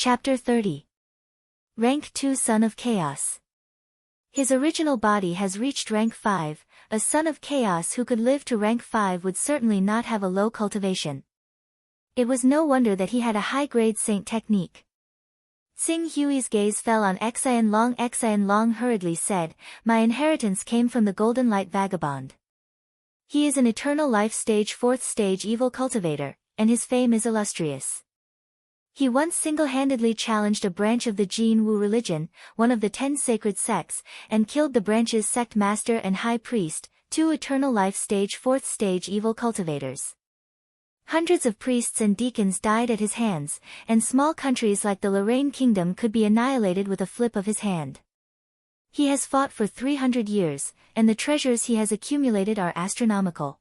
Chapter 30. Rank 2 Son of Chaos. His original body has reached rank 5, a son of chaos who could live to rank 5 would certainly not have a low cultivation. It was no wonder that he had a high-grade saint technique. Xing Hui's gaze fell on Xian Long. Xian Long hurriedly said, "My inheritance came from the Golden Light Vagabond. He is an eternal life stage 4th stage evil cultivator, and his fame is illustrious. He once single-handedly challenged a branch of the Jin Wu religion, one of the 10 sacred sects, and killed the branch's sect master and high priest, 2 eternal life stage 4th stage evil cultivators. Hundreds of priests and deacons died at his hands, and small countries like the Lorraine Kingdom could be annihilated with a flip of his hand. He has fought for 300 years, and the treasures he has accumulated are astronomical.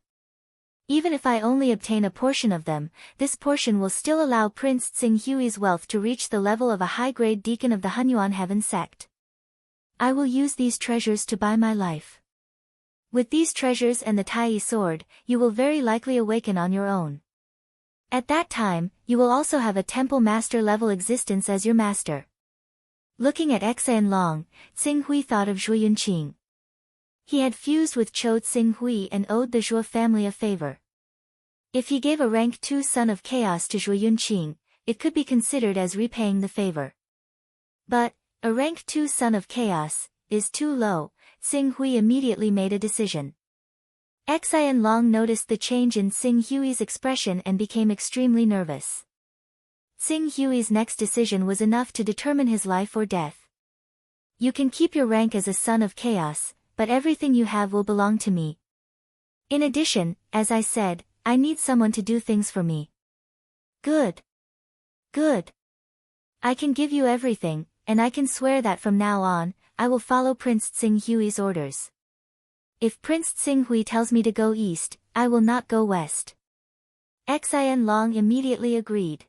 Even if I only obtain a portion of them, this portion will still allow Prince Xing Hui's wealth to reach the level of a high-grade deacon of the Hunyuan Heaven sect. I will use these treasures to buy my life. With these treasures and the Tai sword, you will very likely awaken on your own. At that time, you will also have a temple master level existence as your master." Looking at Xian Long, Xing Hui thought of Zhuo Yunqing. He had fused with Chou Xing Hui and owed the Zhuo family a favor. If he gave a rank 2 son of chaos to Zhuo Yunqing, it could be considered as repaying the favor. But, a rank 2 son of chaos is too low. Xing Hui immediately made a decision. Xian Long noticed the change in Xing Hui's expression and became extremely nervous. Xing Hui's next decision was enough to determine his life or death. "You can keep your rank as a son of chaos, but everything you have will belong to me. In addition, as I said, I need someone to do things for me." "Good. Good. I can give you everything, and I can swear that from now on, I will follow Prince Xing Hui's orders. If Prince Xing Hui tells me to go east, I will not go west." Xian Long immediately agreed.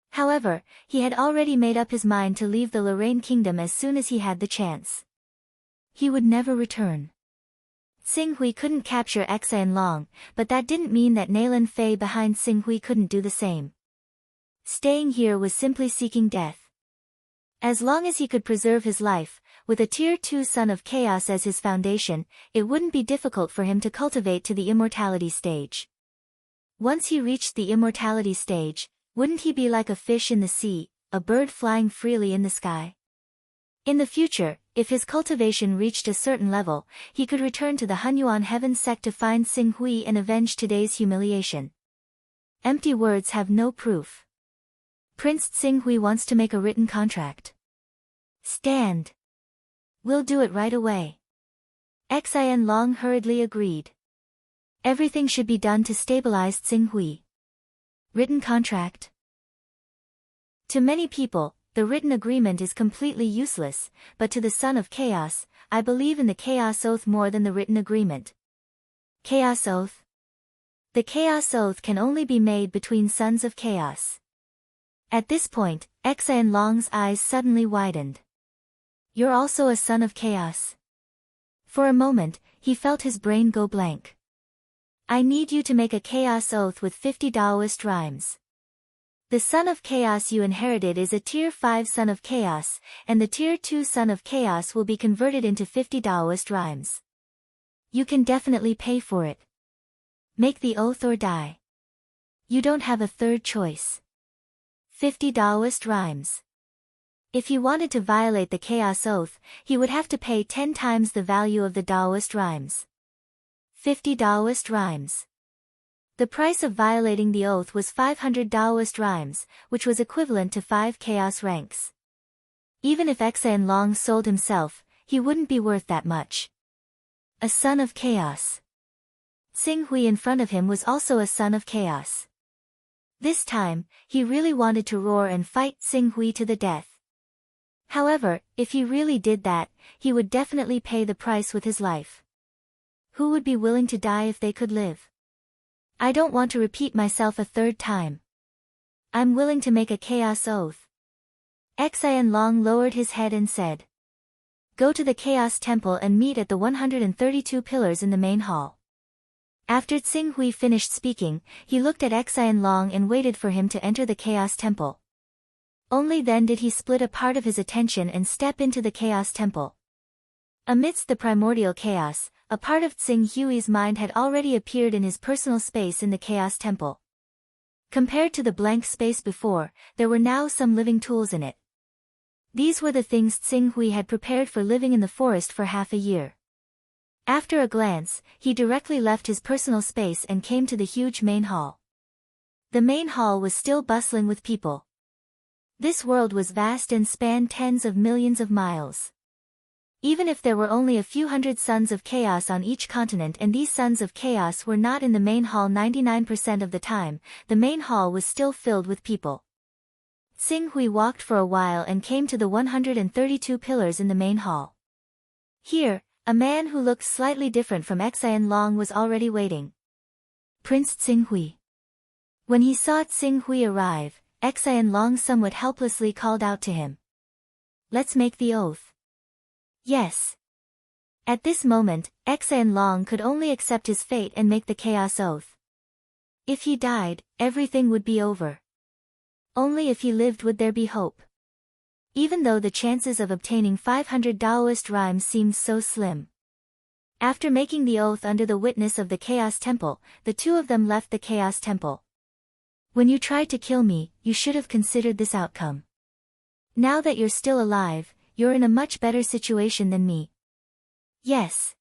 However, he had already made up his mind to leave the Lorraine Kingdom as soon as he had the chance. He would never return. Xing Hui couldn't capture Xian Long, but that didn't mean that Nailan Fei behind Xing Hui couldn't do the same. Staying here was simply seeking death. As long as he could preserve his life, with a Tier 2 Son of Chaos as his foundation, it wouldn't be difficult for him to cultivate to the immortality stage. Once he reached the immortality stage, wouldn't he be like a fish in the sea, a bird flying freely in the sky? In the future, if his cultivation reached a certain level, he could return to the Hunyuan Heaven sect to find Xing Hui and avenge today's humiliation. Empty words have no proof. Prince Xing Hui wants to make a written contract. "Stand. We'll do it right away." Xian Long hurriedly agreed. Everything should be done to stabilize Xing Hui. Written contract. To many people, the written agreement is completely useless, but to the Son of Chaos, I believe in the Chaos Oath more than the written agreement. Chaos Oath? The Chaos Oath can only be made between Sons of Chaos. At this point, Xian Long's eyes suddenly widened. "You're also a Son of Chaos?" For a moment, he felt his brain go blank. "I need you to make a Chaos Oath with 50 Taoist rhymes. The Son of Chaos you inherited is a Tier 5 Son of Chaos, and the Tier 2 Son of Chaos will be converted into 50 Taoist rhymes. You can definitely pay for it. Make the oath or die. You don't have a third choice. 50 Taoist rhymes." If he wanted to violate the Chaos Oath, he would have to pay 10 times the value of the Taoist rhymes. 50 Taoist rhymes. The price of violating the oath was 500 Taoist rhymes, which was equivalent to 5 chaos ranks. Even if Xian Long sold himself, he wouldn't be worth that much. A Son of Chaos. Xing Hui in front of him was also a Son of Chaos. This time, he really wanted to roar and fight Xing Hui to the death. However, if he really did that, he would definitely pay the price with his life. Who would be willing to die if they could live? I don't want to repeat myself a third time. I'm willing to make a Chaos Oath. Xian Long lowered his head and said, "Go to the Chaos Temple and meet at the 132 pillars in the main hall." After Xing Hui finished speaking, he looked at Xian Long and waited for him to enter the Chaos Temple. Only then did he split a part of his attention and step into the Chaos Temple. Amidst the primordial chaos, a part of Tsing Hui's mind had already appeared in his personal space in the Chaos Temple. Compared to the blank space before, there were now some living tools in it. These were the things Tsing Hui had prepared for living in the forest for half a year. After a glance, he directly left his personal space and came to the huge main hall. The main hall was still bustling with people. This world was vast and spanned tens of millions of miles. Even if there were only a few hundred sons of chaos on each continent and these sons of chaos were not in the main hall 99% of the time, the main hall was still filled with people. Tsing Hui walked for a while and came to the 132 pillars in the main hall. Here, a man who looked slightly different from Xian Long was already waiting. Prince Tsing Hui. When he saw Tsing Hui arrive, Xian Long somewhat helplessly called out to him. Let's make the oath. Yes. At this moment, Xian Long could only accept his fate and make the Chaos Oath. If he died, everything would be over. Only if he lived would there be hope. Even though the chances of obtaining 500 Taoist rhymes seemed so slim. After making the oath under the witness of the Chaos Temple, the two of them left the Chaos Temple. When you tried to kill me, you should have considered this outcome. Now that you're still alive, you're in a much better situation than me. Yes.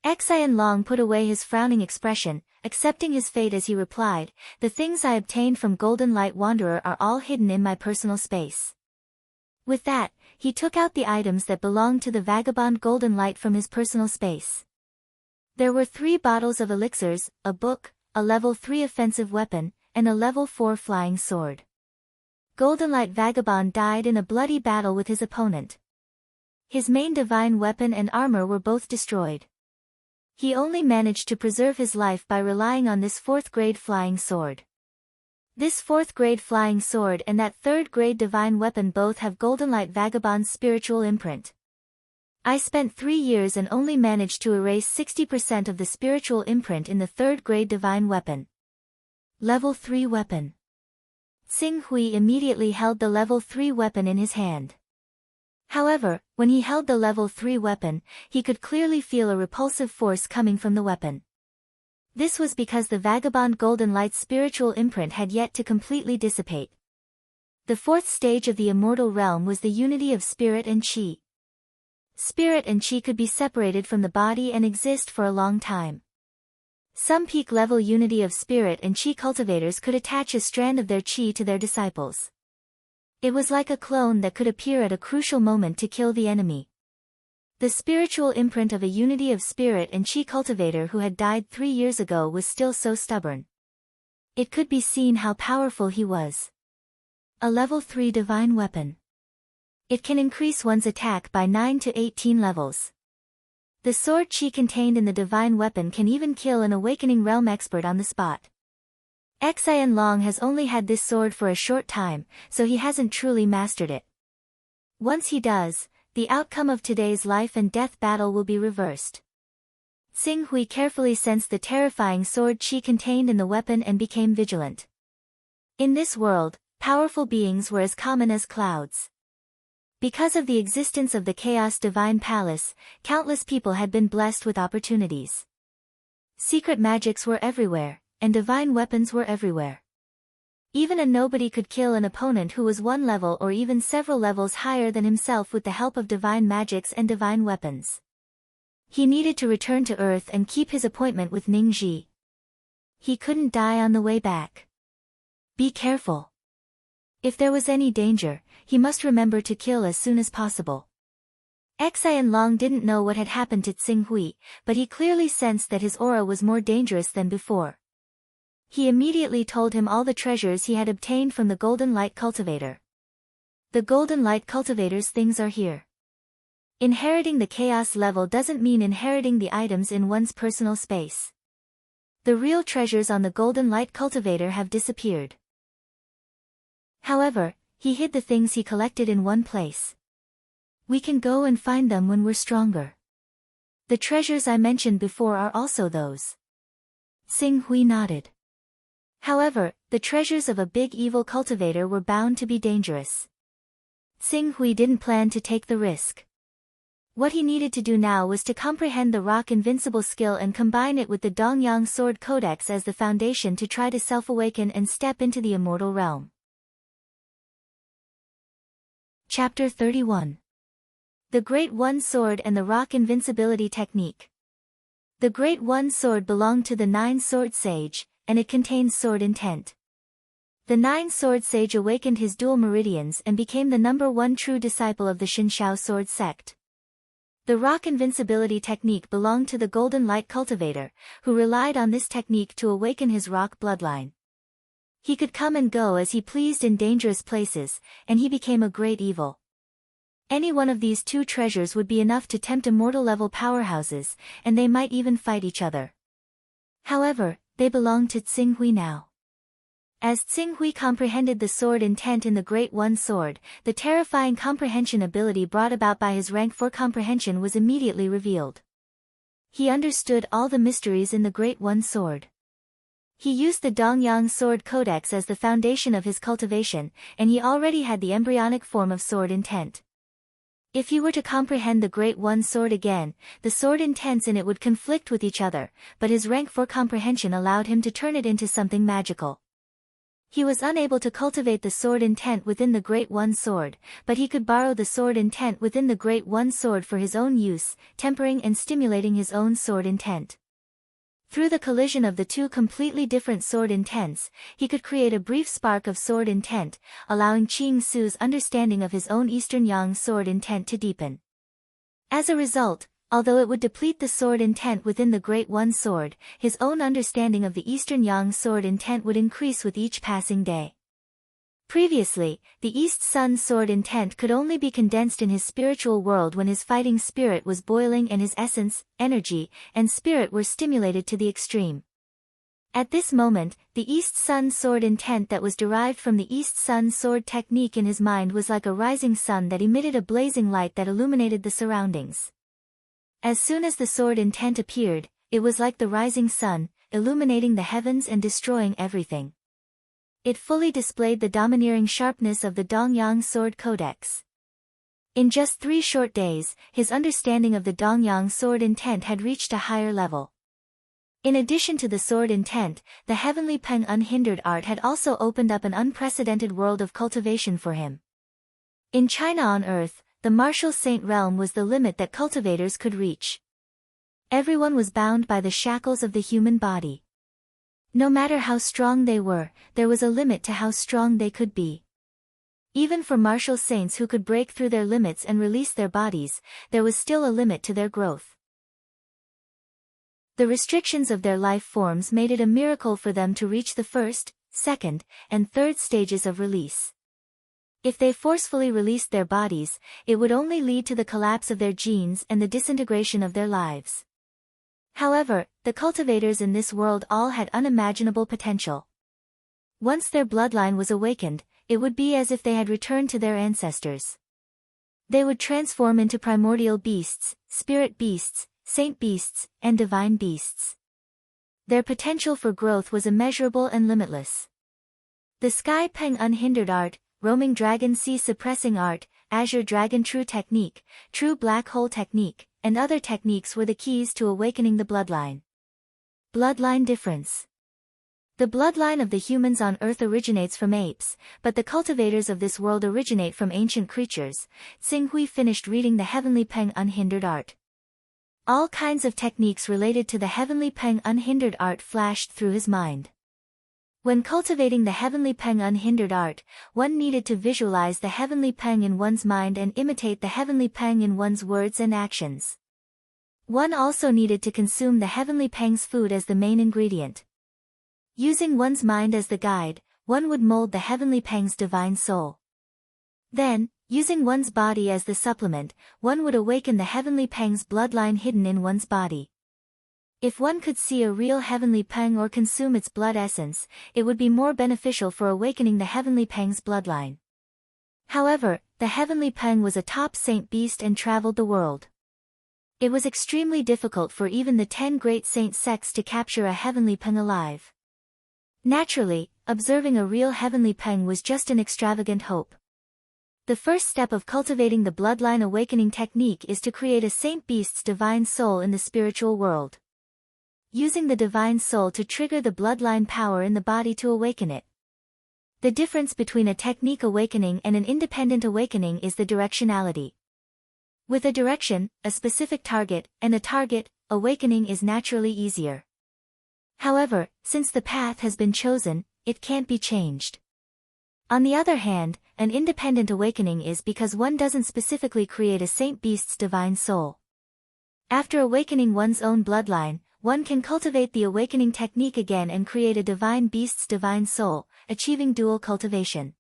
Xian Long put away his frowning expression, accepting his fate as he replied, the things I obtained from Golden Light Wanderer are all hidden in my personal space. With that, he took out the items that belonged to the vagabond Golden Light from his personal space. There were 3 bottles of elixirs, a book, a level 3 offensive weapon, and a level 4 flying sword. Golden Light Vagabond died in a bloody battle with his opponent. His main divine weapon and armor were both destroyed. He only managed to preserve his life by relying on this 4th grade flying sword. This 4th grade flying sword and that 3rd grade divine weapon both have Golden Light Vagabond's spiritual imprint. I spent 3 years and only managed to erase 60% of the spiritual imprint in the 3rd grade divine weapon. Level 3 weapon. Tsing Hui immediately held the level 3 weapon in his hand. However, when he held the level 3 weapon, he could clearly feel a repulsive force coming from the weapon. This was because the Vagabond Golden Light's spiritual imprint had yet to completely dissipate. The 4th stage of the immortal realm was the unity of spirit and qi. Spirit and qi could be separated from the body and exist for a long time. Some peak-level unity of spirit and qi cultivators could attach a strand of their qi to their disciples. It was like a clone that could appear at a crucial moment to kill the enemy. The spiritual imprint of a unity of spirit and qi cultivator who had died 3 years ago was still so stubborn. It could be seen how powerful he was. A level 3 divine weapon. It can increase one's attack by 9 to 18 levels. The sword qi contained in the divine weapon can even kill an Awakening Realm expert on the spot. Xian Long has only had this sword for a short time, so he hasn't truly mastered it. Once he does, the outcome of today's life and death battle will be reversed. Tsing Hui carefully sensed the terrifying sword qi contained in the weapon and became vigilant. In this world, powerful beings were as common as clouds. Because of the existence of the Chaos Divine Palace, countless people had been blessed with opportunities. Secret magics were everywhere, and divine weapons were everywhere. Even a nobody could kill an opponent who was 1 level or even several levels higher than himself with the help of divine magics and divine weapons. He needed to return to Earth and keep his appointment with Ning Ji. He couldn't die on the way back. Be careful. If there was any danger, he must remember to kill as soon as possible. Xian Long didn't know what had happened to Tsing Hui, but he clearly sensed that his aura was more dangerous than before. He immediately told him all the treasures he had obtained from the Golden Light Cultivator. The Golden Light Cultivator's things are here. Inheriting the Chaos level doesn't mean inheriting the items in one's personal space. The real treasures on the Golden Light Cultivator have disappeared. However, he hid the things he collected in one place. We can go and find them when we're stronger. The treasures I mentioned before are also those. Tsing Hui nodded. However, the treasures of a big evil cultivator were bound to be dangerous. Xing Hui didn't plan to take the risk. What he needed to do now was to comprehend the rock invincible skill and combine it with the Dongyang Sword Codex as the foundation to try to self-awaken and step into the immortal realm. Chapter 31. The Great One Sword and the Rock Invincibility Technique. The Great One Sword belonged to the Nine-Sword Sage, and it contained sword intent. The Nine-Sword Sage awakened his dual meridians and became the #1 true disciple of the Xinshao sword sect. The rock invincibility technique belonged to the Golden Light Cultivator, who relied on this technique to awaken his rock bloodline. He could come and go as he pleased in dangerous places, and he became a great evil. Any one of these two treasures would be enough to tempt immortal-level powerhouses, and they might even fight each other. However, they belonged to Xing Hui now. As Xing Hui comprehended the sword intent in the Great One Sword, the terrifying comprehension ability brought about by his rank 4 comprehension was immediately revealed. He understood all the mysteries in the Great One Sword. He used the Dongyang Sword Codex as the foundation of his cultivation, and he already had the embryonic form of sword intent. If he were to comprehend the Great One Sword again, the sword intents in it would conflict with each other, but his rank 4 comprehension allowed him to turn it into something magical. He was unable to cultivate the sword intent within the Great One Sword, but he could borrow the sword intent within the Great One Sword for his own use, tempering and stimulating his own sword intent. Through the collision of the two completely different sword intents, he could create a brief spark of sword intent, allowing Qing Su's understanding of his own Eastern Yang sword intent to deepen. As a result, although it would deplete the sword intent within the Great One Sword, his own understanding of the Eastern Yang sword intent would increase with each passing day. Previously, the East Sun sword intent could only be condensed in his spiritual world when his fighting spirit was boiling and his essence, energy, and spirit were stimulated to the extreme. At this moment, the East Sun sword intent that was derived from the East Sun sword technique in his mind was like a rising sun that emitted a blazing light that illuminated the surroundings. As soon as the sword intent appeared, it was like the rising sun, illuminating the heavens and destroying everything. It fully displayed the domineering sharpness of the Dongyang Sword Codex. In just 3 short days, his understanding of the Dongyang sword intent had reached a higher level. In addition to the sword intent, the Heavenly Peng unhindered art had also opened up an unprecedented world of cultivation for him. In China on Earth, the martial saint realm was the limit that cultivators could reach. Everyone was bound by the shackles of the human body. No matter how strong they were, there was a limit to how strong they could be. Even for martial saints who could break through their limits and release their bodies, there was still a limit to their growth. The restrictions of their life forms made it a miracle for them to reach the first, second, and third stages of release. If they forcefully released their bodies, it would only lead to the collapse of their genes and the disintegration of their lives. However, the cultivators in this world all had unimaginable potential. Once their bloodline was awakened, it would be as if they had returned to their ancestors. They would transform into primordial beasts, spirit beasts, saint beasts, and divine beasts. Their potential for growth was immeasurable and limitless. The Sky Peng unhindered art, Roaming Dragon Sea suppressing art, Azure Dragon True Technique, True Black Hole Technique, and other techniques were the keys to awakening the bloodline. Bloodline difference. The bloodline of the humans on Earth originates from apes, but the cultivators of this world originate from ancient creatures. Xing Hui finished reading the Heavenly Peng unhindered art. All kinds of techniques related to the Heavenly Peng unhindered art flashed through his mind. When cultivating the Heavenly Peng unhindered art, one needed to visualize the Heavenly Peng in one's mind and imitate the Heavenly Peng in one's words and actions. One also needed to consume the Heavenly Peng's food as the main ingredient. Using one's mind as the guide, one would mold the Heavenly Peng's divine soul. Then, using one's body as the supplement, one would awaken the Heavenly Peng's bloodline hidden in one's body. If one could see a real Heavenly Peng or consume its blood essence, it would be more beneficial for awakening the Heavenly Peng's bloodline. However, the Heavenly Peng was a top saint beast and traveled the world. It was extremely difficult for even the 10 great saint sects to capture a Heavenly Peng alive. Naturally, observing a real heavenly peng was just an extravagant hope. The first step of cultivating the bloodline awakening technique is to create a Saint Beast's divine soul in the spiritual world. Using the divine soul to trigger the bloodline power in the body to awaken it. The difference between a technique awakening and an independent awakening is the directionality. With a direction, a specific target, and a target, awakening is naturally easier. However, since the path has been chosen, it can't be changed. On the other hand, an independent awakening is because one doesn't specifically create a Saint Beast's divine soul. After awakening one's own bloodline, one can cultivate the awakening technique again and create a divine beast's divine soul, achieving dual cultivation.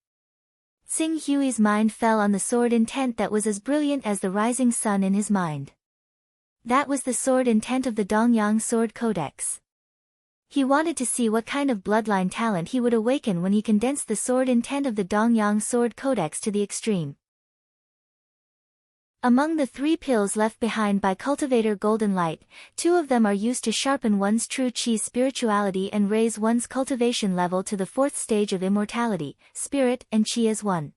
Tsing Hui's mind fell on the sword intent that was as brilliant as the rising sun in his mind. That was the sword intent of the Dongyang Sword Codex. He wanted to see what kind of bloodline talent he would awaken when he condensed the sword intent of the Dongyang Sword Codex to the extreme. Among the 3 pills left behind by cultivator Golden Light, 2 of them are used to sharpen one's true chi spirituality and raise one's cultivation level to the 4th stage of immortality, spirit and chi as one.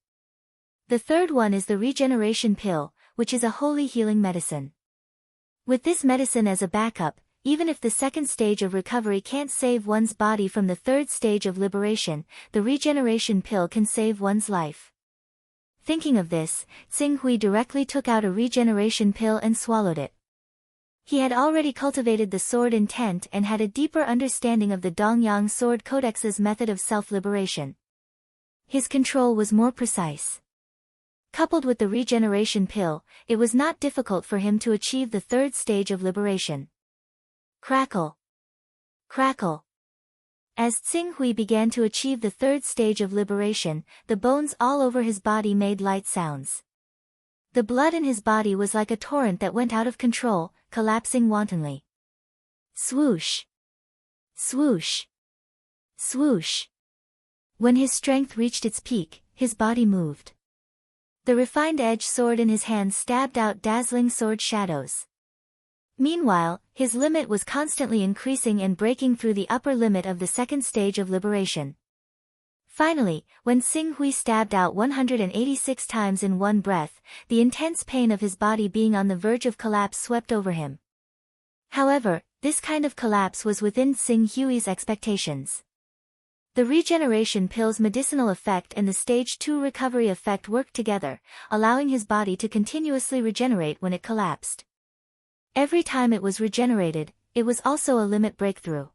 The 3rd one is the regeneration pill, which is a holy healing medicine. With this medicine as a backup, even if the 2nd stage of recovery can't save one's body from the 3rd stage of liberation, the regeneration pill can save one's life. Thinking of this, Tsing Hui directly took out a regeneration pill and swallowed it. He had already cultivated the sword intent and had a deeper understanding of the Dongyang Sword Codex's method of self-liberation. His control was more precise. Coupled with the regeneration pill, it was not difficult for him to achieve the 3rd stage of liberation. Crackle. Crackle. As Tsing Hui began to achieve the 3rd stage of liberation, the bones all over his body made light sounds. The blood in his body was like a torrent that went out of control, collapsing wantonly. Swoosh. Swoosh. Swoosh. When his strength reached its peak, his body moved. The refined edge sword in his hand stabbed out dazzling sword shadows. Meanwhile, his limit was constantly increasing and breaking through the upper limit of the 2nd stage of liberation. Finally, when Tsing Hui stabbed out 186 times in one breath, the intense pain of his body being on the verge of collapse swept over him. However, this kind of collapse was within Tsing Hui's expectations. The regeneration pill's medicinal effect and the stage 2 recovery effect worked together, allowing his body to continuously regenerate when it collapsed. Every time it was regenerated, it was also a limit breakthrough.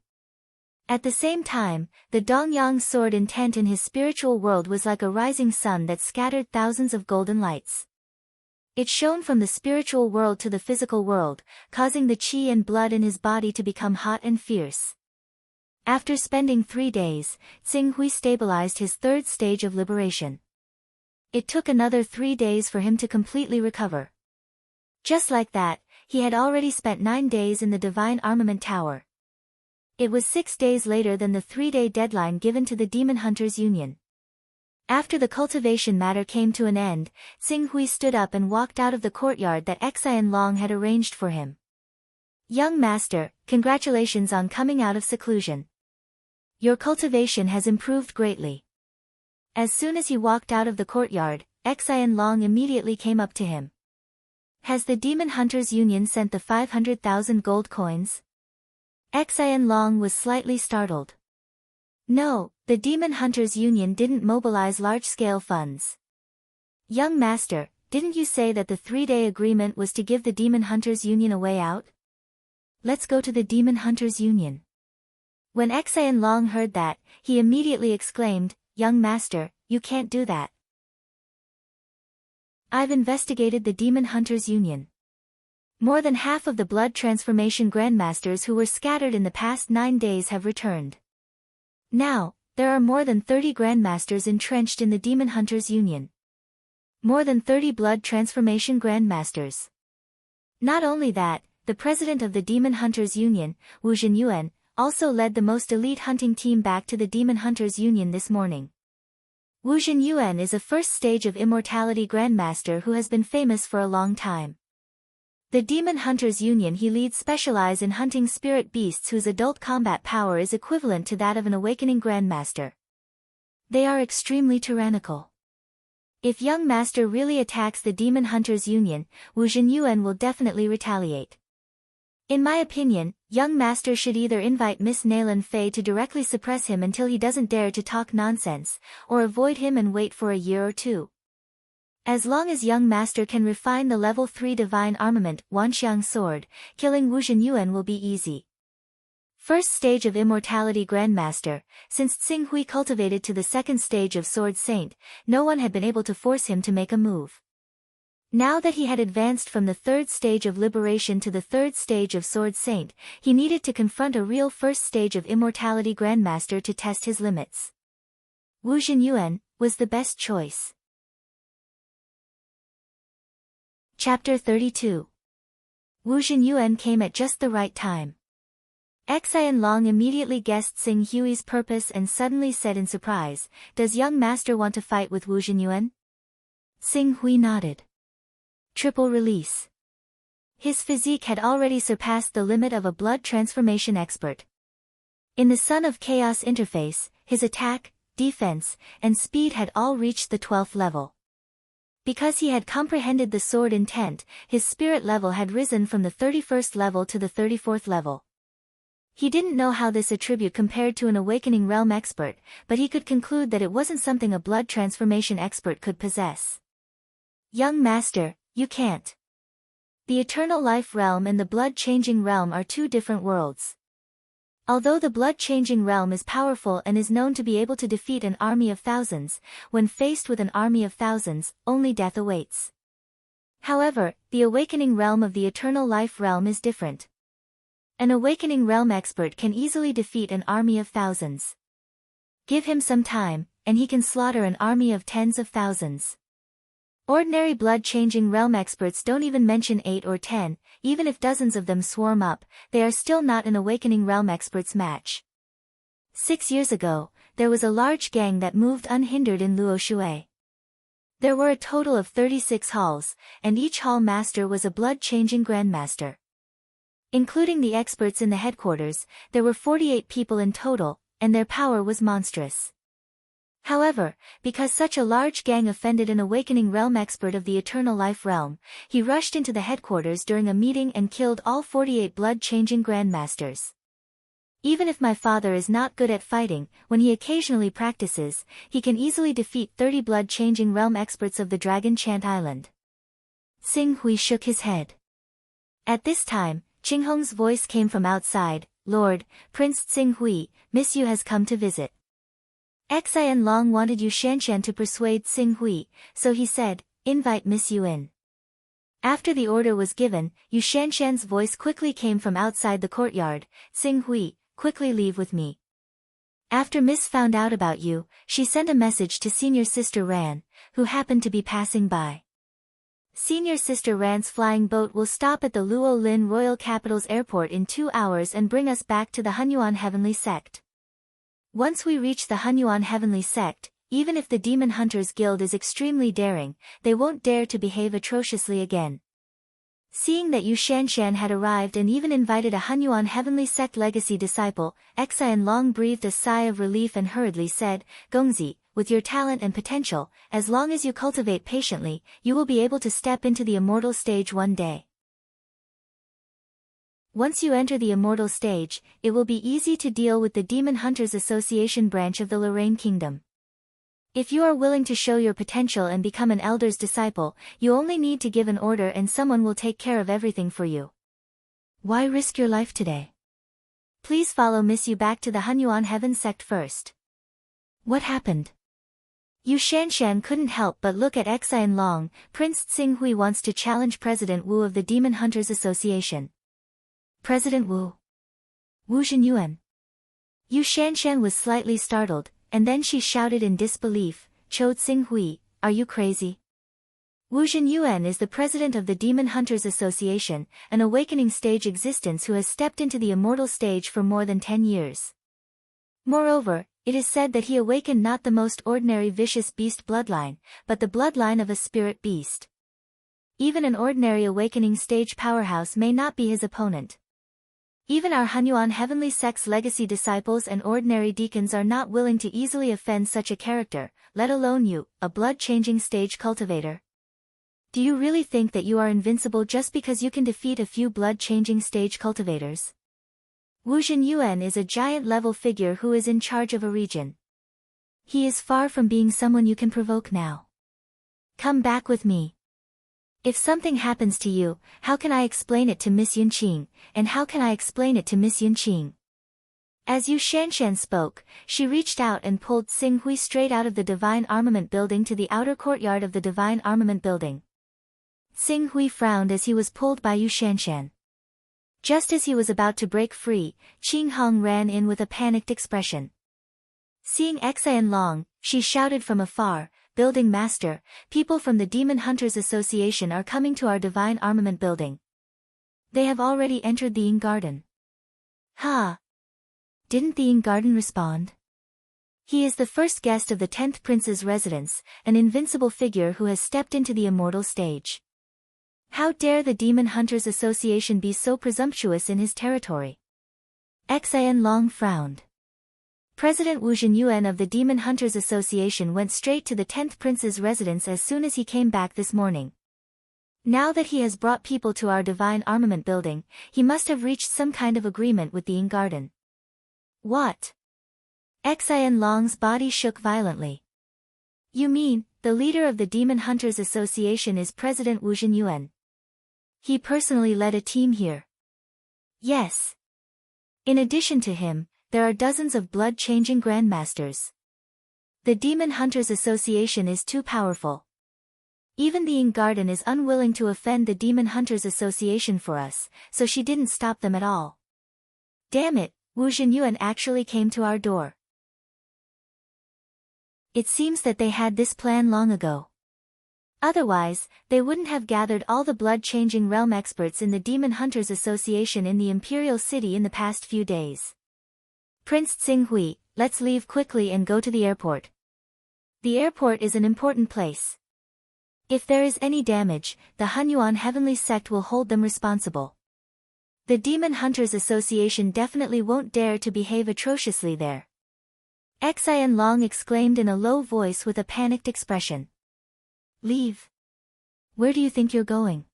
At the same time, the Dongyang sword intent in his spiritual world was like a rising sun that scattered thousands of golden lights. It shone from the spiritual world to the physical world, causing the chi and blood in his body to become hot and fierce. After spending 3 days, Tsing Hui stabilized his 3rd stage of liberation. It took another 3 days for him to completely recover. Just like that, he had already spent 9 days in the Divine Armament Tower. It was 6 days later than the 3-day deadline given to the Demon Hunters Union. After the cultivation matter came to an end, Tsing Hui stood up and walked out of the courtyard that Xian Long had arranged for him. Young master, congratulations on coming out of seclusion. Your cultivation has improved greatly. As soon as he walked out of the courtyard, Xian Long immediately came up to him. Has the Demon Hunters Union sent the 500,000 gold coins? Xian Long was slightly startled. No, the Demon Hunters Union didn't mobilize large-scale funds. Young master, didn't you say that the 3-day agreement was to give the Demon Hunters Union a way out? Let's go to the Demon Hunters Union. When Xian Long heard that, he immediately exclaimed, Young master, you can't do that. I've investigated the Demon Hunters Union. More than half of the blood transformation grandmasters who were scattered in the past 9 days have returned. Now, there are more than 30 grandmasters entrenched in the Demon Hunters Union. More than 30 blood transformation grandmasters. Not only that, the president of the Demon Hunters Union, Wu Zhenyuan, also led the most elite hunting team back to the Demon Hunters Union this morning. Wu Zhenyuan is a 1st stage of immortality grandmaster who has been famous for a long time. The Demon Hunters Union he leads specialize in hunting spirit beasts whose adult combat power is equivalent to that of an awakening Grandmaster. They are extremely tyrannical. If young master really attacks the Demon Hunters Union, Wu Zhenyuan will definitely retaliate. In my opinion, young master should either invite Miss Naylan Fei to directly suppress him until he doesn't dare to talk nonsense, or avoid him and wait for a year or two. As long as young master can refine the level 3 divine armament Wanxiang sword, killing Wu Zhenyuan will be easy. First stage of Immortality Grandmaster, since Tsing Hui cultivated to the second stage of Sword Saint, no one had been able to force him to make a move. Now that he had advanced from the third stage of Liberation to the third stage of Sword Saint, he needed to confront a real first stage of Immortality Grandmaster to test his limits. Wu Zhenyuan was the best choice. Chapter 32. Wu Zhenyuan came at just the right time. Xian Long immediately guessed Tsing Hui's purpose and suddenly said in surprise, "Does young master want to fight with Wu Zhenyuan?" Tsing Hui nodded. Triple release. His physique had already surpassed the limit of a blood transformation expert. In the Son of Chaos interface, his attack, defense, and speed had all reached the 12th level. Because he had comprehended the sword intent, his spirit level had risen from the 31st level to the 34th level. He didn't know how this attribute compared to an Awakening Realm expert, but he could conclude that it wasn't something a blood transformation expert could possess. Young master, you can't. The Eternal Life Realm and the Blood-Changing Realm are two different worlds. Although the Blood-Changing Realm is powerful and is known to be able to defeat an army of thousands, when faced with an army of thousands, only death awaits. However, the Awakening Realm of the Eternal Life Realm is different. An Awakening Realm expert can easily defeat an army of thousands. Give him some time, and he can slaughter an army of tens of thousands. Ordinary blood-changing realm experts don't even mention 8 or 10, even if dozens of them swarm up, they are still not an Awakening Realm expert's match. 6 years ago, there was a large gang that moved unhindered in Luoshui. There were a total of 36 halls, and each hall master was a blood-changing grandmaster. Including the experts in the headquarters, there were 48 people in total, and their power was monstrous. However, because such a large gang offended an Awakening Realm expert of the Eternal Life Realm, he rushed into the headquarters during a meeting and killed all 48 blood-changing grandmasters. Even if my father is not good at fighting, when he occasionally practices, he can easily defeat 30 blood-changing realm experts of the Dragon Chant Island. Tsing Hui shook his head. At this time, Qinghong's voice came from outside, "Lord, Prince Tsing Hui, Miss Yu has come to visit." Xian Long wanted Yu Shanshan to persuade Tsing Hui, so he said, "Invite Miss Yu in." After the order was given, Yu Shanshan's voice quickly came from outside the courtyard, "Tsing Hui, quickly leave with me." After Miss found out about you, she sent a message to Senior Sister Ran, who happened to be passing by. Senior Sister Ran's flying boat will stop at the Luo Lin Royal Capital's airport in 2 hours and bring us back to the Hunyuan Heavenly Sect. Once we reach the Hunyuan Heavenly Sect, even if the Demon Hunters Guild is extremely daring, they won't dare to behave atrociously again. Seeing that Yu Shanshan had arrived and even invited a Hunyuan Heavenly Sect legacy disciple, Xian Long breathed a sigh of relief and hurriedly said, "Gongzi, with your talent and potential, as long as you cultivate patiently, you will be able to step into the immortal stage one day. Once you enter the immortal stage, it will be easy to deal with the Demon Hunters Association branch of the Lorraine Kingdom. If you are willing to show your potential and become an elder's disciple, you only need to give an order and someone will take care of everything for you. Why risk your life today? Please follow Miss Yu back to the Hunyuan Heaven Sect first." What happened? Yu Shanshan couldn't help but look at Xian Long. Prince Tsing Hui wants to challenge President Wu of the Demon Hunters Association. President Wu? Wu Zhenyuan? Yu Shanshan was slightly startled, and then she shouted in disbelief, "Cho Tsing Hui, are you crazy? Wu Zhenyuan is the president of the Demon Hunters Association, an awakening stage existence who has stepped into the immortal stage for more than 10 years. Moreover, it is said that he awakened not the most ordinary vicious beast bloodline, but the bloodline of a spirit beast. Even an ordinary awakening stage powerhouse may not be his opponent. Even our Hunyuan Heavenly Sect's legacy disciples and ordinary deacons are not willing to easily offend such a character, let alone you, a blood-changing stage cultivator. Do you really think that you are invincible just because you can defeat a few blood-changing stage cultivators? Wu Zhenyuan is a giant-level figure who is in charge of a region. He is far from being someone you can provoke now. Come back with me. If something happens to you, how can I explain it to Miss Yunqing, and how can I explain it to Miss Yunqing? As Yu Shanshan spoke, she reached out and pulled Xing Hui straight out of the Divine Armament Building to the outer courtyard of the Divine Armament Building. Xing Hui frowned as he was pulled by Yu Shanshan. Just as he was about to break free, Qing Hong ran in with a panicked expression. Seeing Xian Long, she shouted from afar, "Building Master, people from the Demon Hunters Association are coming to our Divine Armament Building. They have already entered the Ying Garden." Ha! Didn't the Ying Garden respond? He is the first guest of the 10th Prince's residence, an invincible figure who has stepped into the immortal stage. How dare the Demon Hunters Association be so presumptuous in his territory? Xian Long frowned. President Wu Zhenyuan of the Demon Hunters Association went straight to the 10th Prince's residence as soon as he came back this morning. Now that he has brought people to our Divine Armament Building, he must have reached some kind of agreement with the Ying Garden. What? Xian Long's body shook violently. You mean, the leader of the Demon Hunters Association is President Wu Zhenyuan? He personally led a team here. Yes. In addition to him, there are dozens of blood-changing grandmasters. The Demon Hunters Association is too powerful. Even the Ying Garden is unwilling to offend the Demon Hunters Association for us, so she didn't stop them at all. Damn it, Wu Zhenyuan actually came to our door. It seems that they had this plan long ago. Otherwise, they wouldn't have gathered all the blood-changing realm experts in the Demon Hunters Association in the Imperial City in the past few days. Prince Xing Hui, let's leave quickly and go to the airport. The airport is an important place. If there is any damage, the Hunyuan Heavenly Sect will hold them responsible. The Demon Hunters Association definitely won't dare to behave atrociously there. Xian Long exclaimed in a low voice with a panicked expression. Leave. Where do you think you're going?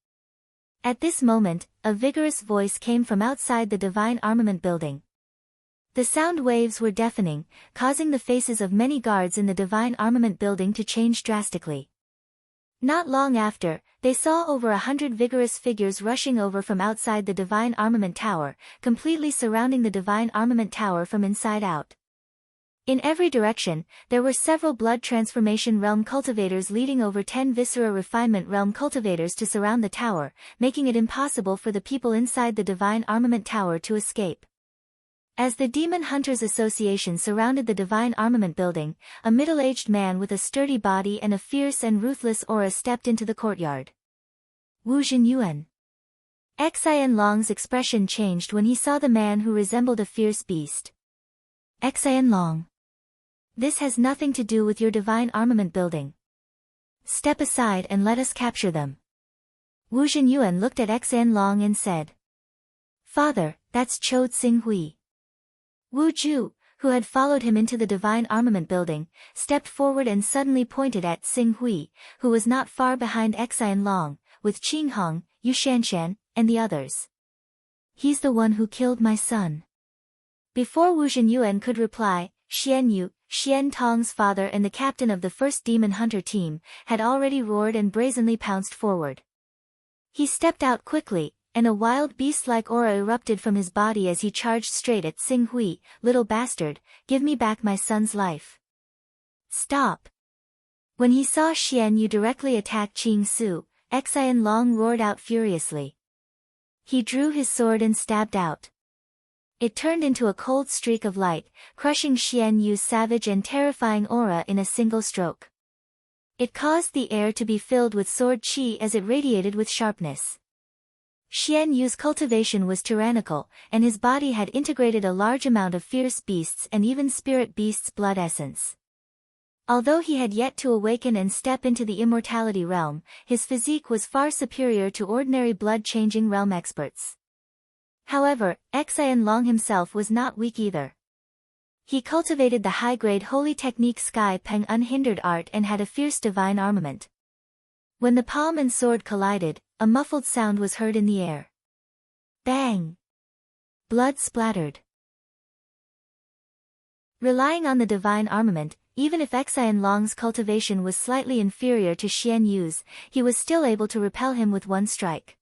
At this moment, a vigorous voice came from outside the Divine Armament Building. The sound waves were deafening, causing the faces of many guards in the Divine Armament Building to change drastically. Not long after, they saw over 100 vigorous figures rushing over from outside the Divine Armament Tower, completely surrounding the Divine Armament Tower from inside out. In every direction, there were several Blood Transformation Realm cultivators leading over 10 Viscera Refinement Realm cultivators to surround the tower, making it impossible for the people inside the Divine Armament Tower to escape. As the Demon Hunters Association surrounded the Divine Armament Building, a middle-aged man with a sturdy body and a fierce and ruthless aura stepped into the courtyard. Wu Zhenyuan. Xian Long's expression changed when he saw the man who resembled a fierce beast. Xian Long. This has nothing to do with your Divine Armament Building. Step aside and let us capture them. Wu Zhenyuan looked at Xian Long and said. Father, that's Chode Xing Hui. Wu Ju, who had followed him into the Divine Armament Building, stepped forward and suddenly pointed at Xing Hui, who was not far behind Xian Long, with Qing Hong, Yu Shanshan, and the others. He's the one who killed my son. Before Wu Zhenyuan could reply, Xian Yu, Xian Tong's father and the captain of the first Demon Hunter team, had already roared and brazenly pounced forward. He stepped out quickly, and a wild beast-like aura erupted from his body as he charged straight at Xing Hui. Little bastard, give me back my son's life. Stop. When he saw Xian Yu directly attack Qing Su, Xian Long roared out furiously. He drew his sword and stabbed out. It turned into a cold streak of light, crushing Xian Yu's savage and terrifying aura in a single stroke. It caused the air to be filled with sword qi as it radiated with sharpness. Xian Yu's cultivation was tyrannical, and his body had integrated a large amount of fierce beasts and even spirit beasts' blood essence. Although he had yet to awaken and step into the immortality realm, his physique was far superior to ordinary blood-changing realm experts. However, Xian Long himself was not weak either. He cultivated the high-grade holy technique Sky Peng unhindered art and had a fierce divine armament. When the palm and sword collided, a muffled sound was heard in the air. Bang! Blood splattered. Relying on the divine armament, even if Xian Long's cultivation was slightly inferior to Xian Yu's, he was still able to repel him with one strike.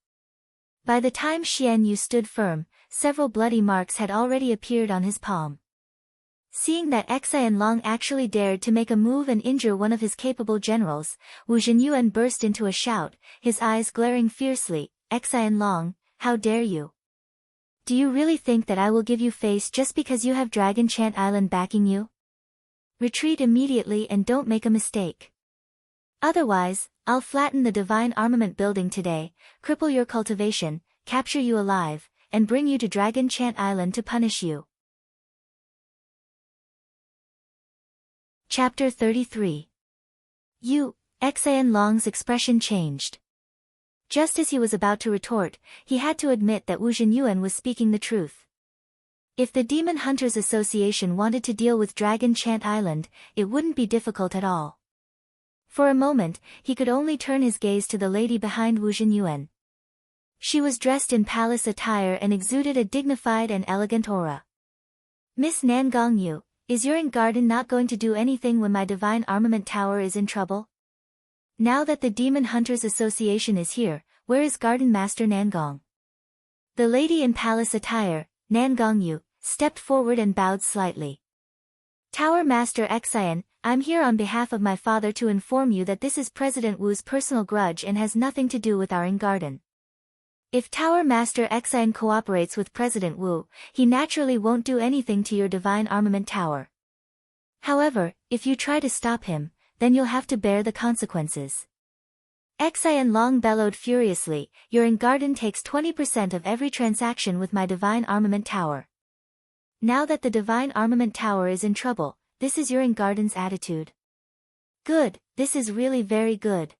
By the time Xian Yu stood firm, several bloody marks had already appeared on his palm. Seeing that Xian Long actually dared to make a move and injure one of his capable generals, Wu Zhenyuan burst into a shout, his eyes glaring fiercely. Xian Long, how dare you? Do you really think that I will give you face just because you have Dragon Chant Island backing you? Retreat immediately and don't make a mistake. Otherwise, I'll flatten the divine armament building today, cripple your cultivation, capture you alive, and bring you to Dragon Chant Island to punish you. Chapter 33. Xian Long's expression changed. Just as he was about to retort, he had to admit that Wu Zhenyuan was speaking the truth. If the Demon Hunters Association wanted to deal with Dragon Chant Island, it wouldn't be difficult at all. For a moment, he could only turn his gaze to the lady behind Wu Zhenyuan. She was dressed in palace attire and exuded a dignified and elegant aura. Miss Nangong Yu, is your garden not going to do anything when my divine armament tower is in trouble? Now that the Demon Hunters Association is here, where is Garden Master Nangong? The lady in palace attire, Nangong Yu, stepped forward and bowed slightly. Tower Master Xian, I'm here on behalf of my father to inform you that this is President Wu's personal grudge and has nothing to do with our garden. If Tower Master Xian cooperates with President Wu, he naturally won't do anything to your divine armament tower. However, if you try to stop him, then you'll have to bear the consequences. Xian Long bellowed furiously, your garden takes 20% of every transaction with my divine armament tower. Now that the divine armament tower is in trouble, this is your garden's attitude. Good, this is really very good.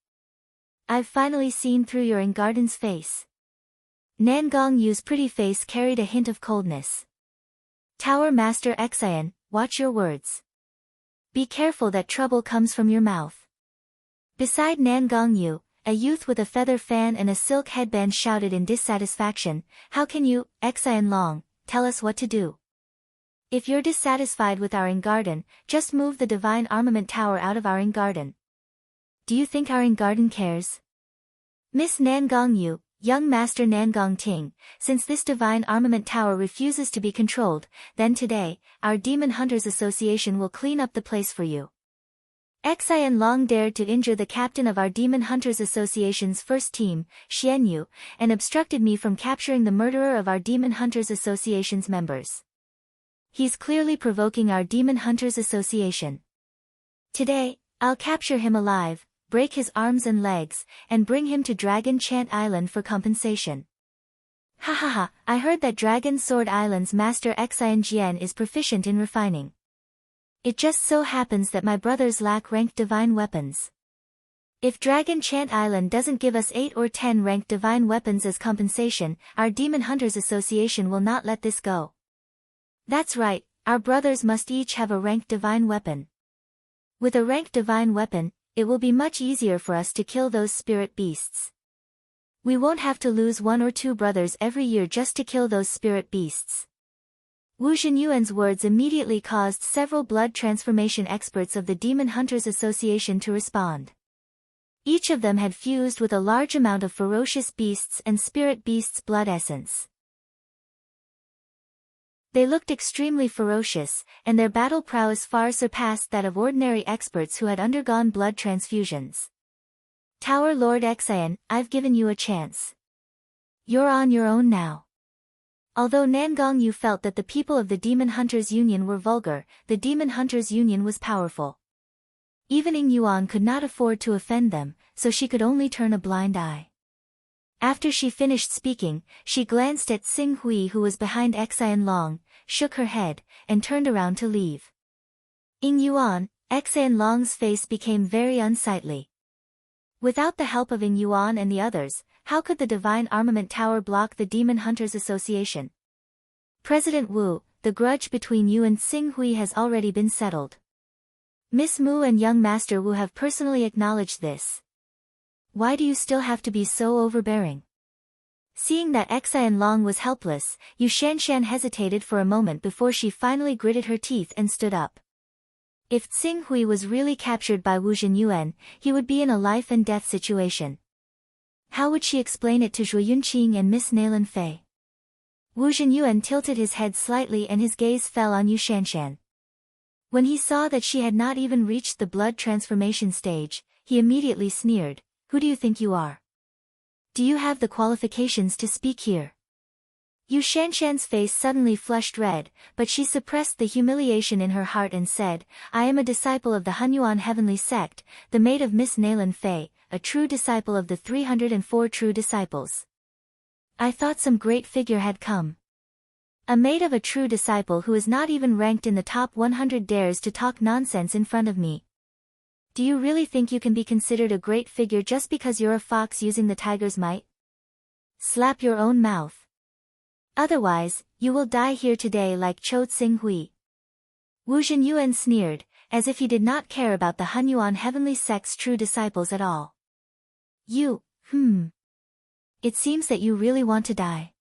I've finally seen through your garden's face. Nangong Yu's pretty face carried a hint of coldness. Tower Master Xian, watch your words. Be careful that trouble comes from your mouth. Beside Nangong Yu, a youth with a feather fan and a silk headband shouted in dissatisfaction, how can you, Xian Long, tell us what to do? If you're dissatisfied with our garden, just move the divine armament tower out of our garden. Do you think our garden cares? Miss Nangong Yu, young Master Nangong Ting, since this divine armament tower refuses to be controlled, then today, our Demon Hunters Association will clean up the place for you. Xian Long dared to injure the captain of our Demon Hunters Association's first team, Xian Yu, and obstructed me from capturing the murderer of our Demon Hunters Association's members. He's clearly provoking our Demon Hunters Association. Today, I'll capture him alive, break his arms and legs, and bring him to Dragon Chant Island for compensation. Ha ha ha, I heard that Dragon Sword Island's Master Xian Jian is proficient in refining. It just so happens that my brothers lack ranked divine weapons. If Dragon Chant Island doesn't give us 8 or 10 ranked divine weapons as compensation, our Demon Hunters Association will not let this go. That's right, our brothers must each have a ranked divine weapon. With a ranked divine weapon, it will be much easier for us to kill those spirit beasts. We won't have to lose 1 or 2 brothers every year just to kill those spirit beasts. Wu Zhenyuan's words immediately caused several blood transformation experts of the Demon Hunters Association to respond. Each of them had fused with a large amount of ferocious beasts and spirit beasts' blood essence. They looked extremely ferocious, and their battle prowess far surpassed that of ordinary experts who had undergone blood transfusions. Tower Lord Xian, I've given you a chance. You're on your own now. Although Nangong Yu felt that the people of the Demon Hunters Union were vulgar, the Demon Hunters Union was powerful. Even Ying Yuan could not afford to offend them, so she could only turn a blind eye. After she finished speaking, she glanced at Xing Hui who was behind Xian Long, shook her head, and turned around to leave. Ying Yuan, Xian Long's face became very unsightly. Without the help of Ing Yuan and the others, how could the Divine Armament Tower block the Demon Hunters Association? President Wu, the grudge between you and Xing Hui has already been settled. Miss Mu and young Master Wu have personally acknowledged this. Why do you still have to be so overbearing? Seeing that Xian Long was helpless, Yu Shanshan hesitated for a moment before she finally gritted her teeth and stood up. If Xing Hui was really captured by Wu Zhenyuan, he would be in a life-and-death situation. How would she explain it to Zhuo Yunqing and Miss Nalan Fei? Wu Zhenyuan tilted his head slightly and his gaze fell on Yu Shanshan. When he saw that she had not even reached the blood transformation stage, he immediately sneered, "Who do you think you are? Do you have the qualifications to speak here?" Yu Shanshan's face suddenly flushed red, but she suppressed the humiliation in her heart and said, "I am a disciple of the Hunyuan Heavenly Sect, the maid of Miss Nalan Fei, a true disciple of the 304 true disciples." I thought some great figure had come. A maid of a true disciple who is not even ranked in the top 100 dares to talk nonsense in front of me. Do you really think you can be considered a great figure just because you're a fox using the tiger's might? Slap your own mouth. Otherwise, you will die here today like Cho Xing Hui. Wu Zhenyuan sneered, as if he did not care about the Hunyuan Heavenly Sect's true disciples at all. It seems that you really want to die.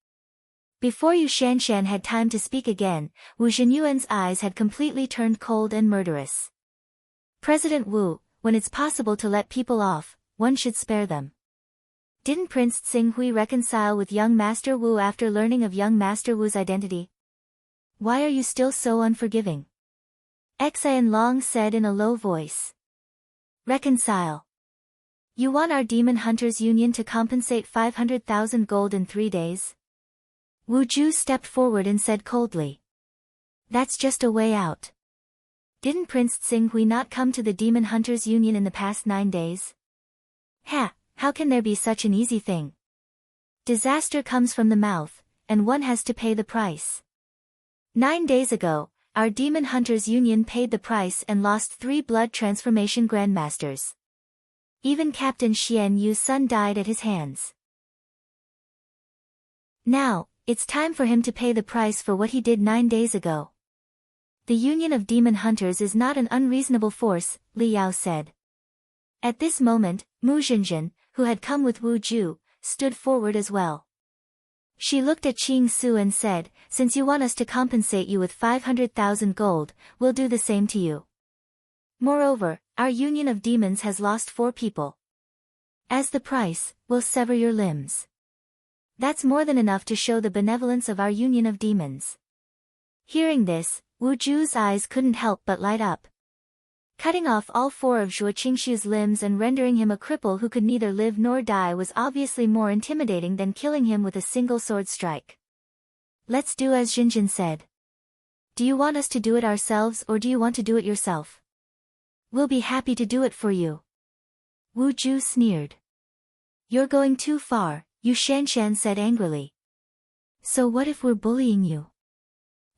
Before Yu Shanshan had time to speak again, Wu Zhenyuan's eyes had completely turned cold and murderous. President Wu, when it's possible to let people off, one should spare them. Didn't Prince Xing Hui reconcile with young Master Wu after learning of young Master Wu's identity? Why are you still so unforgiving? Xian Long said in a low voice. Reconcile. You want our Demon Hunters Union to compensate 500,000 gold in 3 days? Wu Ju stepped forward and said coldly. That's just a way out. Didn't Prince Xing Hui not come to the Demon Hunters Union in the past 9 days? How can there be such an easy thing? Disaster comes from the mouth, and one has to pay the price. 9 days ago, our Demon Hunters Union paid the price and lost 3 blood transformation grandmasters. Even Captain Xian Yu's son died at his hands. Now, it's time for him to pay the price for what he did 9 days ago. The Union of Demon Hunters is not an unreasonable force, Li Yao said. At this moment, Mu Zhenjin, who had come with Wu Ju, stood forward as well. She looked at Qing Su and said, "Since you want us to compensate you with 500,000 gold, we'll do the same to you. Moreover, our Union of Demons has lost 4 people. As the price, we'll sever your limbs." That's more than enough to show the benevolence of our Union of Demons. Hearing this, Wu Ju's eyes couldn't help but light up. Cutting off all 4 of Zhuo Qingshu's limbs and rendering him a cripple who could neither live nor die was obviously more intimidating than killing him with a single sword strike. Let's do as Jinjin said. Do you want us to do it ourselves or do you want to do it yourself? We'll be happy to do it for you. Wu Ju sneered. You're going too far, Yu Shanshan said angrily. So what if we're bullying you?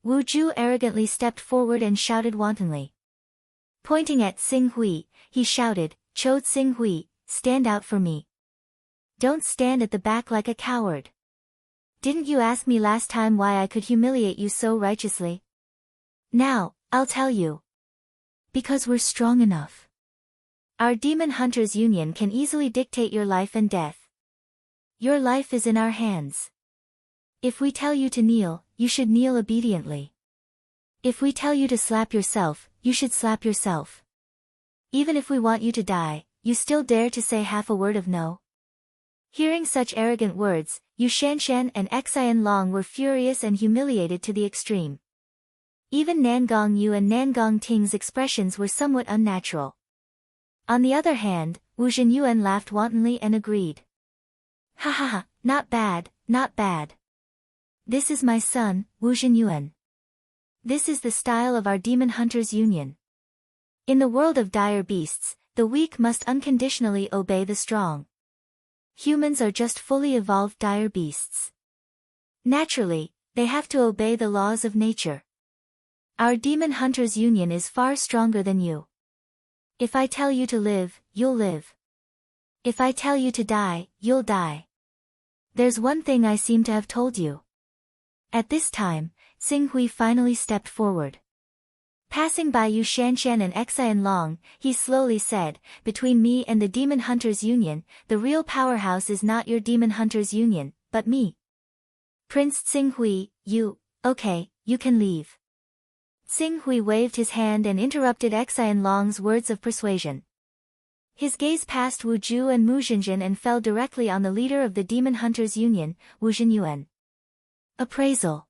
Wu Ju arrogantly stepped forward and shouted wantonly. Pointing at Xing Hui, he shouted, "Cho Xing Hui, stand out for me. Don't stand at the back like a coward. Didn't you ask me last time why I could humiliate you so righteously? Now, I'll tell you. Because we're strong enough. Our Demon Hunters Union can easily dictate your life and death. Your life is in our hands. If we tell you to kneel, you should kneel obediently. If we tell you to slap yourself, you should slap yourself. Even if we want you to die, you still dare to say half a word of no?" Hearing such arrogant words, Yu Shanshan and Xian Long were furious and humiliated to the extreme. Even Nangong Yu and Nangong Ting's expressions were somewhat unnatural. On the other hand, Wu Zhenyuan laughed wantonly and agreed. "Ha ha ha, not bad, not bad. This is my son, Wu Zhenyuan. This is the style of our Demon Hunters Union. In the world of dire beasts, the weak must unconditionally obey the strong. Humans are just fully evolved dire beasts. Naturally, they have to obey the laws of nature. Our Demon Hunters Union is far stronger than you. If I tell you to live, you'll live. If I tell you to die, you'll die. There's one thing I seem to have told you. At this time, Xing Hui finally stepped forward. Passing by Yu Shanshan and Xian Long, he slowly said, "Between me and the Demon Hunters Union, the real powerhouse is not your Demon Hunters Union, but me." Prince Xing Hui, okay, you can leave. Xing Hui waved his hand and interrupted Xian Long's words of persuasion. His gaze passed Wu Ju and Mu Xinjin and fell directly on the leader of the Demon Hunters Union, Wu Zhenyuan. Appraisal.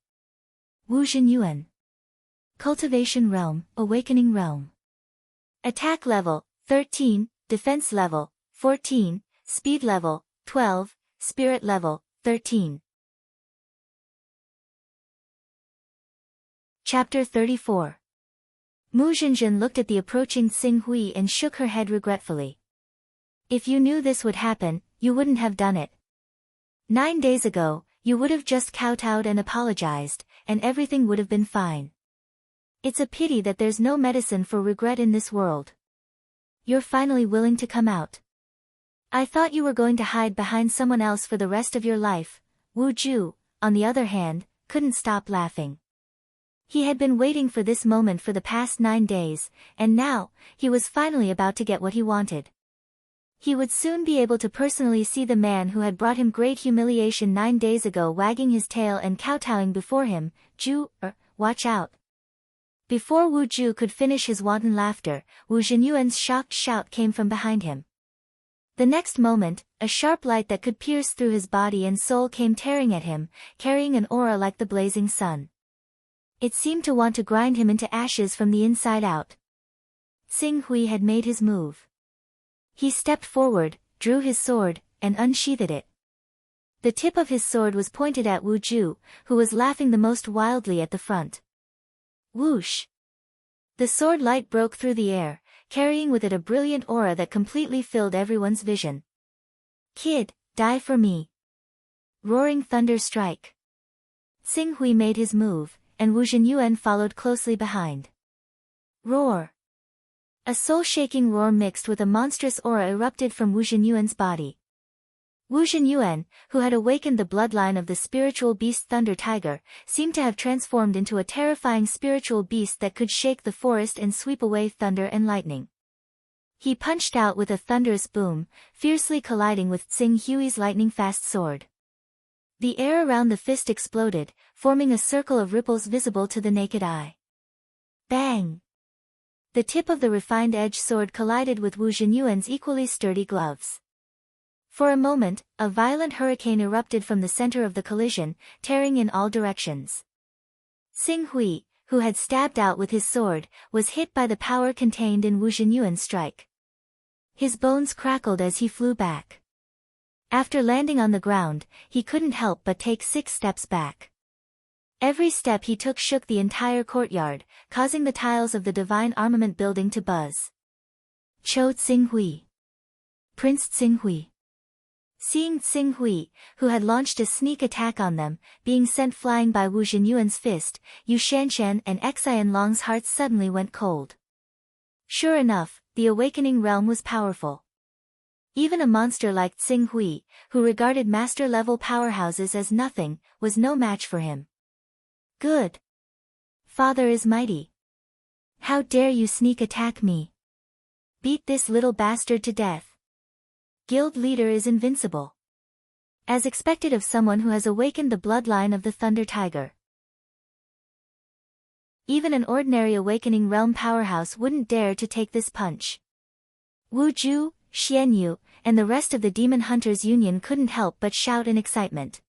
Wu Zhenyuan. Cultivation Realm, Awakening Realm. Attack level, 13, Defense level, 14, Speed level, 12, Spirit level, 13. Chapter 34. Mu Xinjin looked at the approaching Xing Hui and shook her head regretfully. If you knew this would happen, you wouldn't have done it. 9 days ago, you would have just kowtowed and apologized, and everything would have been fine. It's a pity that there's no medicine for regret in this world. You're finally willing to come out. I thought you were going to hide behind someone else for the rest of your life. Wu Ju, on the other hand, couldn't stop laughing. He had been waiting for this moment for the past 9 days, and now, he was finally about to get what he wanted. He would soon be able to personally see the man who had brought him great humiliation 9 days ago wagging his tail and kowtowing before him. Watch out. Before Wu Ju could finish his wanton laughter, Wu Zhenyuan's shocked shout came from behind him. The next moment, a sharp light that could pierce through his body and soul came tearing at him, carrying an aura like the blazing sun. It seemed to want to grind him into ashes from the inside out. Xing Hui had made his move. He stepped forward, drew his sword, and unsheathed it. The tip of his sword was pointed at Wu Ju, who was laughing the most wildly at the front. Whoosh! The sword light broke through the air, carrying with it a brilliant aura that completely filled everyone's vision. Kid, die for me. Roaring thunder strike. Xing Hui made his move, and Wu Zhenyuan followed closely behind. Roar! A soul-shaking roar mixed with a monstrous aura erupted from Wu Zhenyuan's body. Wu Zhenyuan, who had awakened the bloodline of the spiritual beast Thunder Tiger, seemed to have transformed into a terrifying spiritual beast that could shake the forest and sweep away thunder and lightning. He punched out with a thunderous boom, fiercely colliding with Xing Hui's lightning-fast sword. The air around the fist exploded, forming a circle of ripples visible to the naked eye. Bang! The tip of the refined-edged sword collided with Wu Zhenyuan's equally sturdy gloves. For a moment, a violent hurricane erupted from the center of the collision, tearing in all directions. Xing Hui, who had stabbed out with his sword, was hit by the power contained in Wu Zhenyuan's strike. His bones crackled as he flew back. After landing on the ground, he couldn't help but take 6 steps back. Every step he took shook the entire courtyard, causing the tiles of the Divine Armament building to buzz. Cho Xing Hui. Prince Xing Hui. Seeing Xing Hui, who had launched a sneak attack on them, being sent flying by Wu Zhenyuan's fist, Yu Shanshan and Xian Long's hearts suddenly went cold. Sure enough, the awakening realm was powerful. Even a monster like Xing Hui, who regarded master-level powerhouses as nothing, was no match for him. Good. Father is mighty. How dare you sneak attack me? Beat this little bastard to death. Guild leader is invincible. As expected of someone who has awakened the bloodline of the Thunder Tiger. Even an ordinary awakening realm powerhouse wouldn't dare to take this punch. Wu Ju, Xianyu, and the rest of the Demon Hunters Union couldn't help but shout in excitement.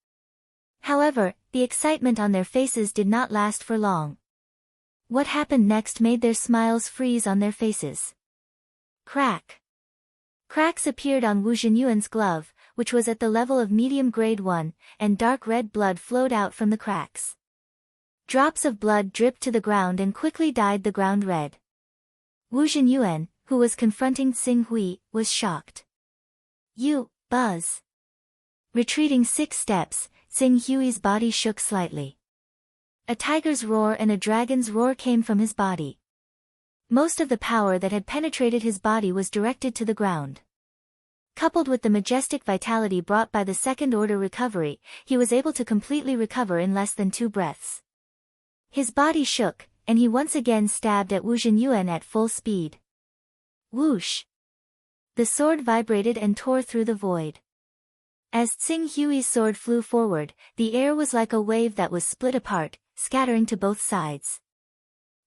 However, the excitement on their faces did not last for long. What happened next made their smiles freeze on their faces. Crack. Cracks appeared on Wu Zhenyuan's glove, which was at the level of medium grade 1, and dark red blood flowed out from the cracks. Drops of blood dripped to the ground and quickly dyed the ground red. Wu Zhenyuan, who was confronting Xing Hui, was shocked. You, Buzz. Retreating 6 steps, Xing Hui's body shook slightly. A tiger's roar and a dragon's roar came from his body. Most of the power that had penetrated his body was directed to the ground. Coupled with the majestic vitality brought by the second-order recovery, he was able to completely recover in less than 2 breaths. His body shook, and he once again stabbed at Wu Zhenyuan at full speed. Whoosh! The sword vibrated and tore through the void. As Tsing Hui's sword flew forward, the air was like a wave that was split apart, scattering to both sides.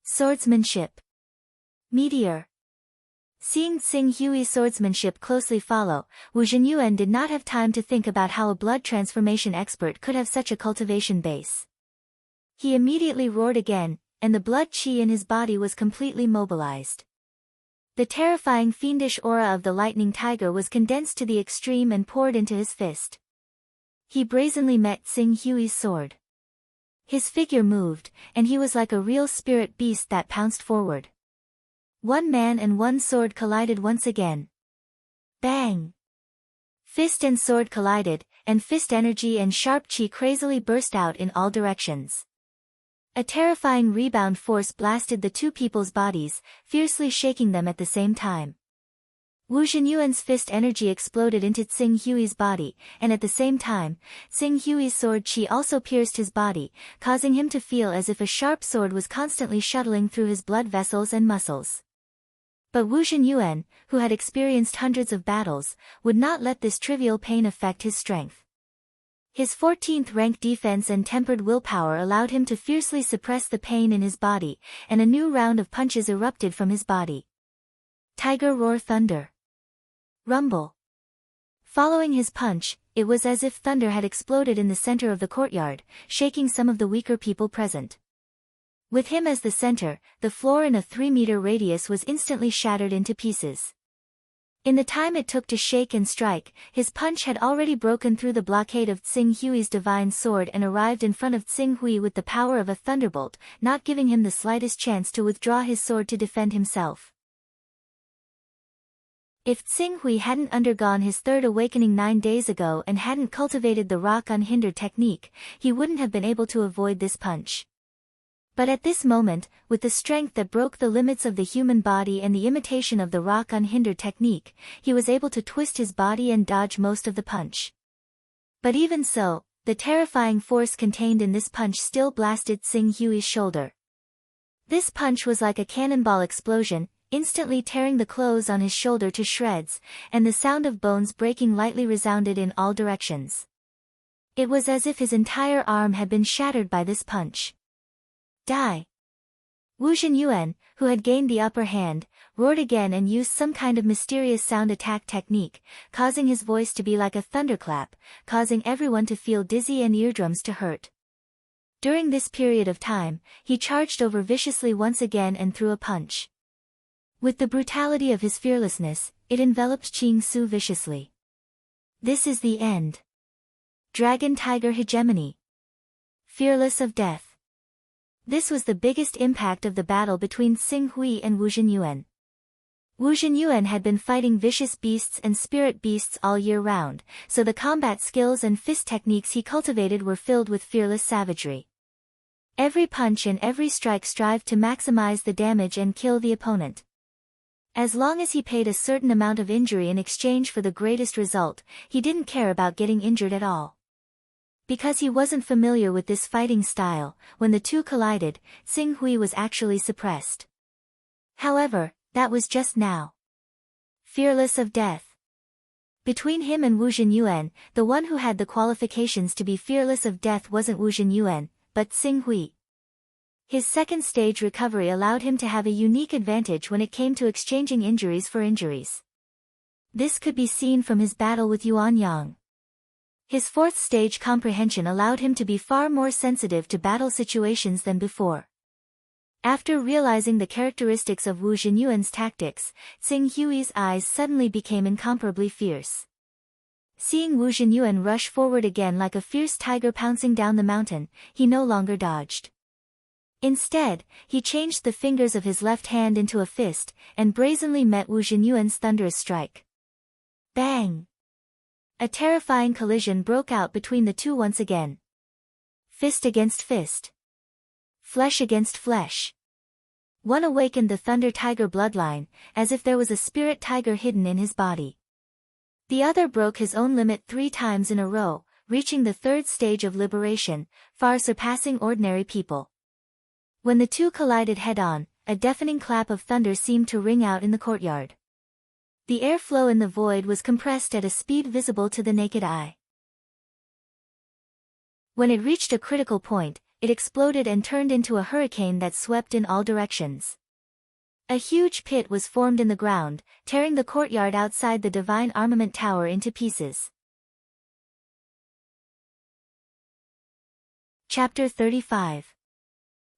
Swordsmanship. Meteor. Seeing Tsing Hui's swordsmanship closely follow, Wu Zhenyuan did not have time to think about how a blood transformation expert could have such a cultivation base. He immediately roared again, and the blood qi in his body was completely mobilized. The terrifying fiendish aura of the lightning tiger was condensed to the extreme and poured into his fist. He brazenly met Tsing Hui's sword. His figure moved, and he was like a real spirit beast that pounced forward. One man and one sword collided once again. Bang! Fist and sword collided, and fist energy and sharp qi crazily burst out in all directions. A terrifying rebound force blasted the two people's bodies, fiercely shaking them at the same time. Wu Zhenyuan's fist energy exploded into Tsing Hui's body, and at the same time, Tsing Hui's sword qi also pierced his body, causing him to feel as if a sharp sword was constantly shuttling through his blood vessels and muscles. But Wu Zhenyuan, who had experienced hundreds of battles, would not let this trivial pain affect his strength. His 14th rank defense and tempered willpower allowed him to fiercely suppress the pain in his body, and a new round of punches erupted from his body. Tiger roar thunder. Rumble. Following his punch, it was as if thunder had exploded in the center of the courtyard, shaking some of the weaker people present. With him as the center, the floor in a 3-meter radius was instantly shattered into pieces. In the time it took to shake and strike, his punch had already broken through the blockade of Tsing Hui's divine sword and arrived in front of Tsing Hui with the power of a thunderbolt, not giving him the slightest chance to withdraw his sword to defend himself. If Tsing Hui hadn't undergone his third awakening 9 days ago and hadn't cultivated the rock unhindered technique, he wouldn't have been able to avoid this punch. But at this moment, with the strength that broke the limits of the human body and the imitation of the rock unhindered technique, he was able to twist his body and dodge most of the punch. But even so, the terrifying force contained in this punch still blasted Tsing Hui's shoulder. This punch was like a cannonball explosion, instantly tearing the clothes on his shoulder to shreds, and the sound of bones breaking lightly resounded in all directions. It was as if his entire arm had been shattered by this punch. Die! Wu Zhenyuan, who had gained the upper hand, roared again and used some kind of mysterious sound attack technique, causing his voice to be like a thunderclap, causing everyone to feel dizzy and eardrums to hurt. During this period of time, he charged over viciously once again and threw a punch. With the brutality of his fearlessness, it enveloped Qing Su viciously. This is the end. Dragon Tiger Hegemony. Fearless of death. This was the biggest impact of the battle between Tsing Hui and Wu Zhenyuan. Wu Zhenyuan had been fighting vicious beasts and spirit beasts all year round, so the combat skills and fist techniques he cultivated were filled with fearless savagery. Every punch and every strike strived to maximize the damage and kill the opponent. As long as he paid a certain amount of injury in exchange for the greatest result, he didn't care about getting injured at all. Because he wasn't familiar with this fighting style, when the two collided, Tsing Hui was actually suppressed. However, that was just now. Fearless of death. Between him and Wu Zhenyuan, the one who had the qualifications to be fearless of death wasn't Wu Zhenyuan, but Tsing Hui. His second stage recovery allowed him to have a unique advantage when it came to exchanging injuries for injuries. This could be seen from his battle with Yuan Yang. His fourth stage comprehension allowed him to be far more sensitive to battle situations than before. After realizing the characteristics of Wu Zhenyuan's tactics, Tsing Hui's eyes suddenly became incomparably fierce. Seeing Wu Zhenyuan rush forward again like a fierce tiger pouncing down the mountain, he no longer dodged. Instead, he changed the fingers of his left hand into a fist, and brazenly met Wu Zhenyuan's thunderous strike. Bang! A terrifying collision broke out between the two once again. Fist against fist. Flesh against flesh. One awakened the Thunder Tiger bloodline, as if there was a spirit tiger hidden in his body. The other broke his own limit 3 times in a row, reaching the 3rd stage of liberation, far surpassing ordinary people. When the two collided head-on, a deafening clap of thunder seemed to ring out in the courtyard. The airflow in the void was compressed at a speed visible to the naked eye. When it reached a critical point, it exploded and turned into a hurricane that swept in all directions. A huge pit was formed in the ground, tearing the courtyard outside the Divine Armament Tower into pieces. Chapter 35.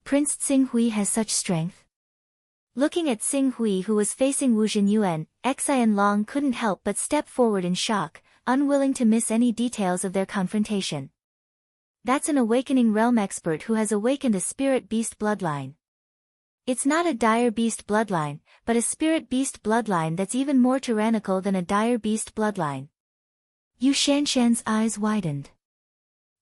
Prince Tsinghui has such strength. Looking at Tsinghui, who was facing Wu Zhenyuan, Xian Long couldn't help but step forward in shock, unwilling to miss any details of their confrontation. That's an awakening realm expert who has awakened a spirit beast bloodline. It's not a dire beast bloodline, but a spirit beast bloodline that's even more tyrannical than a dire beast bloodline. Yu Shanshan's eyes widened.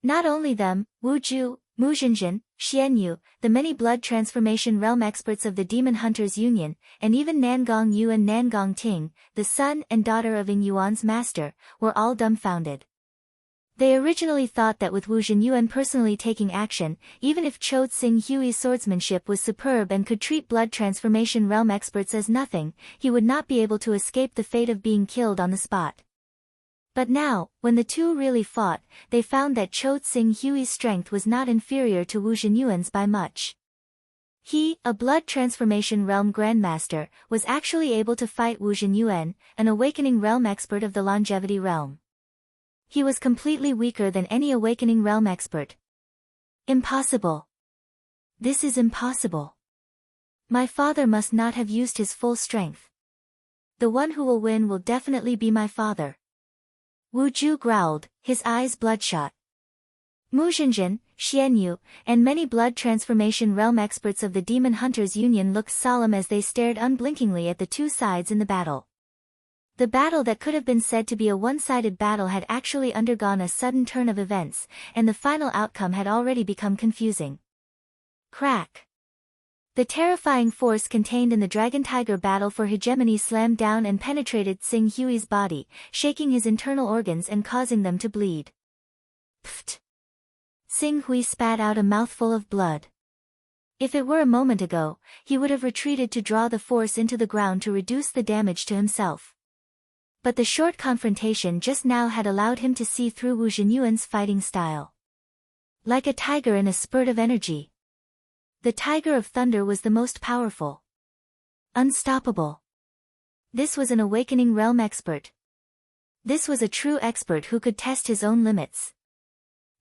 Not only them, Wu Ju, Mu Zhenjin, Xian Yu, the many blood transformation realm experts of the Demon Hunters Union, and even Nangong Yu and Nangong Ting, the son and daughter of Ing Yuan's master, were all dumbfounded. They originally thought that with Wu Zhenyuan personally taking action, even if Cho Tsing Hui's swordsmanship was superb and could treat blood transformation realm experts as nothing, he would not be able to escape the fate of being killed on the spot. But now, when the two really fought, they found that Cho Tsing Hui's strength was not inferior to Wu Zhenyuan's by much. He, a blood transformation realm grandmaster, was actually able to fight Wu Zhenyuan, an awakening realm expert of the longevity realm. He was completely weaker than any awakening realm expert. Impossible. This is impossible. My father must not have used his full strength. The one who will win will definitely be my father. Wu Ju growled, his eyes bloodshot. Mu Zhenjin, Xian Yu, and many blood transformation realm experts of the Demon Hunters Union looked solemn as they stared unblinkingly at the two sides in the battle. The battle that could have been said to be a one-sided battle had actually undergone a sudden turn of events, and the final outcome had already become confusing. Crack! The terrifying force contained in the Dragon Tiger battle for hegemony slammed down and penetrated Tsing Hui's body, shaking his internal organs and causing them to bleed. Pfft! Tsing Hui spat out a mouthful of blood. If it were a moment ago, he would have retreated to draw the force into the ground to reduce the damage to himself. But the short confrontation just now had allowed him to see through Wu Zhenyuan's fighting style. Like a tiger in a spurt of energy. The Tiger of Thunder was the most powerful. Unstoppable. This was an awakening realm expert. This was a true expert who could test his own limits.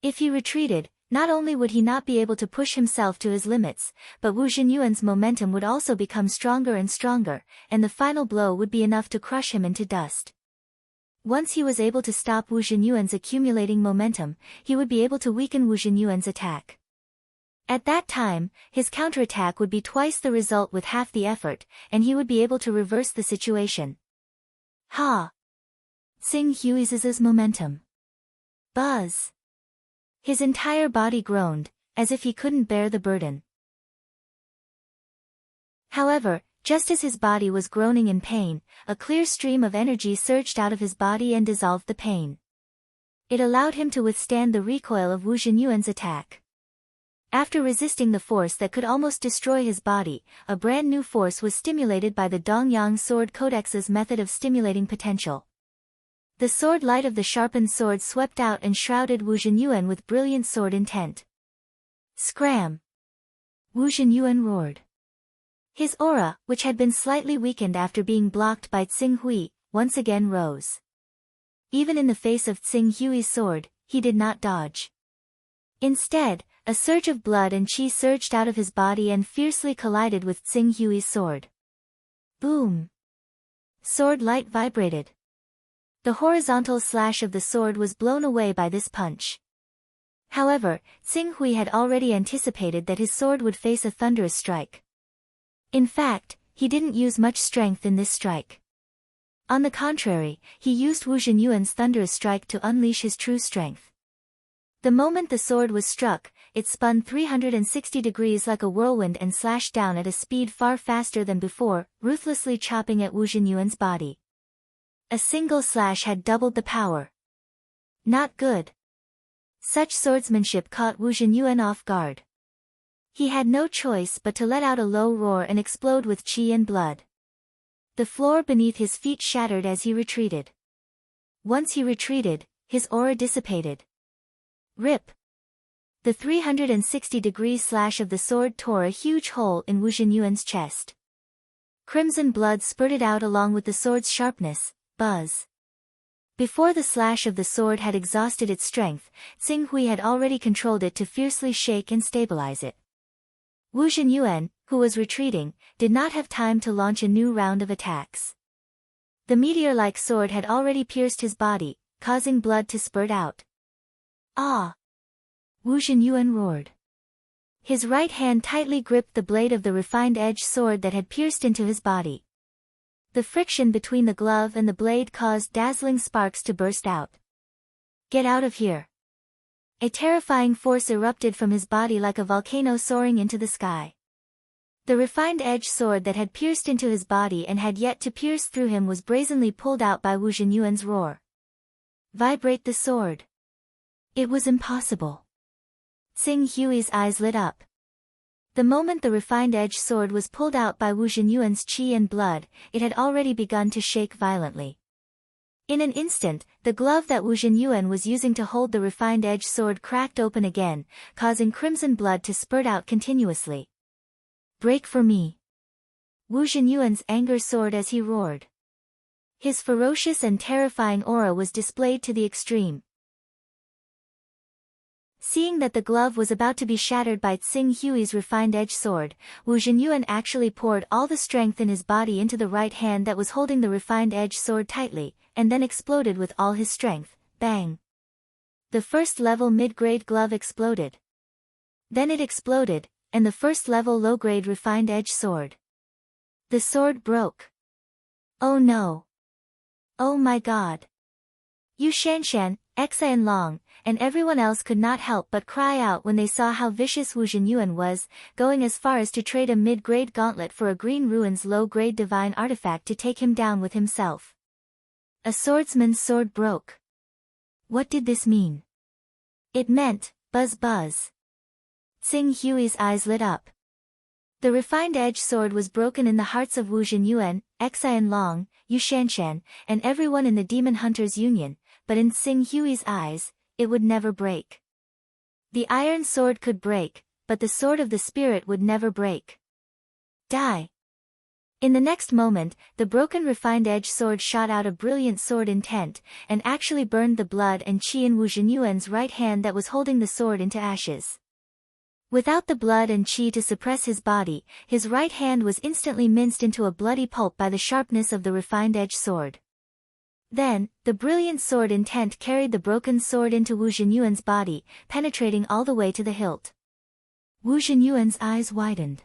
If he retreated, not only would he not be able to push himself to his limits, but Wu Zhenyuan's momentum would also become stronger and stronger, and the final blow would be enough to crush him into dust. Once he was able to stop Wu Zhenyuan's accumulating momentum, he would be able to weaken Wu Zhenyuan's attack. At that time, his counterattack would be twice the result with half the effort, and he would be able to reverse the situation. Ha! Tsing Hui's momentum. Buzz! His entire body groaned, as if he couldn't bear the burden. However, just as his body was groaning in pain, a clear stream of energy surged out of his body and dissolved the pain. It allowed him to withstand the recoil of Wu Zhenyuan's attack. After resisting the force that could almost destroy his body, a brand new force was stimulated by the Dongyang Sword Codex's method of stimulating potential. The sword light of the sharpened sword swept out and shrouded Wu Zhenyuan with brilliant sword intent. Scram! Wu Zhenyuan roared. His aura, which had been slightly weakened after being blocked by Tsing Hui, once again rose. Even in the face of Tsing Hui's sword, he did not dodge. Instead, a surge of blood and qi surged out of his body and fiercely collided with Tsing Hui's sword. Boom! Sword light vibrated. The horizontal slash of the sword was blown away by this punch. However, Tsing Hui had already anticipated that his sword would face a thunderous strike. In fact, he didn't use much strength in this strike. On the contrary, he used Wu Zhenyuan's thunderous strike to unleash his true strength. The moment the sword was struck, it spun 360 degrees like a whirlwind and slashed down at a speed far faster than before, ruthlessly chopping at Wu Zhenyuan's body. A single slash had doubled the power. Not good. Such swordsmanship caught Wu Zhenyuan off guard. He had no choice but to let out a low roar and explode with qi and blood. The floor beneath his feet shattered as he retreated. Once he retreated, his aura dissipated. Rip! The 360-degree slash of the sword tore a huge hole in Wu Zhenyuan's chest. Crimson blood spurted out along with the sword's sharpness. Buzz! Before the slash of the sword had exhausted its strength, Xing Hui had already controlled it to fiercely shake and stabilize it. Wu Zhenyuan, who was retreating, did not have time to launch a new round of attacks. The meteor-like sword had already pierced his body, causing blood to spurt out. Ah! Wu Zhenyuan roared. His right hand tightly gripped the blade of the refined-edged sword that had pierced into his body. The friction between the glove and the blade caused dazzling sparks to burst out. Get out of here! A terrifying force erupted from his body like a volcano soaring into the sky. The refined-edged sword that had pierced into his body and had yet to pierce through him was brazenly pulled out by Wu Zhenyuan's roar. Vibrate the sword! It was impossible. Xing Hui's eyes lit up. The moment the refined-edged sword was pulled out by Wu Zhenyuan's qi and blood, it had already begun to shake violently. In an instant, the glove that Wu Zhenyuan was using to hold the refined-edged sword cracked open again, causing crimson blood to spurt out continuously. Break for me! Wu Zhenyuan's anger soared as he roared. His ferocious and terrifying aura was displayed to the extreme. Seeing that the glove was about to be shattered by Xing Hui's refined-edged sword, Wu Zhenyuan actually poured all the strength in his body into the right hand that was holding the refined-edged sword tightly, and then exploded with all his strength. Bang! The first-level mid-grade glove exploded. Then it exploded, and the first-level low-grade refined-edged sword. The sword broke. Oh no! Oh my god! Yu Shanshan, Exan Long, and everyone else could not help but cry out when they saw how vicious Wu Zhenyuan was, going as far as to trade a mid-grade gauntlet for a Green Ruins low-grade divine artifact to take him down with himself. A swordsman's sword broke. What did this mean? It meant, buzz buzz. Xing Hui's eyes lit up. The refined-edged sword was broken in the hearts of Wu Zhenyuan, Exan Long, Yu Shanshan, and everyone in the Demon Hunters Union, but in Xing Hui's eyes, it would never break. The iron sword could break, but the sword of the spirit would never break. Die! In the next moment, the broken refined-edged sword shot out a brilliant sword intent, and actually burned the blood and qi in Wu Zhenyuan's right hand that was holding the sword into ashes. Without the blood and qi to suppress his body, his right hand was instantly minced into a bloody pulp by the sharpness of the refined-edged sword. Then, the brilliant sword intent carried the broken sword into Wu Zhenyuan's body, penetrating all the way to the hilt. Wu Zhenyuan's eyes widened.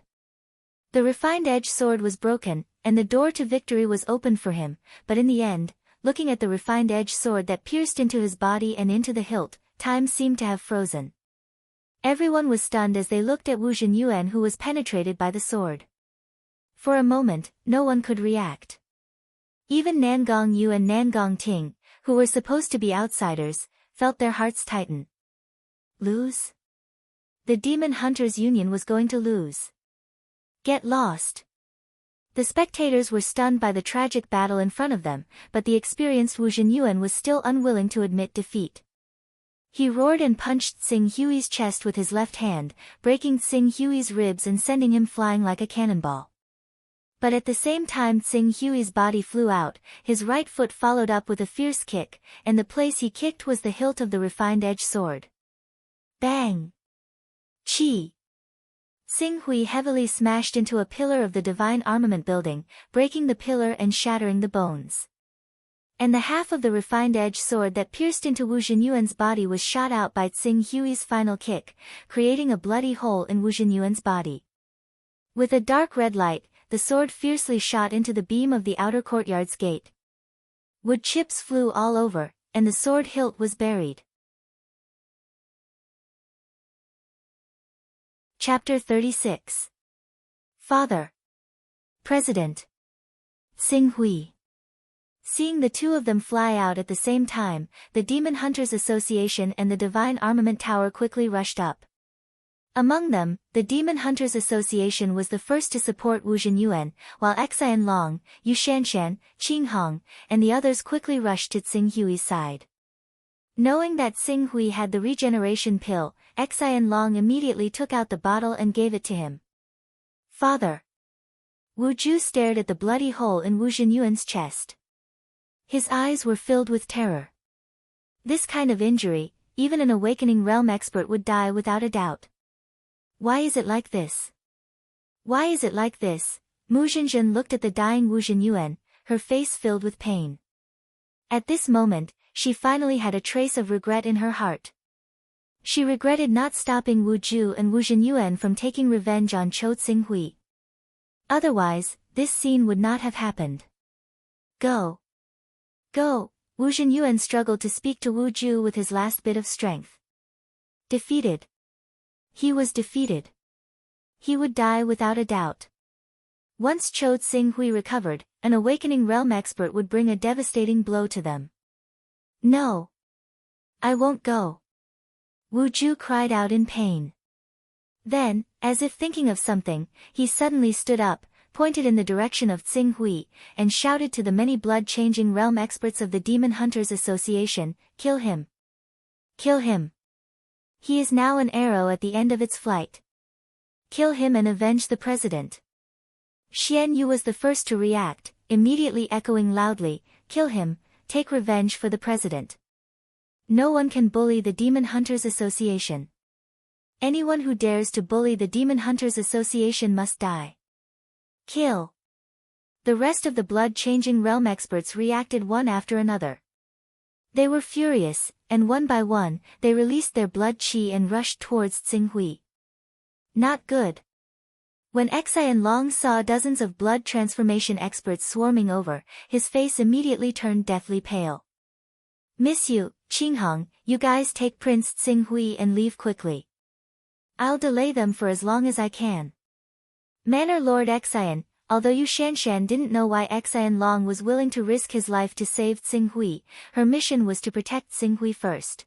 The refined-edged sword was broken, and the door to victory was opened for him, but in the end, looking at the refined-edged sword that pierced into his body and into the hilt, time seemed to have frozen. Everyone was stunned as they looked at Wu Zhenyuan, who was penetrated by the sword. For a moment, no one could react. Even Nangong Yu and Nangong Ting, who were supposed to be outsiders, felt their hearts tighten. Lose? The Demon Hunters Union was going to lose. Get lost. The spectators were stunned by the tragic battle in front of them, but the experienced Wu Zhenyuan was still unwilling to admit defeat. He roared and punched Xing Hui's chest with his left hand, breaking Xing Hui's ribs and sending him flying like a cannonball. But at the same time Xing Hui's body flew out, his right foot followed up with a fierce kick, and the place he kicked was the hilt of the refined-edged sword. Bang! Chi! Xing Hui heavily smashed into a pillar of the Divine Armament building, breaking the pillar and shattering the bones. And the half of the refined-edged sword that pierced into Wu Zhenyuan's body was shot out by Xing Hui's final kick, creating a bloody hole in Wu Zhenyuan's body. With a dark red light, the sword fiercely shot into the beam of the outer courtyard's gate. Wood chips flew all over, and the sword hilt was buried. Chapter 36. Father. President. Xing Hui. Seeing the two of them fly out at the same time, the Demon Hunters Association and the Divine Armament Tower quickly rushed up. Among them, the Demon Hunters Association was the first to support Wu Zhenyuan, while Xian Long, Yu Shanshan, Qing Hong, and the others quickly rushed to Xing Hui's side. Knowing that Xing Hui had the regeneration pill, Xian Long immediately took out the bottle and gave it to him. Father. Wu Ju stared at the bloody hole in Wu Zhenyuan's chest. His eyes were filled with terror. This kind of injury, even an awakening realm expert would die without a doubt. Why is it like this? Why is it like this? Mu Zhenjun looked at the dying Wu Zhenyuan, her face filled with pain. At this moment, she finally had a trace of regret in her heart. She regretted not stopping Wu Ju and Wu Zhenyuan from taking revenge on Chou Xing Hui. Otherwise, this scene would not have happened. Go. Go. Wu Zhenyuan struggled to speak to Wu Ju with his last bit of strength. Defeated. He was defeated. He would die without a doubt. Once Chou Xing Hui recovered, an awakening realm expert would bring a devastating blow to them. No. I won't go. Wu Ju cried out in pain. Then, as if thinking of something, he suddenly stood up, pointed in the direction of Xing Hui, and shouted to the many blood-changing realm experts of the Demon Hunters Association, "Kill him! Kill him! He is now an arrow at the end of its flight. Kill him and avenge the president." Xian Yu was the first to react, immediately echoing loudly, "Kill him, take revenge for the president. No one can bully the Demon Hunters Association. Anyone who dares to bully the Demon Hunters Association must die. Kill." The rest of the blood-changing realm experts reacted one after another. They were furious, and one by one, they released their blood qi and rushed towards Xing Hui. Not good. When Xian Long saw dozens of blood transformation experts swarming over, his face immediately turned deathly pale. "Miss you, Qing Hong, you guys take Prince Xing Hui and leave quickly. I'll delay them for as long as I can." Manor Lord Xian, although Yu Shanshan didn't know why Xian Long was willing to risk his life to save Xing Hui, her mission was to protect Xing Hui first.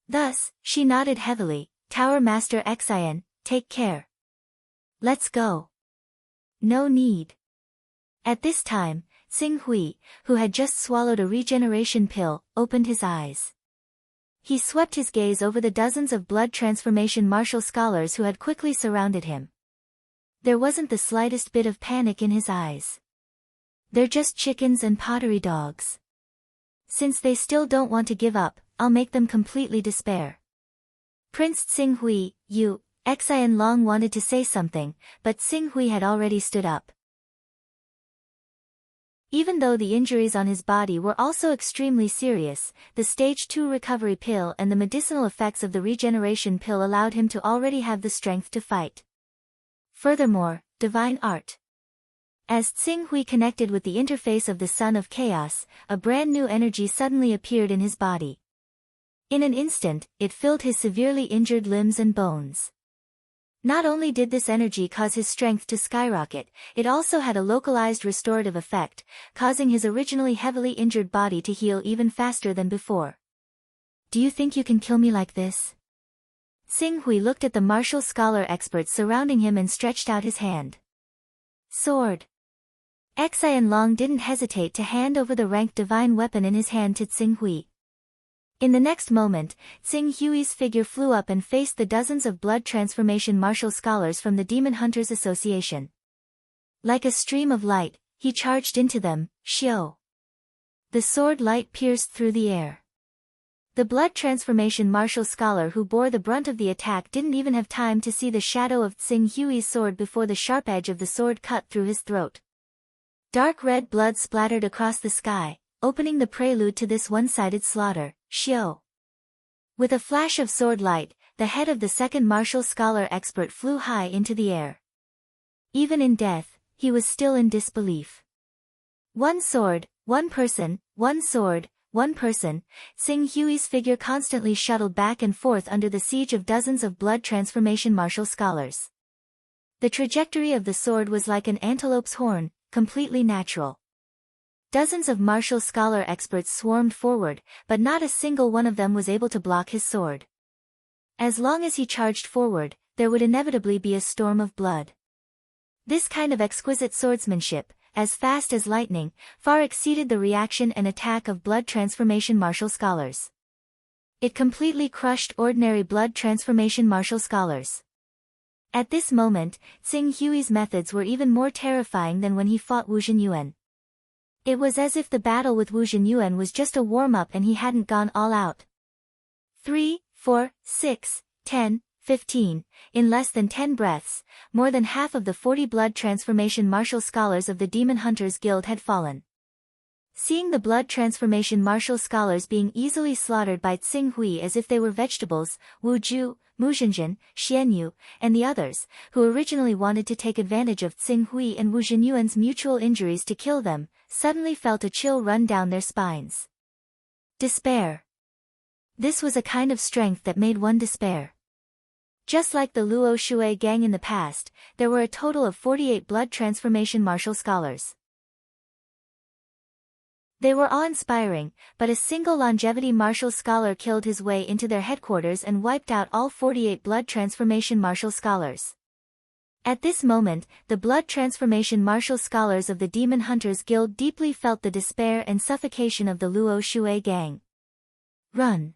Thus, she nodded heavily, "Tower Master Xian, take care. Let's go." "No need." At this time, Xing Hui, who had just swallowed a regeneration pill, opened his eyes. He swept his gaze over the dozens of blood transformation martial scholars who had quickly surrounded him. There wasn't the slightest bit of panic in his eyes. "They're just chickens and pottery dogs. Since they still don't want to give up, I'll make them completely despair." Prince Xing Hui, Xian Long wanted to say something, but Xing Hui had already stood up. Even though the injuries on his body were also extremely serious, the Stage 2 recovery pill and the medicinal effects of the regeneration pill allowed him to already have the strength to fight. Furthermore, divine art. As Xing Hui connected with the interface of the Son of Chaos, a brand new energy suddenly appeared in his body. In an instant, it filled his severely injured limbs and bones. Not only did this energy cause his strength to skyrocket, it also had a localized restorative effect, causing his originally heavily injured body to heal even faster than before. "Do you think you can kill me like this?" Xing Hui looked at the martial scholar experts surrounding him and stretched out his hand. Sword. Xian Long didn't hesitate to hand over the ranked divine weapon in his hand to Xing Hui. In the next moment, Xing Hui's figure flew up and faced the dozens of blood transformation martial scholars from the Demon Hunters Association. Like a stream of light, he charged into them, "Xiao." The sword light pierced through the air. The blood transformation martial scholar who bore the brunt of the attack didn't even have time to see the shadow of Xing Hui's sword before the sharp edge of the sword cut through his throat. Dark red blood splattered across the sky, opening the prelude to this one-sided slaughter, "Xiao." With a flash of sword light, the head of the second martial scholar expert flew high into the air. Even in death, he was still in disbelief. "One sword, one person, one sword, one person, Xing Hui's figure constantly shuttled back and forth under the siege of dozens of blood transformation martial scholars. The trajectory of the sword was like an antelope's horn, completely natural. Dozens of martial scholar experts swarmed forward, but not a single one of them was able to block his sword. As long as he charged forward, there would inevitably be a storm of blood. This kind of exquisite swordsmanship, as fast as lightning, far exceeded the reaction and attack of blood transformation martial scholars. It completely crushed ordinary blood transformation martial scholars. At this moment, Xing Hui's methods were even more terrifying than when he fought Wu Zhenyuan. It was as if the battle with Wu Zhenyuan was just a warm-up and he hadn't gone all out. 3, 4, 6, 10, 15, in less than 10 breaths, more than half of the 40 blood transformation martial scholars of the Demon Hunters Guild had fallen. Seeing the blood transformation martial scholars being easily slaughtered by Xing Hui as if they were vegetables, Wu Ju, Mu Zhenjin, Xian Yu, and the others, who originally wanted to take advantage of Xing Hui and Wu Zhenyuan's mutual injuries to kill them, suddenly felt a chill run down their spines. Despair. This was a kind of strength that made one despair. Just like the Luo Shui gang in the past, there were a total of 48 blood transformation martial scholars. They were awe-inspiring, but a single longevity martial scholar killed his way into their headquarters and wiped out all 48 blood transformation martial scholars. At this moment, the blood transformation martial scholars of the Demon Hunters Guild deeply felt the despair and suffocation of the Luo Shui gang. Run!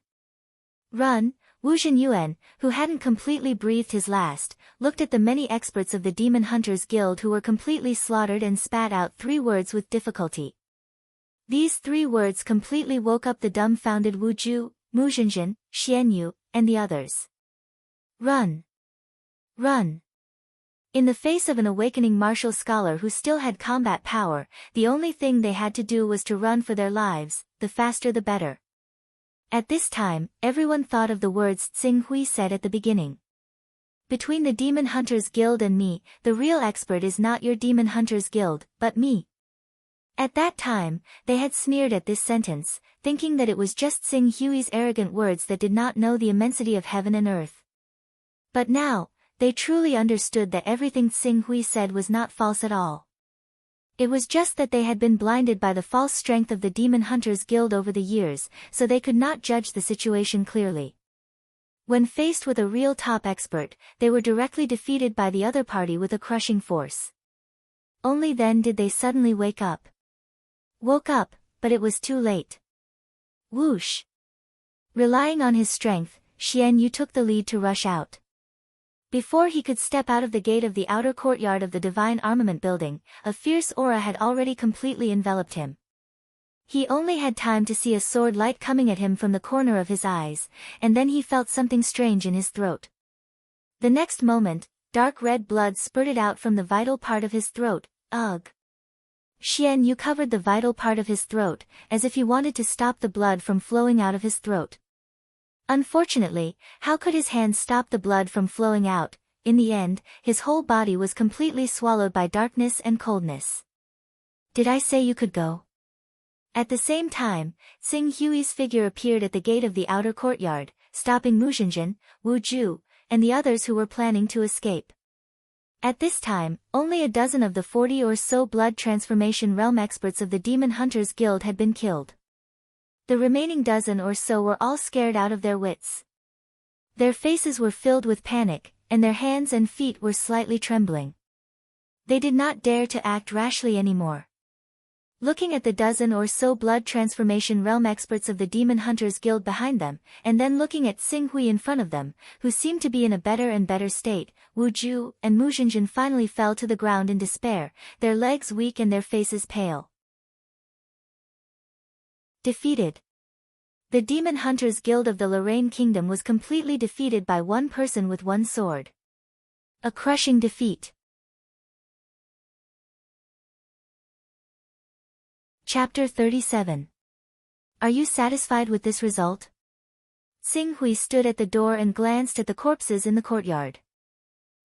Run! Wu Zhenyuan, who hadn't completely breathed his last, looked at the many experts of the Demon Hunters Guild who were completely slaughtered and spat out 3 words with difficulty. These 3 words completely woke up the dumbfounded Wu Ju, Mu Zhenjin, Xian Yu, and the others. Run! Run! In the face of an awakening martial scholar who still had combat power, the only thing they had to do was to run for their lives, the faster the better. At this time, everyone thought of the words Xing Hui said at the beginning. Between the Demon Hunters Guild and me, the real expert is not your Demon Hunters Guild, but me. At that time, they had sneered at this sentence, thinking that it was just Xing Hui's arrogant words that did not know the immensity of heaven and earth. But now, they truly understood that everything Xing Hui said was not false at all. It was just that they had been blinded by the false strength of the Demon Hunters Guild over the years, so they could not judge the situation clearly. When faced with a real top expert, they were directly defeated by the other party with a crushing force. Only then did they suddenly wake up. Woke up, but it was too late. Whoosh! Relying on his strength, Xian Yu took the lead to rush out. Before he could step out of the gate of the outer courtyard of the Divine Armament Building, a fierce aura had already completely enveloped him. He only had time to see a sword light coming at him from the corner of his eyes, and then he felt something strange in his throat. The next moment, dark red blood spurted out from the vital part of his throat. Ugh! Xian Yu covered the vital part of his throat, as if he wanted to stop the blood from flowing out of his throat. Unfortunately, how could his hands stop the blood from flowing out? In the end, his whole body was completely swallowed by darkness and coldness. Did I say you could go? At the same time, Xing Hui's figure appeared at the gate of the outer courtyard, stopping Mu Zhenjin, Wu Ju, and the others who were planning to escape. At this time, only a dozen of the 40 or so blood transformation realm experts of the Demon Hunters Guild had been killed. The remaining dozen or so were all scared out of their wits. Their faces were filled with panic, and their hands and feet were slightly trembling. They did not dare to act rashly anymore. Looking at the dozen or so blood transformation realm experts of the Demon Hunters Guild behind them, and then looking at Xing Hui in front of them, who seemed to be in a better and better state, Wu Ju and Mu Zhenjin finally fell to the ground in despair, their legs weak and their faces pale. Defeated. The Demon Hunters Guild of the Lorraine Kingdom was completely defeated by one person with one sword. A crushing defeat. Chapter 37. Are you satisfied with this result? Xing Hui stood at the door and glanced at the corpses in the courtyard.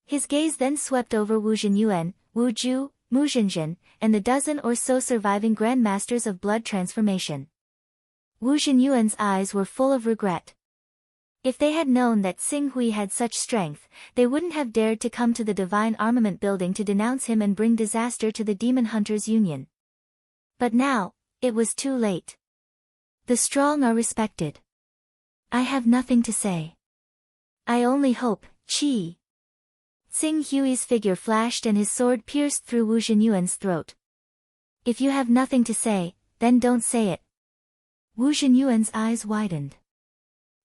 His gaze then swept over Wu Zhenyuan, Wu Ju, Mu Zhenjin, and the dozen or so surviving Grand Masters of Blood Transformation. Wu Zhenyuan's eyes were full of regret. If they had known that Xing Hui had such strength, they wouldn't have dared to come to the Divine Armament Building to denounce him and bring disaster to the Demon Hunters Union. But now, it was too late. The strong are respected. I have nothing to say. I only hope, Qi. Xing Hui's figure flashed and his sword pierced through Wu Zhenyuan's throat. If you have nothing to say, then don't say it. Wu Zhenyuan's eyes widened.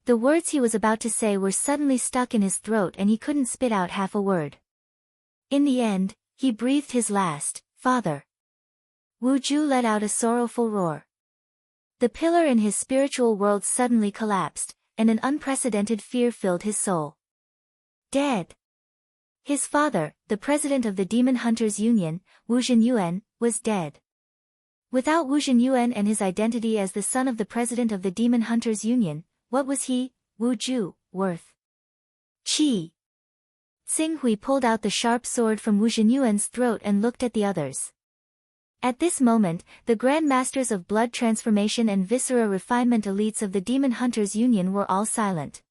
The words he was about to say were suddenly stuck in his throat and he couldn't spit out half a word. In the end, he breathed his last, "Father." Wu Ju let out a sorrowful roar. The pillar in his spiritual world suddenly collapsed, and an unprecedented fear filled his soul. Dead. His father, the president of the Demon Hunters Union, Wu Zhenyuan, was dead. Without Wu Zhenyuan and his identity as the son of the president of the Demon Hunters Union, what was he, Wu Ju, worth? Qi. Xing Hui pulled out the sharp sword from Wu Zhenyuan's throat and looked at the others. At this moment, the Grand Masters of Blood Transformation and Viscera Refinement elites of the Demon Hunters Union were all silent.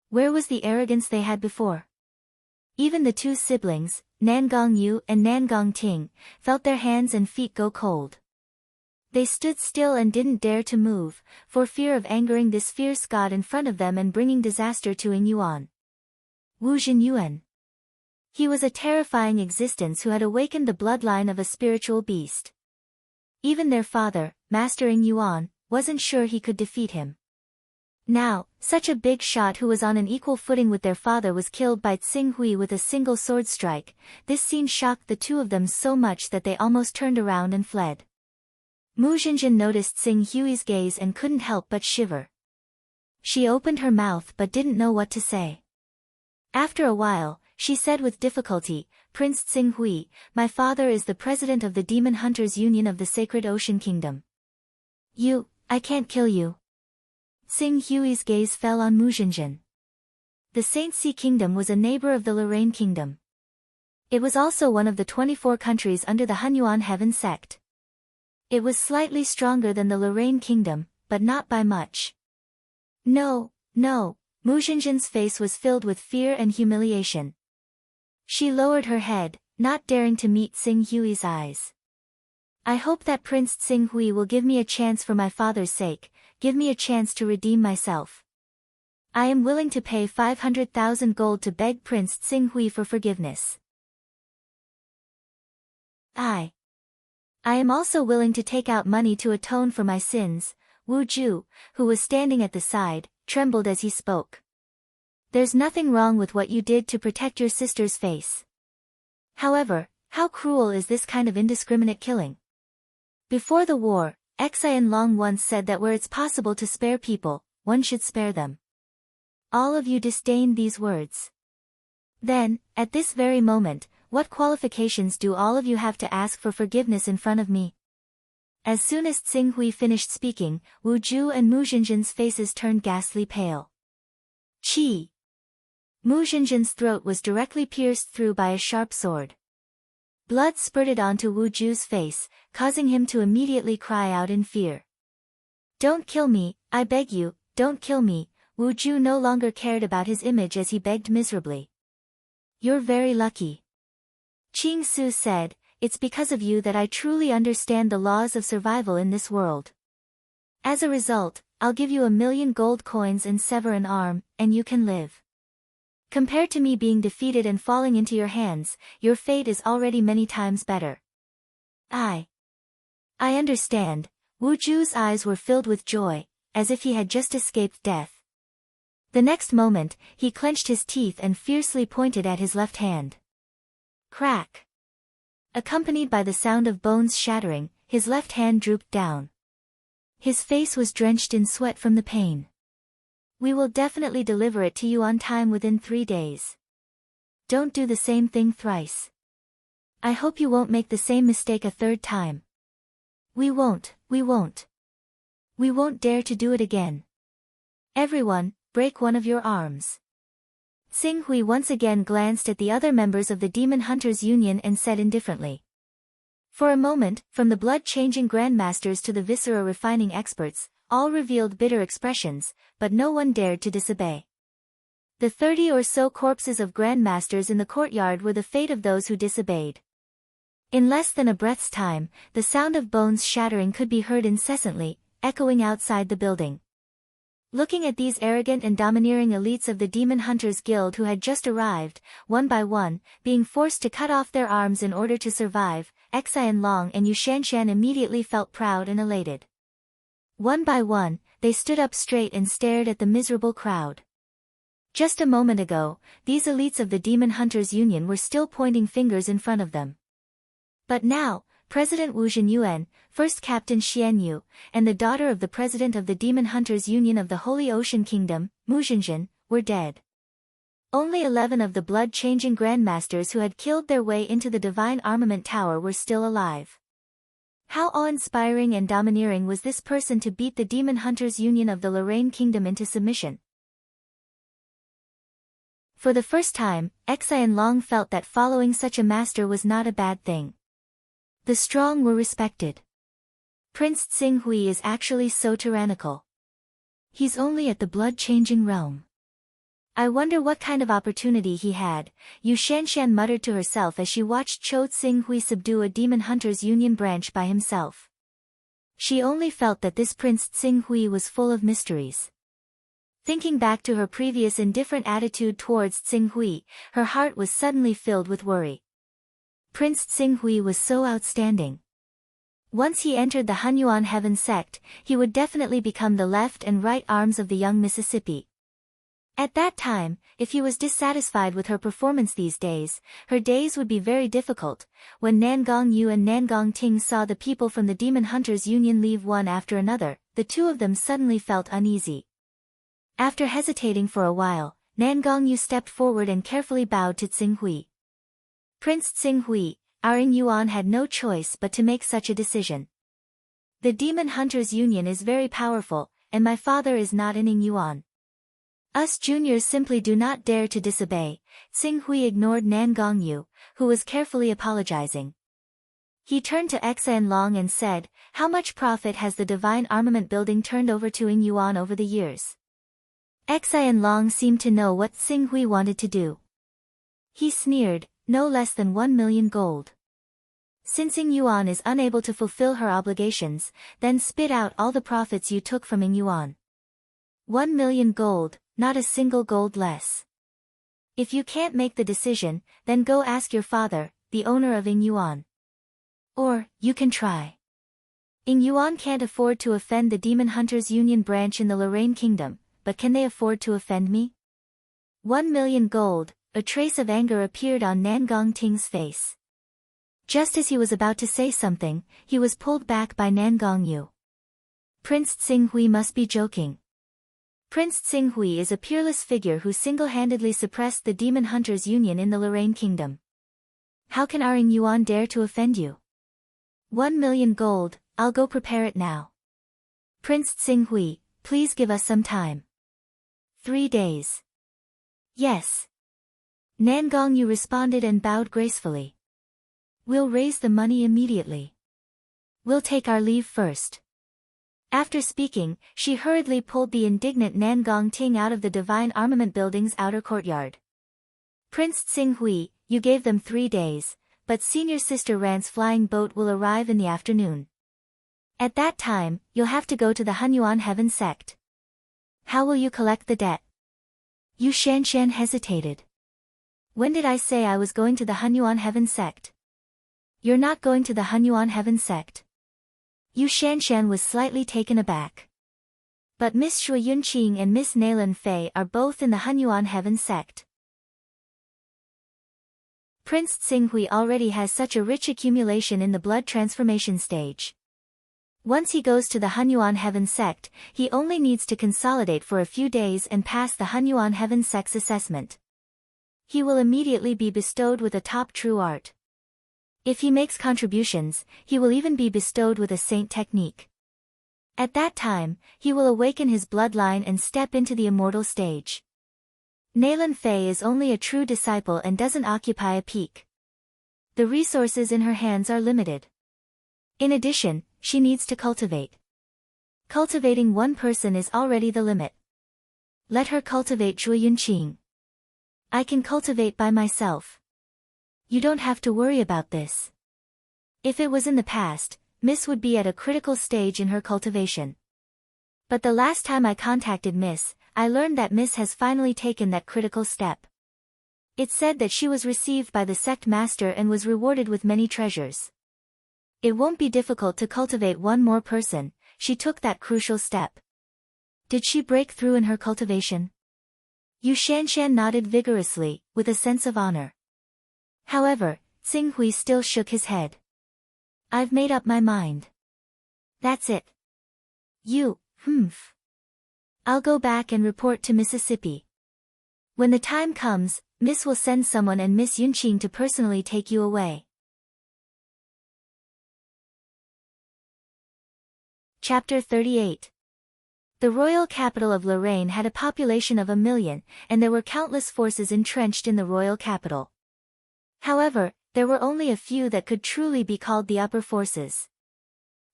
Where was the arrogance they had before? Even the two siblings, Nangong Yu and Nangong Ting, felt their hands and feet go cold. They stood still and didn't dare to move, for fear of angering this fierce god in front of them and bringing disaster to Ying Yuan. Wu Zhenyuan. He was a terrifying existence who had awakened the bloodline of a spiritual beast. Even their father, Master Ying Yuan, wasn't sure he could defeat him. Now, such a big shot who was on an equal footing with their father was killed by Xing Hui with a single sword strike. This scene shocked the two of them so much that they almost turned around and fled. Mu Zhenjin noticed Xing Hui's gaze and couldn't help but shiver. She opened her mouth but didn't know what to say. After a while, she said with difficulty, "Prince Xing Hui, my father is the president of the Demon Hunters Union of the Sacred Ocean Kingdom. I can't kill you." Xing Hui's gaze fell on Mu Zhenjin. The Saint Sea Kingdom was a neighbor of the Lorraine Kingdom. It was also one of the 24 countries under the Hunyuan Heaven sect. It was slightly stronger than the Lorraine Kingdom, but not by much. No. Mu Zhenjin's face was filled with fear and humiliation. She lowered her head, not daring to meet Xing Hui's eyes. "I hope that Prince Xing Hui will give me a chance for my father's sake, give me a chance to redeem myself. I am willing to pay 500,000 gold to beg Prince Xing Hui for forgiveness. I am also willing to take out money to atone for my sins." Wu Ju, who was standing at the side, trembled as he spoke. "There's nothing wrong with what you did to protect your sister's face. However, how cruel is this kind of indiscriminate killing? Before the war, Xian Long once said that where it's possible to spare people, one should spare them. All of you disdain these words. Then, at this very moment, what qualifications do all of you have to ask for forgiveness in front of me?" As soon as Xing Hui finished speaking, Wu Ju and Mu Zhenjin's faces turned ghastly pale. Qi. Mu Zhenjin's throat was directly pierced through by a sharp sword. Blood spurted onto Wu Ju's face, causing him to immediately cry out in fear. "Don't kill me, I beg you, don't kill me." Wu Ju no longer cared about his image as he begged miserably. "You're very lucky." Qing Su said, "It's because of you that I truly understand the laws of survival in this world. As a result, I'll give you 1,000,000 gold coins and sever an arm, and you can live. Compared to me being defeated and falling into your hands, your fate is already many times better." I understand." Wu Ju's eyes were filled with joy, as if he had just escaped death. The next moment, he clenched his teeth and fiercely pointed at his left hand. Crack! Accompanied by the sound of bones shattering, his left hand drooped down. His face was drenched in sweat from the pain. "We will definitely deliver it to you on time within 3 days. Don't do the same thing thrice. I hope you won't make the same mistake a third time." We won't dare to do it again. Everyone, break one of your arms." Xing Hui once again glanced at the other members of the Demon Hunters Union and said indifferently. For a moment, from the blood-changing grandmasters to the viscera refining experts, all revealed bitter expressions, but no one dared to disobey. The 30 or so corpses of grandmasters in the courtyard were the fate of those who disobeyed. In less than a breath's time, the sound of bones shattering could be heard incessantly, echoing outside the building. Looking at these arrogant and domineering elites of the Demon Hunters Guild who had just arrived, one by one, being forced to cut off their arms in order to survive, Xian Long and Yu Shanshan immediately felt proud and elated. One by one, they stood up straight and stared at the miserable crowd. Just a moment ago, these elites of the Demon Hunters Union were still pointing fingers in front of them. But now, President Wu Zhenyuan, First Captain Xian Yu, and the daughter of the President of the Demon Hunters Union of the Holy Ocean Kingdom, Mu Zhenjin, were dead. Only 11 of the blood-changing grandmasters who had killed their way into the Divine Armament Tower were still alive. How awe-inspiring and domineering was this person to beat the Demon Hunters Union of the Lorraine Kingdom into submission. For the first time, Xian Long felt that following such a master was not a bad thing. The strong were respected. Prince Tsinghui is actually so tyrannical. He's only at the blood-changing realm. I wonder what kind of opportunity he had, Yu Shanshan muttered to herself as she watched Cho Tsinghui subdue a Demon Hunters Union branch by himself. She only felt that this Prince Tsinghui was full of mysteries. Thinking back to her previous indifferent attitude towards Tsinghui, her heart was suddenly filled with worry. Prince Tsinghui was so outstanding. Once he entered the Hunyuan Heaven sect, he would definitely become the left and right arms of the young Mississippi. At that time, if he was dissatisfied with her performance these days, her days would be very difficult. When Nangong Yu and Nangong Ting saw the people from the Demon Hunters Union leave one after another, the two of them suddenly felt uneasy. After hesitating for a while, Nangong Yu stepped forward and carefully bowed to Tsinghui. Prince Tsinghui, our Ing Yuan had no choice but to make such a decision. The Demon Hunters Union is very powerful, and my father is not an Ing Yuan. Us juniors simply do not dare to disobey. Tsinghui ignored Nangong Yu, who was carefully apologizing. He turned to Xian Long and said, "How much profit has the Divine Armament Building turned over to Ing Yuan over the years?" Xian Long seemed to know what Tsinghui wanted to do. He sneered, "No less than 1 million gold. Since Ing Yuan is unable to fulfill her obligations, then spit out all the profits you took from Ing Yuan. 1 million gold, not a single gold less. If you can't make the decision, then go ask your father, the owner of Ing Yuan. Or, you can try. Ing Yuan can't afford to offend the Demon Hunters Union branch in the Lorraine Kingdom, but can they afford to offend me? 1 million gold." A trace of anger appeared on Nangong Ting's face. Just as he was about to say something, he was pulled back by Nangong Yu. Prince Tsinghui must be joking. Prince Tsinghui is a peerless figure who single-handedly suppressed the Demon Hunters Union in the Lorraine Kingdom. How can our Ing Yuan dare to offend you? 1 million gold, I'll go prepare it now. Prince Tsinghui, please give us some time. 3 days. Yes. Nangong Yu responded and bowed gracefully. We'll raise the money immediately. We'll take our leave first. After speaking, she hurriedly pulled the indignant Nangong Ting out of the Divine Armament Building's outer courtyard. Prince Tsinghui, you gave them 3 days, but Senior Sister Ran's flying boat will arrive in the afternoon. At that time, you'll have to go to the Hunyuan Heaven sect. How will you collect the debt? Yu Shanshan hesitated. When did I say I was going to the Hunyuan Heaven sect? You're not going to the Hunyuan Heaven sect. Yu Shanshan was slightly taken aback. But Miss Shui Yunqing and Miss Nailan Fei are both in the Hunyuan Heaven sect. Prince Tsinghui already has such a rich accumulation in the blood transformation stage. Once he goes to the Hunyuan Heaven sect, he only needs to consolidate for a few days and pass the Hunyuan Heaven sect's assessment. He will immediately be bestowed with a top true art. If he makes contributions, he will even be bestowed with a saint technique. At that time, he will awaken his bloodline and step into the immortal stage. Nailan Fei is only a true disciple and doesn't occupy a peak. The resources in her hands are limited. In addition, she needs to cultivate. Cultivating one person is already the limit. Let her cultivate Zhuo Yunqing. I can cultivate by myself. You don't have to worry about this. If it was in the past, Miss would be at a critical stage in her cultivation. But the last time I contacted Miss, I learned that Miss has finally taken that critical step. It said that she was received by the sect master and was rewarded with many treasures. It won't be difficult to cultivate one more person. She took that crucial step. Did she break through in her cultivation? Yu Shanshan nodded vigorously, with a sense of honor. However, Tsing Hui still shook his head. I've made up my mind. That's it. I'll go back and report to Mississippi. When the time comes, Miss will send someone and Miss Yunqing to personally take you away. Chapter 38. The royal capital of Lorraine had a population of 1 million, and there were countless forces entrenched in the royal capital. However, there were only a few that could truly be called the upper forces.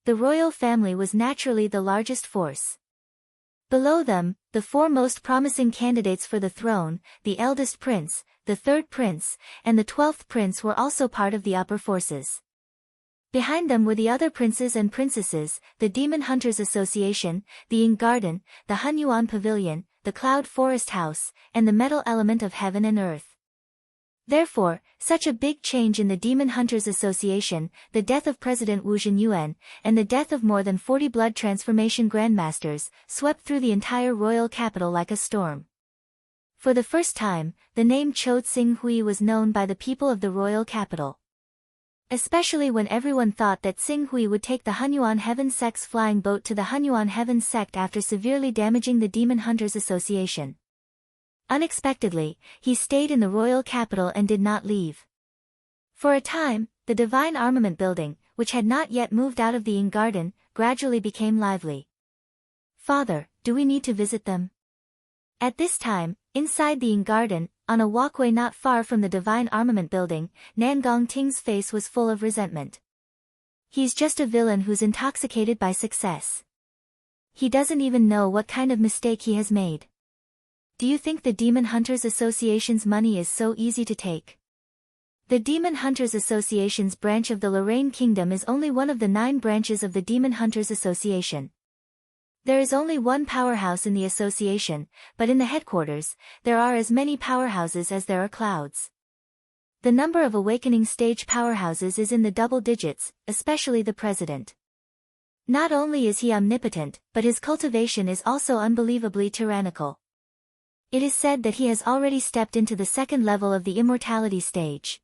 The royal family was naturally the largest force. Below them, the 4 most promising candidates for the throne, the eldest prince, the 3rd prince, and the 12th prince were also part of the upper forces. Behind them were the other princes and princesses, the Demon Hunters Association, the Yin Garden, the Hunyuan Pavilion, the Cloud Forest House, and the Metal Element of Heaven and Earth. Therefore, such a big change in the Demon Hunters Association, the death of President Wu Zhenyuan, and the death of more than 40 blood transformation grandmasters, swept through the entire royal capital like a storm. For the first time, the name Chou Tsing Hui was known by the people of the royal capital. Especially when everyone thought that Tsing Hui would take the Hunyuan Heaven Sect's flying boat to the Hunyuan Heaven Sect after severely damaging the Demon Hunters Association. Unexpectedly, he stayed in the royal capital and did not leave. For a time, the Divine Armament Building, which had not yet moved out of the Yin Garden, gradually became lively. Father, do we need to visit them? At this time, inside the Yin Garden, on a walkway not far from the Divine Armament Building, Nan Gongting's face was full of resentment. He's just a villain who's intoxicated by success. He doesn't even know what kind of mistake he has made. Do you think the Demon Hunters Association's money is so easy to take? The Demon Hunters Association's branch of the Lorraine Kingdom is only one of the 9 branches of the Demon Hunters Association. There is only one powerhouse in the association, but in the headquarters, there are as many powerhouses as there are clouds. The number of awakening stage powerhouses is in the double digits, especially the president. Not only is he omnipotent, but his cultivation is also unbelievably tyrannical. It is said that he has already stepped into the 2nd level of the immortality stage.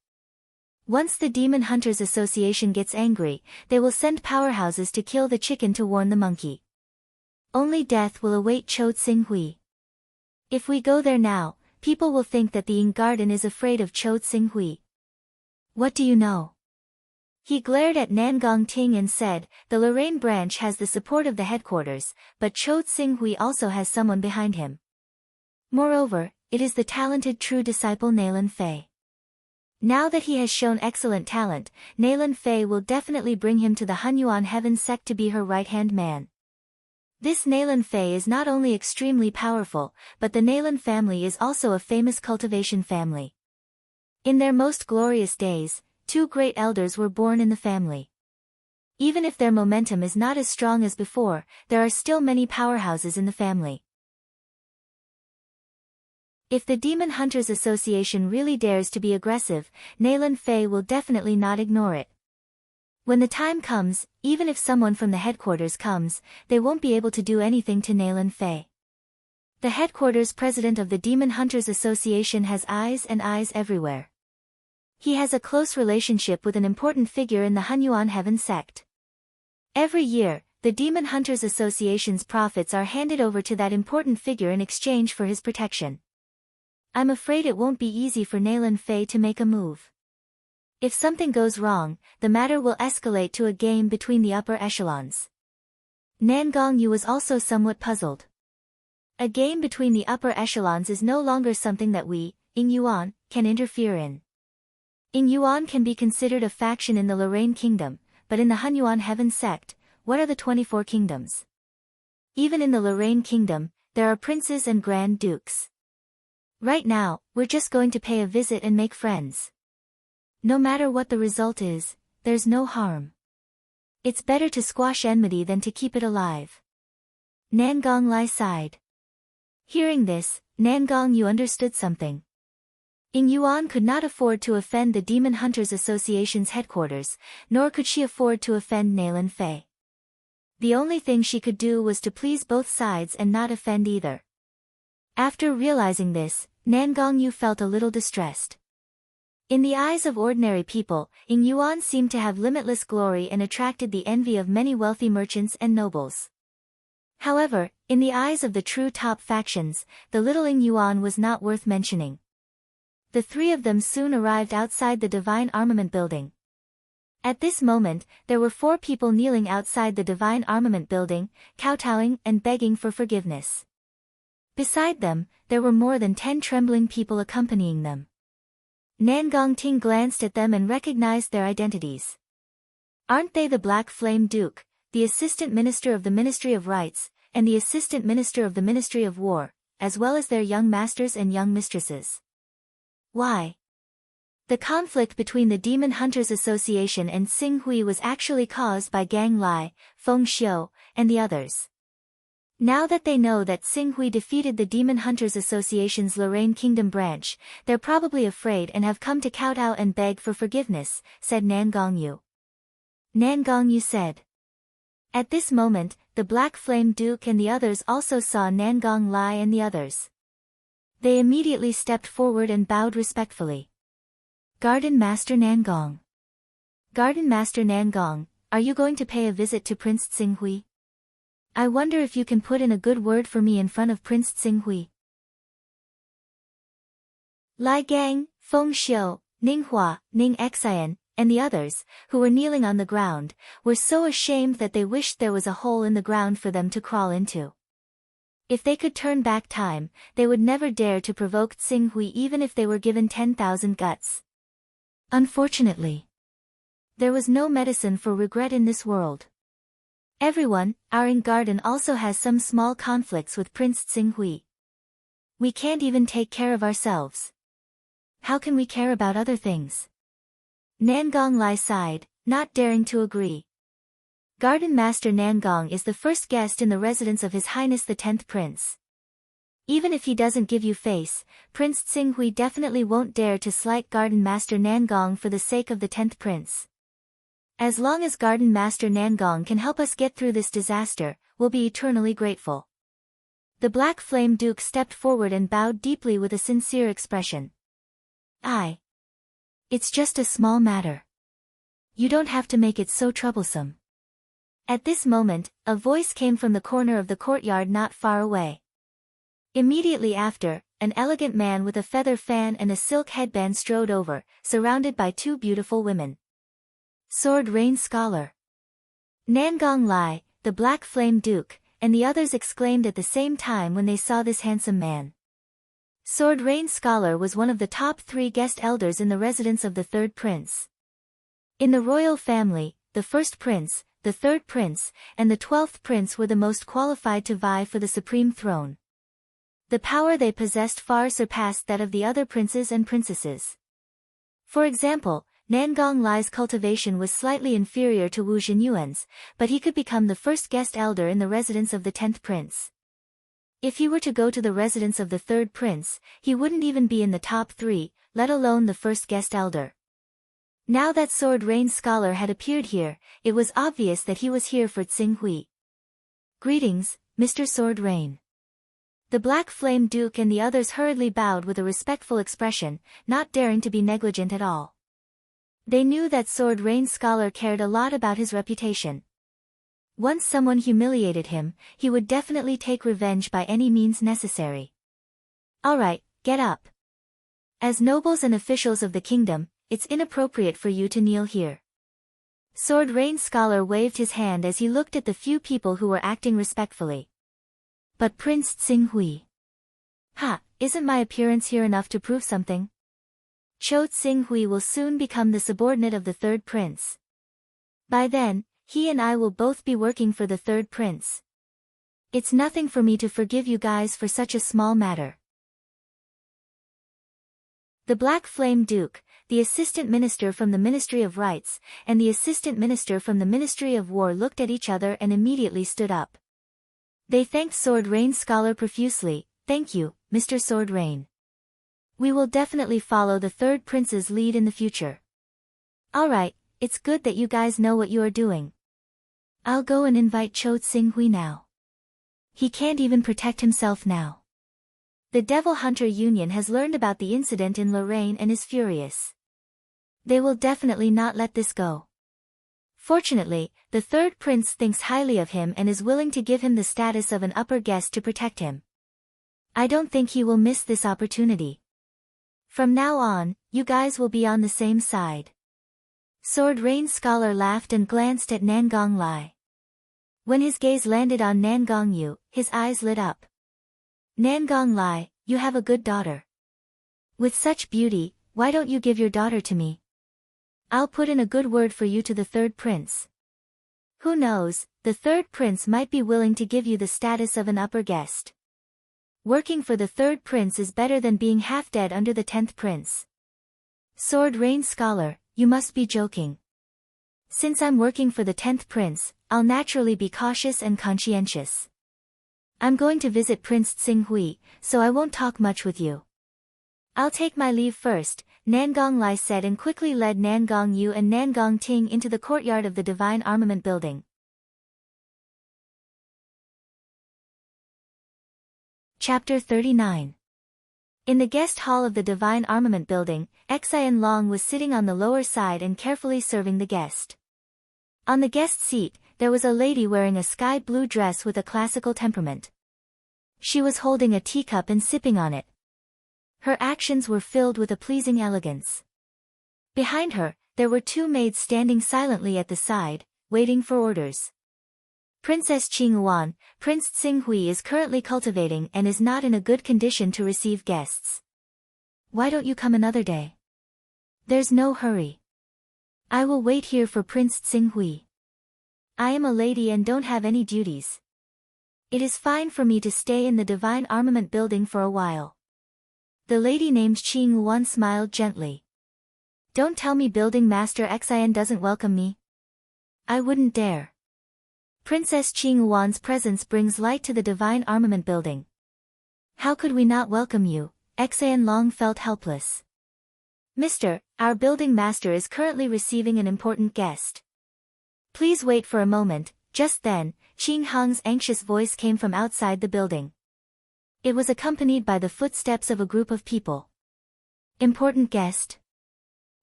Once the Demon Hunters Association gets angry, they will send powerhouses to kill the chicken to warn the monkey. Only death will await Chou Tsing Hui. If we go there now, people will think that the Yin Garden is afraid of Chou Tsing Hui. What do you know? He glared at Nan Gongting and said, the Lorraine branch has the support of the headquarters, but Chou Tsing Hui also has someone behind him. Moreover, it is the talented true disciple Nailan Fei. Now that he has shown excellent talent, Nailan Fei will definitely bring him to the Hunyuan Heaven Sect to be her right-hand man. This Nailan Fei is not only extremely powerful, but the Nailan family is also a famous cultivation family. In their most glorious days, 2 great elders were born in the family. Even if their momentum is not as strong as before, there are still many powerhouses in the family. If the Demon Hunters Association really dares to be aggressive, Nailan Fei will definitely not ignore it. When the time comes, even if someone from the headquarters comes, they won't be able to do anything to Nailan Fei. The headquarters president of the Demon Hunters Association has eyes and eyes everywhere. He has a close relationship with an important figure in the Hunyuan Heaven Sect. Every year, the Demon Hunters Association's profits are handed over to that important figure in exchange for his protection. I'm afraid it won't be easy for Nailan Fei to make a move. If something goes wrong, the matter will escalate to a game between the upper echelons. Nan Gongyu was also somewhat puzzled. A game between the upper echelons is no longer something that we, Ying Yuan, can interfere in. Ying Yuan can be considered a faction in the Lorraine Kingdom, but in the Hunyuan Heaven Sect, what are the 24 kingdoms? Even in the Lorraine Kingdom, there are princes and grand dukes. Right now, we're just going to pay a visit and make friends. No matter what the result is, there's no harm. It's better to squash enmity than to keep it alive. Nan Gonglai sighed. Hearing this, Nan Gongyu understood something. Ying Yuan could not afford to offend the Demon Hunters Association's headquarters, nor could she afford to offend Naylan Fei. The only thing she could do was to please both sides and not offend either. After realizing this, Nan Gongyu felt a little distressed. In the eyes of ordinary people, Ying Yuan seemed to have limitless glory and attracted the envy of many wealthy merchants and nobles. However, in the eyes of the true top factions, the little Ying Yuan was not worth mentioning. The three of them soon arrived outside the Divine Armament Building. At this moment, there were 4 people kneeling outside the Divine Armament Building, kowtowing and begging for forgiveness. Beside them, there were more than 10 trembling people accompanying them. Nan Gongting glanced at them and recognized their identities. Aren't they the Black Flame Duke, the Assistant Minister of the Ministry of Rights, and the Assistant Minister of the Ministry of War, as well as their young masters and young mistresses? Why? The conflict between the Demon Hunters Association and Xing Hui was actually caused by Gang Lai, Feng Xiu, and the others. Now that they know that Xing Hui defeated the Demon Hunters Association's Lorraine Kingdom branch, they're probably afraid and have come to kowtow and beg for forgiveness, said Nan Gongyu. Nan Gongyu said. At this moment, the Black Flame Duke and the others also saw Nan Gong Lai and the others. They immediately stepped forward and bowed respectfully. Garden Master Nan Gong. Garden Master Nan Gong, are you going to pay a visit to Prince Xing Hui? I wonder if you can put in a good word for me in front of Prince Xing Hui. Lai Gang, Feng Xiu, Ning Hua, Ning Xian, and the others, who were kneeling on the ground, were so ashamed that they wished there was a hole in the ground for them to crawl into. If they could turn back time, they would never dare to provoke Xing Hui even if they were given 10,000 guts. Unfortunately, there was no medicine for regret in this world. Everyone, our Ing Garden also has some small conflicts with Prince Xing Hui. We can't even take care of ourselves. How can we care about other things? Nan Gong Lai sighed, not daring to agree. Garden Master Nan Gong is the first guest in the residence of His Highness the 10th Prince. Even if he doesn't give you face, Prince Xing Hui definitely won't dare to slight Garden Master Nan Gong for the sake of the 10th Prince. As long as Garden Master Nan Gong can help us get through this disaster, we'll be eternally grateful. The Black Flame Duke stepped forward and bowed deeply with a sincere expression. It's just a small matter. You don't have to make it so troublesome. At this moment, a voice came from the corner of the courtyard not far away. Immediately after, an elegant man with a feather fan and a silk headband strode over, surrounded by 2 beautiful women. Sword Rain Scholar. Nan Gong Lai, the Black Flame Duke, and the others exclaimed at the same time when they saw this handsome man. Sword Rain Scholar was one of the top 3 guest elders in the residence of the 3rd Prince. In the royal family, the 1st Prince, the 3rd Prince, and the 12th Prince were the most qualified to vie for the supreme throne. The power they possessed far surpassed that of the other princes and princesses. For example, Nan Gong Lai's cultivation was slightly inferior to Wu Zhenyuan's, but he could become the first guest elder in the residence of the 10th Prince. If he were to go to the residence of the 3rd Prince, he wouldn't even be in the top 3, let alone the first guest elder. Now that Sword Rain Scholar had appeared here, it was obvious that he was here for Xing Hui. Greetings, Mr. Sword Rain. The Black Flame Duke and the others hurriedly bowed with a respectful expression, not daring to be negligent at all. They knew that Sword Rain Scholar cared a lot about his reputation. Once someone humiliated him, he would definitely take revenge by any means necessary. Alright, get up. As nobles and officials of the kingdom, it's inappropriate for you to kneel here. Sword Rain Scholar waved his hand as he looked at the few people who were acting respectfully. But Prince Xing Hui. Isn't my appearance here enough to prove something? Cho Xing Hui will soon become the subordinate of the 3rd Prince. By then, he and I will both be working for the 3rd Prince. It's nothing for me to forgive you guys for such a small matter. The Black Flame Duke, the Assistant Minister from the Ministry of Rights, and the Assistant Minister from the Ministry of War looked at each other and immediately stood up. They thanked Sword Rain Scholar profusely. Thank you, Mr. Sword Rain. We will definitely follow the third prince's lead in the future. Alright, it's good that you guys know what you are doing. I'll go and invite Cho Tsing-hui now. He can't even protect himself now. The Devil Hunter Union has learned about the incident in Lorraine and is furious. They will definitely not let this go. Fortunately, the third prince thinks highly of him and is willing to give him the status of an upper guest to protect him. I don't think he will miss this opportunity. From now on, you guys will be on the same side. Sword Rain Scholar laughed and glanced at Nangong Lai. When his gaze landed on Nangong Yu, his eyes lit up. Nangong Lai, you have a good daughter. With such beauty, why don't you give your daughter to me? I'll put in a good word for you to the third prince. Who knows, the third prince might be willing to give you the status of an upper guest. Working for the third prince is better than being half dead under the 10th prince. Sword Rain Scholar, you must be joking. Since I'm working for the 10th prince, I'll naturally be cautious and conscientious. I'm going to visit Prince Tsing-hui, so I won't talk much with you. I'll take my leave first, Nangong Lai said and quickly led Nangong Yu and Nangong Ting into the courtyard of the Divine Armament Building. Chapter 39. In the guest hall of the Divine Armament Building, Xian Long was sitting on the lower side and carefully serving the guest. On the guest seat, there was a lady wearing a sky blue dress with a classical temperament. She was holding a teacup and sipping on it. Her actions were filled with a pleasing elegance. Behind her, there were two maids standing silently at the side, waiting for orders. Princess Qingyuan, Prince Tsing-hui is currently cultivating and is not in a good condition to receive guests. Why don't you come another day? There's no hurry. I will wait here for Prince Tsing-hui. I am a lady and don't have any duties. It is fine for me to stay in the Divine Armament Building for a while. The lady named Qingyuan smiled gently. Don't tell me Building Master Xian doesn't welcome me. I wouldn't dare. Princess Qingyuan's presence brings light to the Divine Armament Building. How could we not welcome you? Xian Long felt helpless. Mister, our building master is currently receiving an important guest. Please wait for a moment. Just then, Qing Hong's anxious voice came from outside the building. It was accompanied by the footsteps of a group of people. Important guest?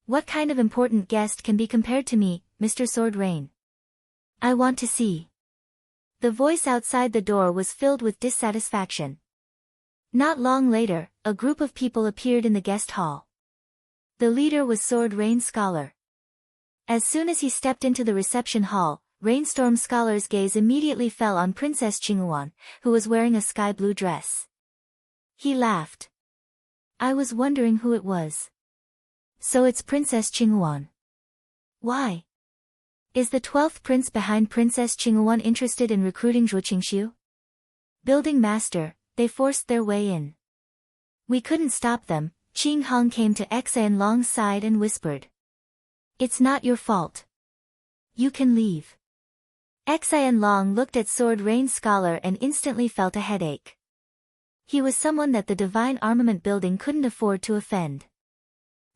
What kind of important guest can be compared to me, Mr. Sword Rain? I want to see. The voice outside the door was filled with dissatisfaction. Not long later, a group of people appeared in the guest hall. The leader was Sword Rain Scholar. As soon as he stepped into the reception hall, Rainstorm Scholar's gaze immediately fell on Princess Qingyuan, who was wearing a sky blue dress. He laughed. I was wondering who it was. So it's Princess Qingyuan. Why? Is the 12th prince behind Princess Qingyuan interested in recruiting Zhuo Qingxiu? Building master, they forced their way in. We couldn't stop them. Qing Hong came to Xian Long's side and whispered. It's not your fault. You can leave. Xian Long looked at Sword Rain Scholar and instantly felt a headache. He was someone that the Divine Armament Building couldn't afford to offend.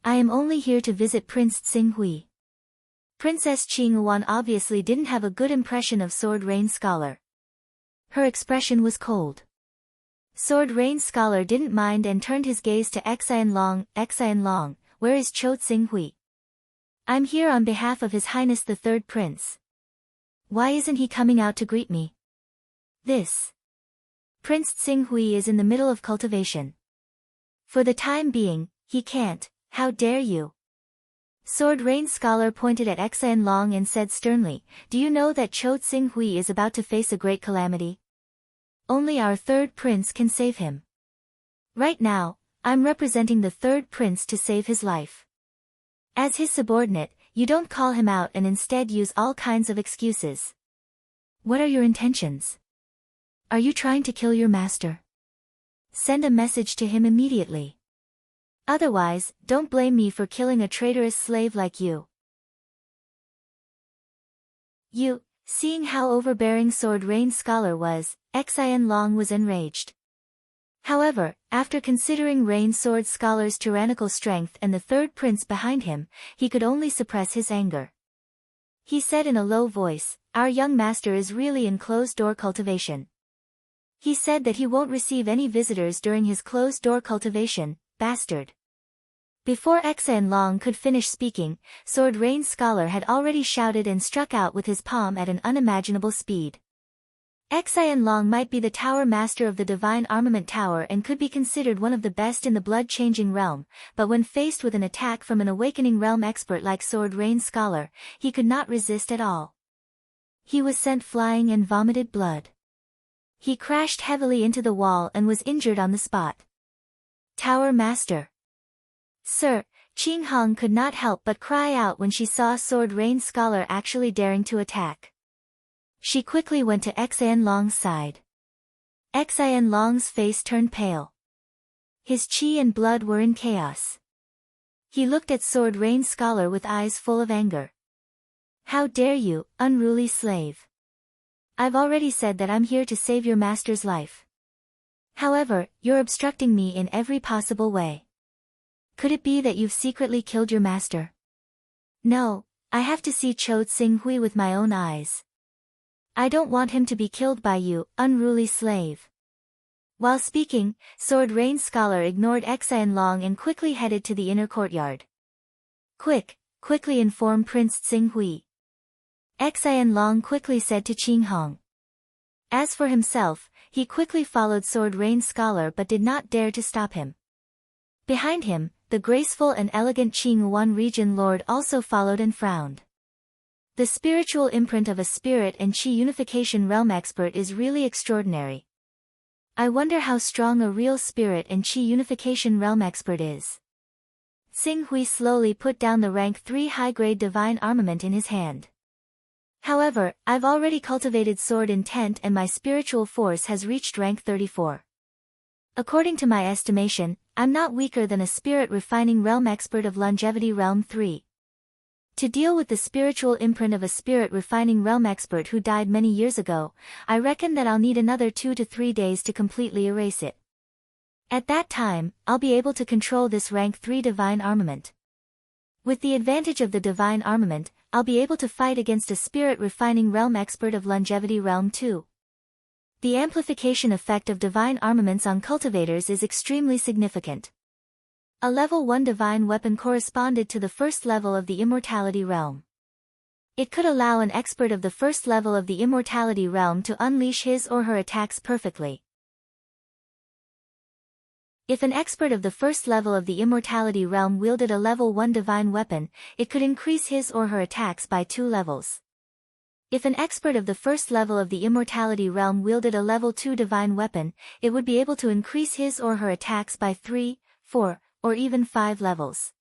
I am only here to visit Prince Tsing-hui. Princess Qingyuan obviously didn't have a good impression of Sword Rain Scholar. Her expression was cold. Sword Rain Scholar didn't mind and turned his gaze to Xian Long. Xian Long, where is Cho Tsing-hui? I'm here on behalf of His Highness the Third Prince. Why isn't he coming out to greet me? This. Prince Tsing-hui is in the middle of cultivation. For the time being, he can't. How dare you? Sword Rain Scholar pointed at Xian Long and said sternly, do you know that Cho Tsing-hui is about to face a great calamity? Only our third prince can save him. Right now, I'm representing the third prince to save his life. As his subordinate, you don't call him out and instead use all kinds of excuses. What are your intentions? Are you trying to kill your master? Send a message to him immediately. Otherwise, don't blame me for killing a traitorous slave like you. Seeing how overbearing Sword Rain's scholar was, Xian Long was enraged. However, after considering Rain Sword Scholar's tyrannical strength and the third prince behind him, he could only suppress his anger. He said in a low voice, "Our young master is really in closed-door cultivation. He said that he won't receive any visitors during his closed-door cultivation, bastard." Before Xian Long could finish speaking, Sword Rain's scholar had already shouted and struck out with his palm at an unimaginable speed. Xian Long might be the tower master of the Divine Armament Tower and could be considered one of the best in the blood-changing realm, but when faced with an attack from an awakening realm expert like Sword Rain's scholar, he could not resist at all. He was sent flying and vomited blood. He crashed heavily into the wall and was injured on the spot. Tower Master. Sir, Qing Hong could not help but cry out when she saw Sword Rain's scholar actually daring to attack. She quickly went to Xian Long's side. Xian Long's face turned pale. His qi and blood were in chaos. He looked at Sword Rain's scholar with eyes full of anger. "How dare you, unruly slave! I've already said that I'm here to save your master's life. However, you're obstructing me in every possible way. Could it be that you've secretly killed your master? No, I have to see Cho Tsing-hui with my own eyes. I don't want him to be killed by you, unruly slave." While speaking, Sword Rain's scholar ignored Xian Long and quickly headed to the inner courtyard. Quickly inform Prince Tsing-hui." Xian Long quickly said to Qing Hong. As for himself, he quickly followed Sword Rain's scholar but did not dare to stop him. Behind him, the graceful and elegant Qing Yuan region lord also followed and frowned. The spiritual imprint of a spirit and qi unification realm expert is really extraordinary. I wonder how strong a real spirit and qi unification realm expert is. Tsing Hui slowly put down the rank 3 high-grade divine armament in his hand. However, I've already cultivated sword intent and my spiritual force has reached rank 34. According to my estimation, I'm not weaker than a spirit refining realm expert of longevity realm 3. To deal with the spiritual imprint of a spirit refining realm expert who died many years ago, I reckon that I'll need another 2 to 3 days to completely erase it. At that time, I'll be able to control this rank 3 divine armament. With the advantage of the divine armament, I'll be able to fight against a spirit refining realm expert of longevity realm 2. The amplification effect of divine armaments on cultivators is extremely significant. A level 1 divine weapon corresponded to the first level of the immortality realm. It could allow an expert of the first level of the immortality realm to unleash his or her attacks perfectly. If an expert of the first level of the immortality realm wielded a level 1 divine weapon, it could increase his or her attacks by 2 levels. If an expert of the first level of the immortality realm wielded a level 2 divine weapon, it would be able to increase his or her attacks by 3, 4, or even 5 levels.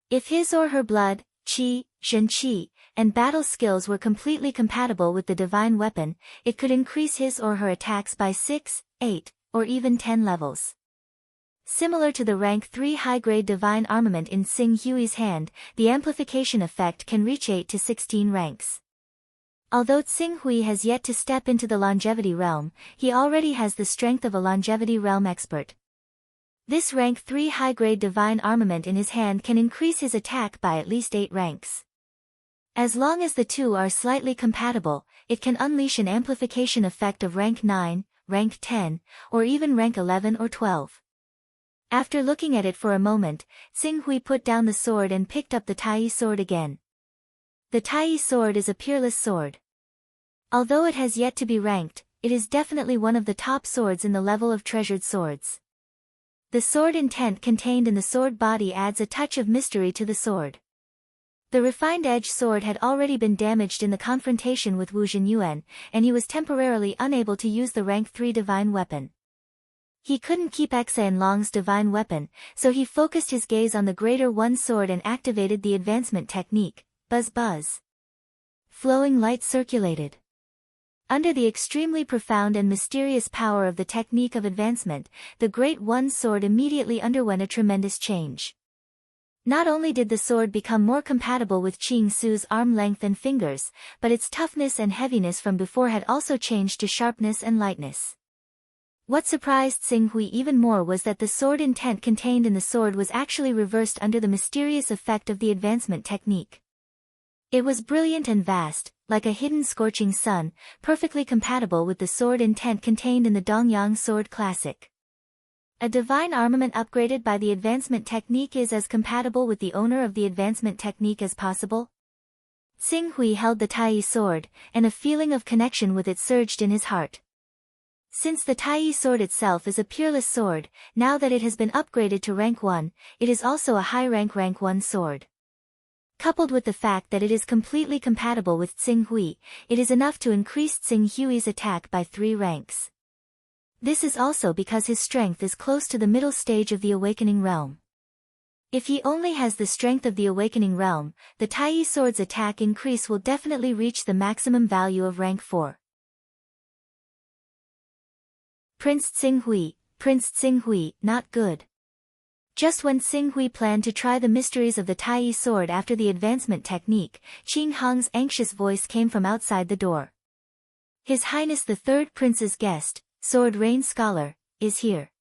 If his or her blood, qi, zhen qi, and battle skills were completely compatible with the divine weapon, it could increase his or her attacks by 6, 8, or even 10 levels. Similar to the rank 3 high-grade divine armament in Tsing Hui's hand, the amplification effect can reach 8 to 16 ranks. Although Tsing Hui has yet to step into the longevity realm, he already has the strength of a longevity realm expert. This rank 3 high-grade divine armament in his hand can increase his attack by at least 8 ranks. As long as the two are slightly compatible, it can unleash an amplification effect of rank 9, rank 10, or even rank 11 or 12. After looking at it for a moment, Tsing Hui put down the sword and picked up the Tai sword again. The Tai sword is a peerless sword. Although it has yet to be ranked, it is definitely one of the top swords in the level of treasured swords. The sword intent contained in the sword body adds a touch of mystery to the sword. The refined edge sword had already been damaged in the confrontation with Wu Zhenyuan, and he was temporarily unable to use the rank 3 divine weapon. He couldn't keep Xian Long's divine weapon, so he focused his gaze on the greater one sword and activated the advancement technique, buzz buzz. Flowing light circulated. Under the extremely profound and mysterious power of the technique of advancement, the Great One's sword immediately underwent a tremendous change. Not only did the sword become more compatible with Qing Su's arm length and fingers, but its toughness and heaviness from before had also changed to sharpness and lightness. What surprised Xing Hui even more was that the sword intent contained in the sword was actually reversed under the mysterious effect of the advancement technique. It was brilliant and vast, like a hidden scorching sun, perfectly compatible with the sword intent contained in the Dongyang Sword Classic. A divine armament upgraded by the advancement technique is as compatible with the owner of the advancement technique as possible. Xing Hui held the Tai sword, and a feeling of connection with it surged in his heart. Since the Tai sword itself is a peerless sword, now that it has been upgraded to rank 1, it is also a high rank 1 sword. Coupled with the fact that it is completely compatible with Xing Hui, it is enough to increase Xing Hui's attack by 3 ranks. This is also because his strength is close to the middle stage of the Awakening Realm. If he only has the strength of the Awakening Realm, the Tai sword's attack increase will definitely reach the maximum value of rank 4. Prince Xing Hui, not good. Just when Xing Hui planned to try the mysteries of the Tai sword after the advancement technique, Qing Hong's anxious voice came from outside the door. His Highness the Third Prince's guest, Sword Rain Scholar, is here.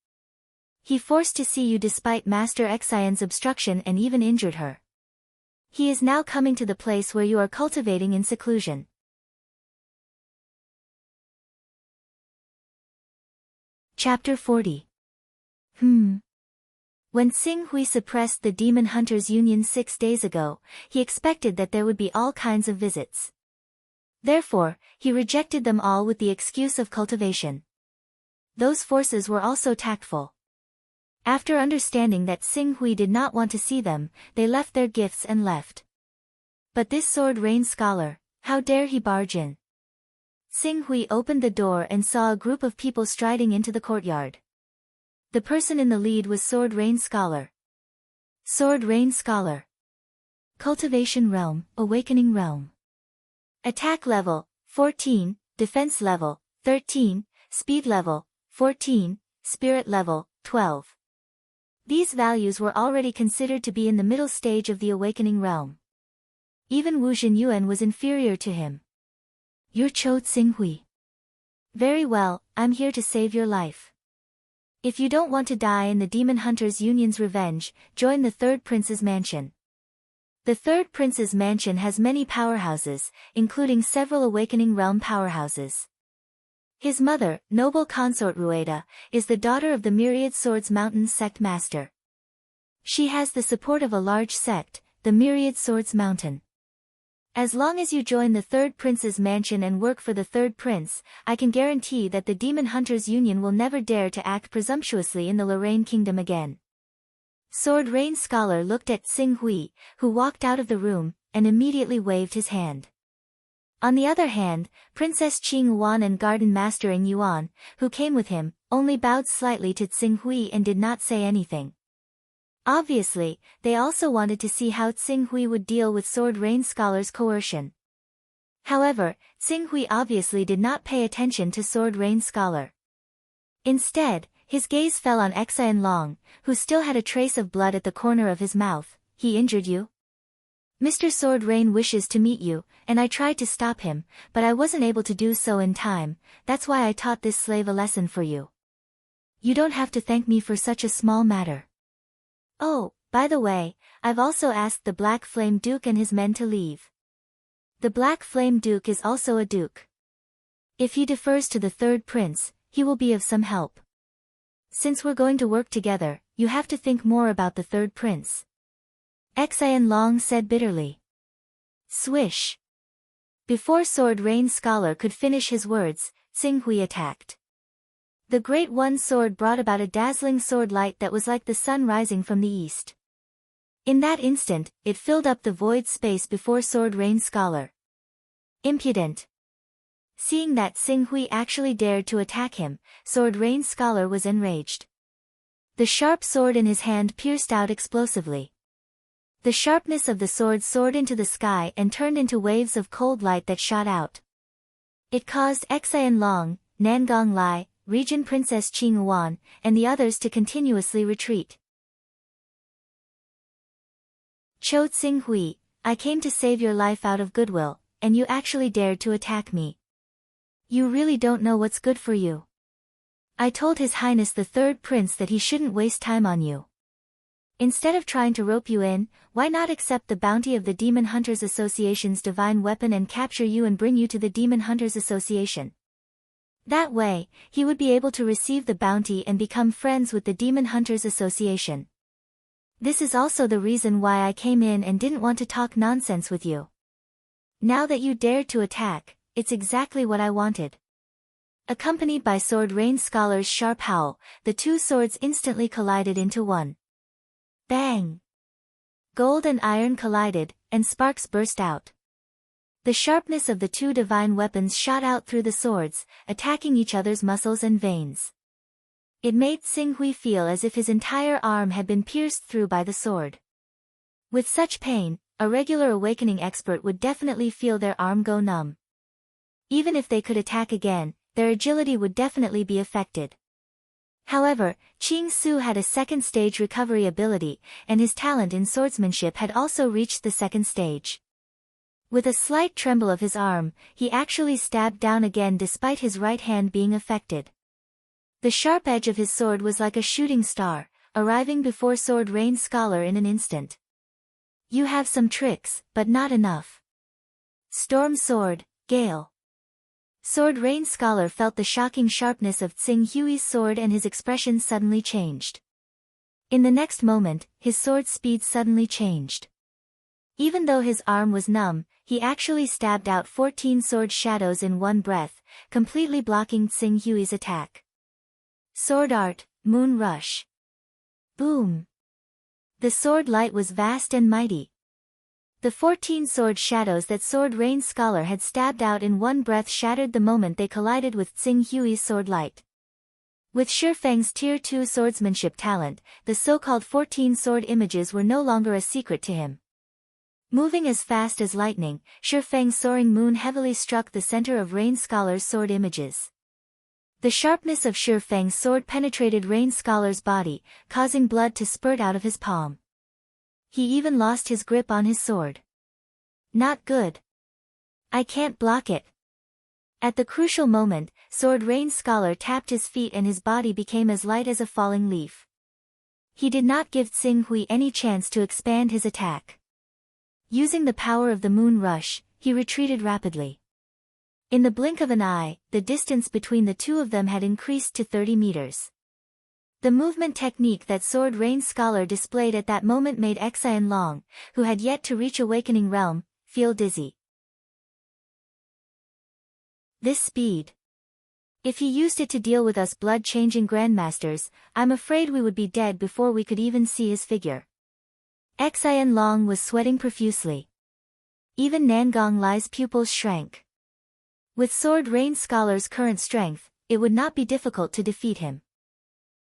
He forced to see you despite Master Xian's obstruction and even injured her. He is now coming to the place where you are cultivating in seclusion. Chapter 40. When Xing Hui suppressed the Demon Hunters Union 6 days ago, he expected that there would be all kinds of visits. Therefore, he rejected them all with the excuse of cultivation. Those forces were also tactful. After understanding that Xing Hui did not want to see them, they left their gifts and left. But this Sword Rain Scholar, how dare he barge in? Xing Hui opened the door and saw a group of people striding into the courtyard. The person in the lead was Sword Rain Scholar. Sword Rain Scholar. Cultivation Realm, Awakening Realm. Attack level, 14, defense level, 13, speed level, 14, spirit level, 12. These values were already considered to be in the middle stage of the Awakening Realm. Even Wu Zhinyuan was inferior to him. You're Cho Xing Hui. Very well, I'm here to save your life. If you don't want to die in the Demon Hunters Union's revenge, join the Third Prince's mansion. The Third Prince's mansion has many powerhouses, including several Awakening Realm powerhouses. His mother, noble consort Rueda, is the daughter of the Myriad Swords Mountain sect master. She has the support of a large sect, the Myriad Swords Mountain. As long as you join the Third Prince's mansion and work for the Third Prince, I can guarantee that the Demon Hunters Union will never dare to act presumptuously in the Lorraine Kingdom again. Sword Rain Scholar looked at Xing Hui, who walked out of the room, and immediately waved his hand. On the other hand, Princess Qing Yuan and Garden Master Ing Yuan, who came with him, only bowed slightly to Xing Hui and did not say anything. Obviously, they also wanted to see how Xing Hui would deal with Sword Rain Scholar's coercion. However, Xing Hui obviously did not pay attention to Sword Rain Scholar. Instead, his gaze fell on Xian Long, who still had a trace of blood at the corner of his mouth. He injured you? Mr. Sword Rain wishes to meet you, and I tried to stop him, but I wasn't able to do so in time. That's why I taught this slave a lesson for you. You don't have to thank me for such a small matter. Oh, by the way, I've also asked the Black Flame Duke and his men to leave. The Black Flame Duke is also a duke. If he defers to the Third Prince, he will be of some help. Since we're going to work together, you have to think more about the Third Prince. Xian Long said bitterly. Swish. Before Sword Rain Scholar could finish his words, Xing Hui attacked. The Great One sword brought about a dazzling sword light that was like the sun rising from the east. In that instant, it filled up the void space before Sword Rain Scholar. Impudent. Seeing that Xing Hui actually dared to attack him, Sword Rain Scholar was enraged. The sharp sword in his hand pierced out explosively. The sharpness of the sword soared into the sky and turned into waves of cold light that shot out. It caused Xian Long, Nangong Lai, Regent Princess Qing Yuan, and the others to continuously retreat. Cho Tsing Hui, I came to save your life out of goodwill, and you actually dared to attack me. You really don't know what's good for you. I told His Highness the Third Prince that he shouldn't waste time on you. Instead of trying to rope you in, why not accept the bounty of the Demon Hunters Association's divine weapon and capture you and bring you to the Demon Hunters Association? That way, he would be able to receive the bounty and become friends with the Demon Hunters Association. This is also the reason why I came in and didn't want to talk nonsense with you. Now that you dared to attack, it's exactly what I wanted. Accompanied by Sword Rain Scholar's sharp howl, the two swords instantly collided into one. Bang! Gold and iron collided, and sparks burst out. The sharpness of the two divine weapons shot out through the swords, attacking each other's muscles and veins. It made Tsing Hui feel as if his entire arm had been pierced through by the sword. With such pain, a regular awakening expert would definitely feel their arm go numb. Even if they could attack again, their agility would definitely be affected. However, Qing Su had a second-stage recovery ability, and his talent in swordsmanship had also reached the second stage. With a slight tremble of his arm, he actually stabbed down again despite his right hand being affected. The sharp edge of his sword was like a shooting star, arriving before Sword Rain Scholar in an instant. You have some tricks, but not enough. Storm Sword, Gale. Sword Rain Scholar felt the shocking sharpness of Tsing Hui's sword and his expression suddenly changed. In the next moment, his sword's speed suddenly changed. Even though his arm was numb, he actually stabbed out 14 sword shadows in one breath, completely blocking Tsing Hui's attack. Sword Art, Moon Rush. Boom! The sword light was vast and mighty. The 14 sword shadows that Sword Rain Scholar had stabbed out in one breath shattered the moment they collided with Tsing Hui's sword light. With Shifeng's Tier 2 swordsmanship talent, the so-called 14 sword images were no longer a secret to him. Moving as fast as lightning, Shifeng's soaring moon heavily struck the center of Rain Scholar's sword images. The sharpness of Shifeng's sword penetrated Rain Scholar's body, causing blood to spurt out of his palm. He even lost his grip on his sword. Not good. I can't block it. At the crucial moment, Sword Rain Scholar tapped his feet and his body became as light as a falling leaf. He did not give Tsing Hui any chance to expand his attack. Using the power of the Moon Rush, he retreated rapidly. In the blink of an eye, the distance between the two of them had increased to 30 meters. The movement technique that Sword Rain Scholar displayed at that moment made Xian Long, who had yet to reach Awakening Realm, feel dizzy. This speed. If he used it to deal with us blood-changing grandmasters, I'm afraid we would be dead before we could even see his figure. Xian Long was sweating profusely. Even Nangong Lai's pupils shrank. With Sword Rain Scholar's current strength, it would not be difficult to defeat him.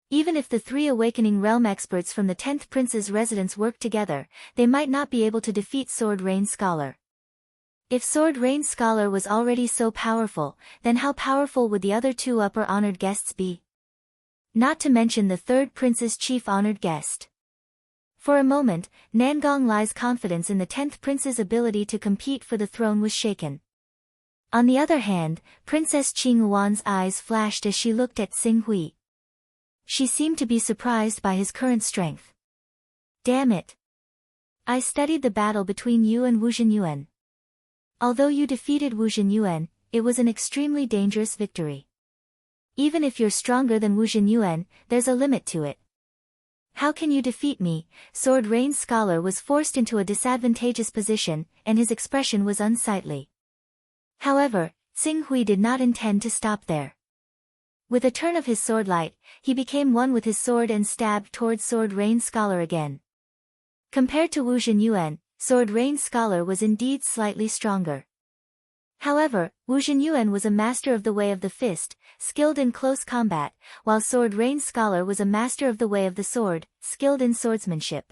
Even if the 3 Awakening Realm experts from the 10th Prince's residence worked together, they might not be able to defeat Sword Rain Scholar. If Sword Rain Scholar was already so powerful, then how powerful would the other 2 upper honored guests be? Not to mention the 3rd Prince's chief honored guest. For a moment, Nangong Lai's confidence in the 10th Prince's ability to compete for the throne was shaken. On the other hand, Princess Qing Yuan's eyes flashed as she looked at Tsing Hui. She seemed to be surprised by his current strength. Damn it! I studied the battle between you and Wu Zhenyuan. Although you defeated Wu Zhenyuan, it was an extremely dangerous victory. Even if you're stronger than Wu Zhenyuan, there's a limit to it. How can you defeat me? Sword Rain Scholar was forced into a disadvantageous position, and his expression was unsightly. However, Tsing Hui did not intend to stop there. With a turn of his sword light, he became one with his sword and stabbed towards Sword Rain Scholar again. Compared to Wu Zhenyuan, Sword Rain Scholar was indeed slightly stronger. However, Wu Zhenyuan was a master of the Way of the Fist, skilled in close combat, while Sword Rain Scholar was a master of the Way of the Sword, skilled in swordsmanship.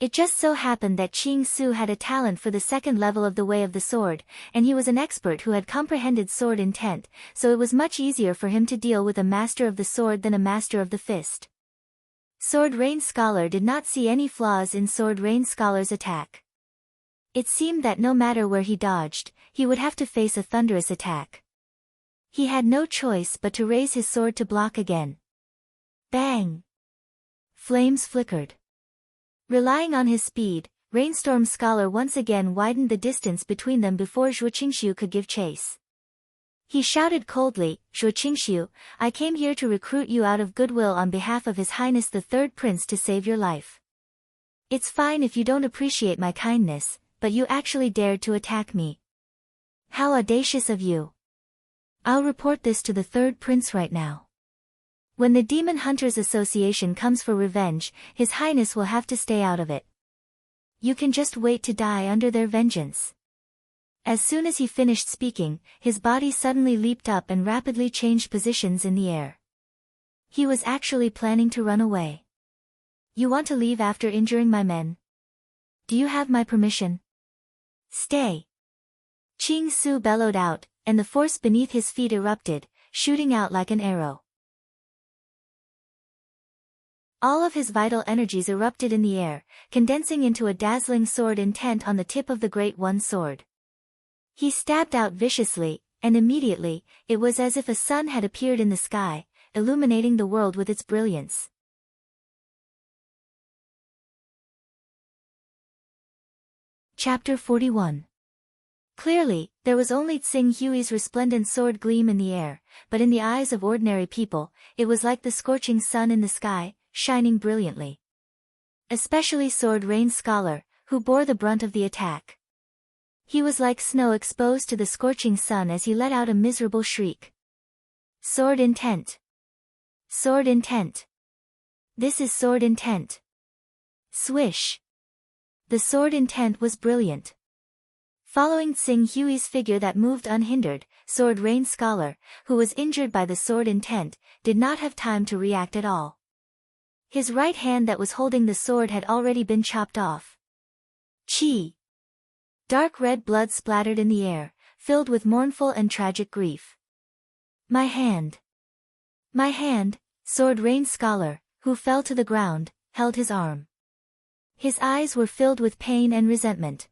It just so happened that Qing Su had a talent for the second level of the way of the sword, and he was an expert who had comprehended sword intent, so it was much easier for him to deal with a master of the sword than a master of the fist. Sword Rain Scholar did not see any flaws in Sword Rain Scholar's attack. It seemed that no matter where he dodged, he would have to face a thunderous attack. He had no choice but to raise his sword to block again. Bang! Flames flickered. Relying on his speed, Rainstorm Scholar once again widened the distance between them before Zhuo Qingxiu could give chase. He shouted coldly, "Zhuo Qingxiu, I came here to recruit you out of goodwill on behalf of His Highness the Third Prince to save your life. It's fine if you don't appreciate my kindness, but you actually dared to attack me. How audacious of you. I'll report this to the Third Prince right now. When the Demon Hunters Association comes for revenge, His Highness will have to stay out of it. You can just wait to die under their vengeance." As soon as he finished speaking, his body suddenly leaped up and rapidly changed positions in the air. He was actually planning to run away. "You want to leave after injuring my men? Do you have my permission? Stay." Qing Su bellowed out, and the force beneath his feet erupted, shooting out like an arrow. All of his vital energies erupted in the air, condensing into a dazzling sword intent on the tip of the Great One's sword. He stabbed out viciously, and immediately, it was as if a sun had appeared in the sky, illuminating the world with its brilliance. Chapter 41. Clearly, there was only Tsing Hui's resplendent sword gleam in the air, but in the eyes of ordinary people, it was like the scorching sun in the sky, shining brilliantly. Especially Sword Rain Scholar, who bore the brunt of the attack. He was like snow exposed to the scorching sun as he let out a miserable shriek. Sword intent. Sword intent. This is sword intent. Swish. The sword intent was brilliant. Following Tsing Hui's figure that moved unhindered, Sword Rain Scholar, who was injured by the sword intent, did not have time to react at all. His right hand that was holding the sword had already been chopped off. Chi! Dark red blood splattered in the air, filled with mournful and tragic grief. My hand! My hand! Sword Rain Scholar, who fell to the ground, held his arm. His eyes were filled with pain and resentment.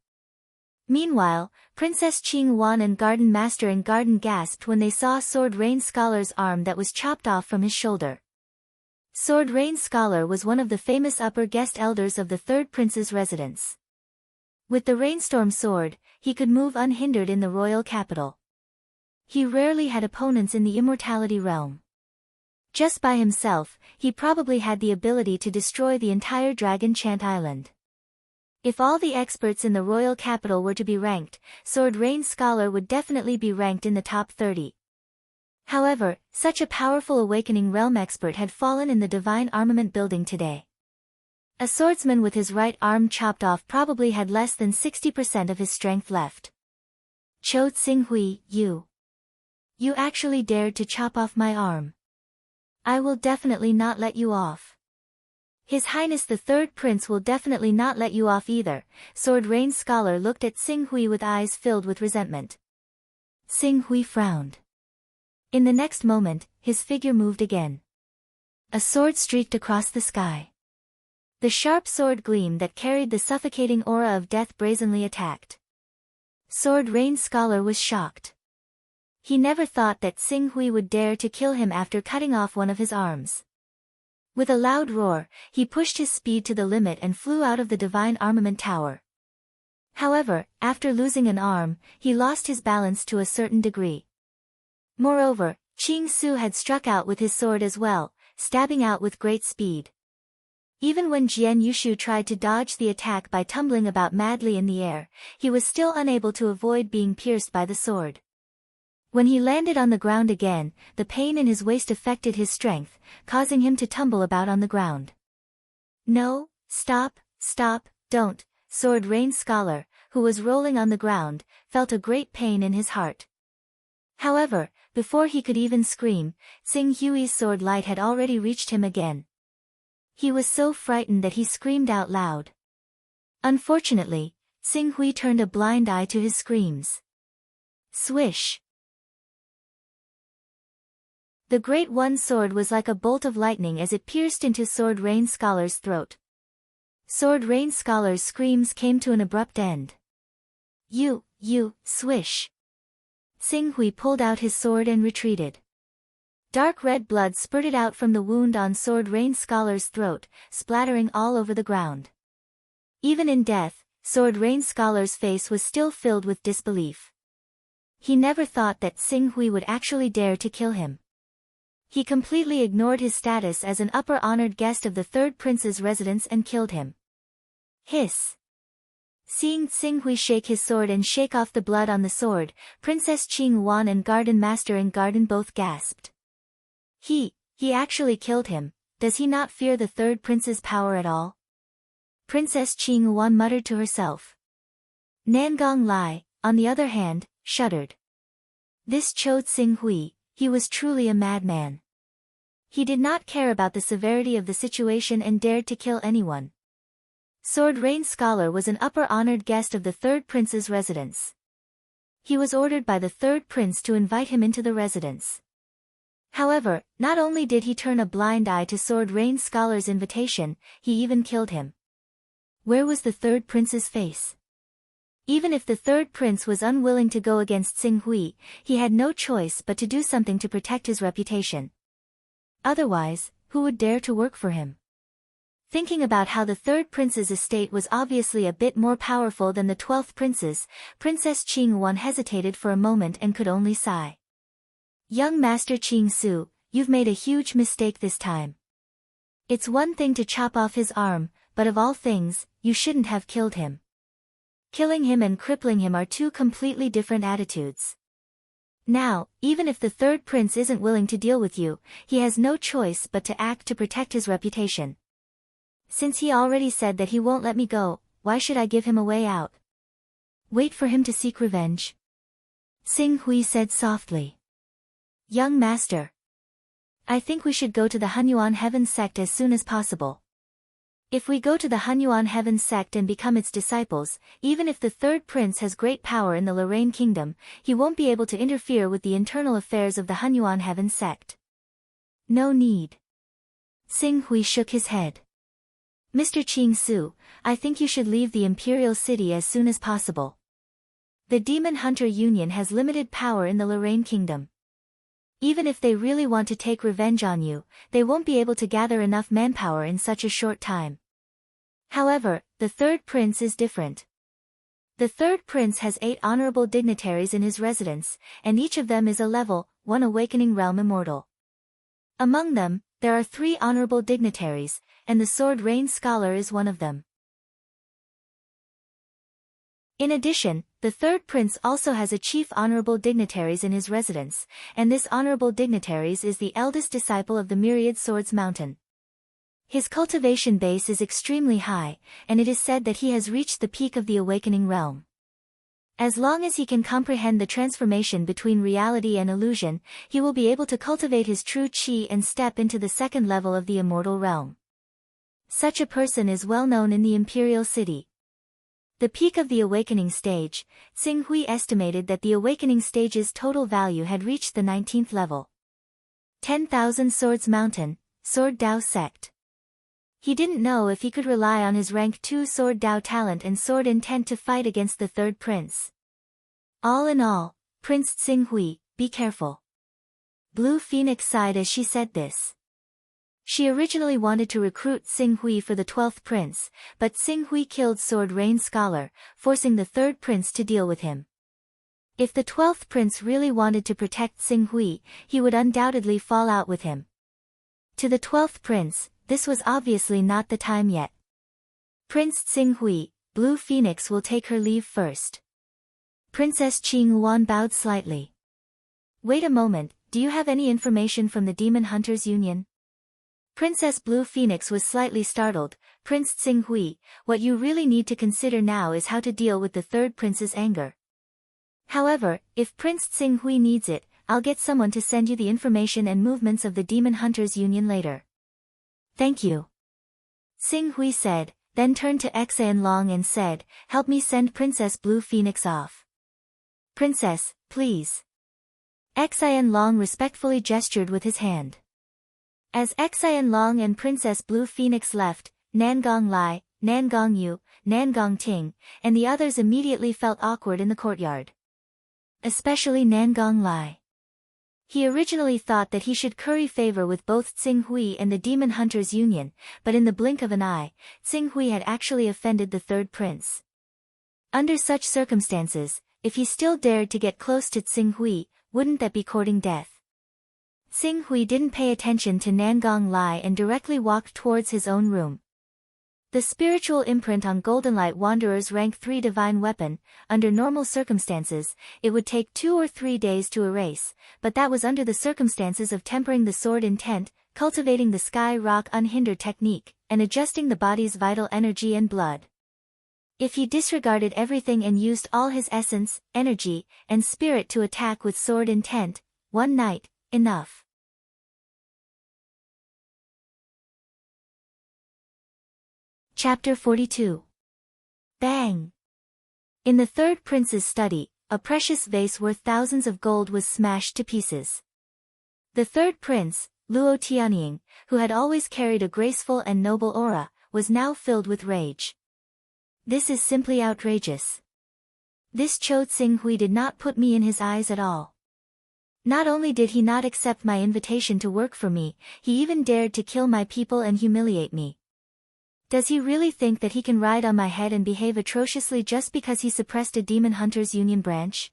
Meanwhile, Princess Qing Wan and Garden Master and Garden gasped when they saw Sword Rain Scholar's arm that was chopped off from his shoulder. Sword Rain Scholar was one of the famous upper guest elders of the Third Prince's residence. With the Rainstorm Sword, he could move unhindered in the royal capital. He rarely had opponents in the Immortality Realm. Just by himself, he probably had the ability to destroy the entire Dragon Chant Island. If all the experts in the royal capital were to be ranked, Sword Rain Scholar would definitely be ranked in the top 30. However, such a powerful Awakening Realm expert had fallen in the Divine Armament building today. A swordsman with his right arm chopped off probably had less than 60% of his strength left. Cho Tsinghui, you actually dared to chop off my arm. I will definitely not let you off. His Highness the Third Prince will definitely not let you off either. Sword Rain Scholar looked at Tsinghui with eyes filled with resentment. Tsinghui frowned. In the next moment, his figure moved again. A sword streaked across the sky. The sharp sword gleam that carried the suffocating aura of death brazenly attacked. Sword Rain Scholar was shocked. He never thought that Tsinghui would dare to kill him after cutting off one of his arms. With a loud roar, he pushed his speed to the limit and flew out of the Divine Armament Tower. However, after losing an arm, he lost his balance to a certain degree. Moreover, Qing Su had struck out with his sword as well, stabbing out with great speed. Even when Jian Yushu tried to dodge the attack by tumbling about madly in the air, he was still unable to avoid being pierced by the sword. When he landed on the ground again, the pain in his waist affected his strength, causing him to tumble about on the ground. No, stop, don't, Sword Rain Scholar, who was rolling on the ground, felt a great pain in his heart. However, before he could even scream, Tsing Hui's sword light had already reached him again. He was so frightened that he screamed out loud. Unfortunately, Xing Hui turned a blind eye to his screams. Swish! The Great One's sword was like a bolt of lightning as it pierced into Sword Rain Scholar's throat. Sword Rain Scholar's screams came to an abrupt end. You, swish! Xing Hui pulled out his sword and retreated. Dark red blood spurted out from the wound on Sword Rain Scholar's throat, splattering all over the ground. Even in death, Sword Rain Scholar's face was still filled with disbelief. He never thought that Xing Hui would actually dare to kill him. He completely ignored his status as an upper-honored guest of the third prince's residence and killed him. Hiss! Seeing Xing Hui shake his sword and shake off the blood on the sword, Princess Qing Wan and Garden Master in Garden both gasped. He actually killed him. Does he not fear the third prince's power at all? Princess Qing Wan muttered to herself. Nangong Lai, on the other hand, shuddered. This Cho Xing Hui, he was truly a madman. He did not care about the severity of the situation and dared to kill anyone. Sword Rain Scholar was an upper-honored guest of the third prince's residence. He was ordered by the third prince to invite him into the residence. However, not only did he turn a blind eye to Sword Rain Scholar's invitation, he even killed him. Where was the third prince's face? Even if the third prince was unwilling to go against Xing Hui, he had no choice but to do something to protect his reputation. Otherwise, who would dare to work for him? Thinking about how the third prince's estate was obviously a bit more powerful than the 12th prince's, Princess Qing Wan hesitated for a moment and could only sigh. Young Master Qing Su, you've made a huge mistake this time. It's one thing to chop off his arm, but of all things, you shouldn't have killed him. Killing him and crippling him are two completely different attitudes. Now, even if the third prince isn't willing to deal with you, he has no choice but to act to protect his reputation. Since he already said that he won't let me go, why should I give him a way out? Wait for him to seek revenge? Xing Hui said softly. Young master. I think we should go to the Hunyuan Heaven sect as soon as possible. If we go to the Hunyuan Heaven sect and become its disciples, even if the third prince has great power in the Lorraine kingdom, he won't be able to interfere with the internal affairs of the Hunyuan Heaven sect. No need. Xing Hui shook his head. Mr. Qing Su, I think you should leave the Imperial City as soon as possible. The Demon Hunter Union has limited power in the Lorraine kingdom. Even if they really want to take revenge on you, they won't be able to gather enough manpower in such a short time. However, the third prince is different. The third prince has 8 honorable dignitaries in his residence, and each of them is a level 1 Awakening Realm Immortal. Among them, there are 3 honorable dignitaries, and the Sword Rain Scholar is one of them. In addition, the third prince also has a chief honorable dignitaries in his residence, and this honorable dignitaries is the eldest disciple of the Myriad Swords Mountain. His cultivation base is extremely high, and it is said that he has reached the peak of the awakening realm. As long as he can comprehend the transformation between reality and illusion, he will be able to cultivate his true chi and step into the second level of the immortal realm. Such a person is well known in the Imperial City. The peak of the awakening stage, Xing Hui estimated that the awakening stage's total value had reached the 19th level. 10,000 Swords Mountain, Sword Dao Sect. He didn't know if he could rely on his rank 2 Sword Dao talent and sword intent to fight against the third prince. All in all, Prince Xing Hui, be careful. Blue Phoenix sighed as she said this. She originally wanted to recruit Xing Hui for the 12th prince, but Xing Hui killed Sword Rain Scholar, forcing the third prince to deal with him. If the 12th prince really wanted to protect Xing Hui, he would undoubtedly fall out with him. To the 12th prince, this was obviously not the time yet. Prince Xing Hui, Blue Phoenix will take her leave first. Princess Qing Wan bowed slightly. Wait a moment, do you have any information from the Demon Hunters Union? Princess Blue Phoenix was slightly startled. Prince Xing Hui, what you really need to consider now is how to deal with the third prince's anger. However, if Prince Xing Hui needs it, I'll get someone to send you the information and movements of the Demon Hunters Union later. Thank you. Xing Hui said, then turned to Xian Long and said, "Help me send Princess Blue Phoenix off." "Princess, please." Xian Long respectfully gestured with his hand. As Xian Long and Princess Blue Phoenix left, Nangong Lai, Nangong Yu, Nangong Ting, and the others immediately felt awkward in the courtyard. Especially Nangong Lai. He originally thought that he should curry favor with both Tsing Hui and the Demon Hunters Union, but in the blink of an eye, Tsing Hui had actually offended the third prince. Under such circumstances, if he still dared to get close to Tsing Hui, wouldn't that be courting death? Tsing Hui didn't pay attention to Nangong Lai and directly walked towards his own room. The spiritual imprint on Goldenlight Wanderer's rank 3 divine weapon, under normal circumstances, it would take 2 or 3 days to erase, but that was under the circumstances of tempering the sword intent, cultivating the sky rock unhindered technique, and adjusting the body's vital energy and blood. If he disregarded everything and used all his essence, energy, and spirit to attack with sword intent, one night, enough. Chapter 42. Bang! In the third prince's study, a precious vase worth thousands of gold was smashed to pieces. The third prince, Luo Tianying, who had always carried a graceful and noble aura, was now filled with rage. This is simply outrageous. This Cho Tsing Hui did not put me in his eyes at all. Not only did he not accept my invitation to work for me, he even dared to kill my people and humiliate me. Does he really think that he can ride on my head and behave atrociously just because he suppressed a Demon Hunters Union branch?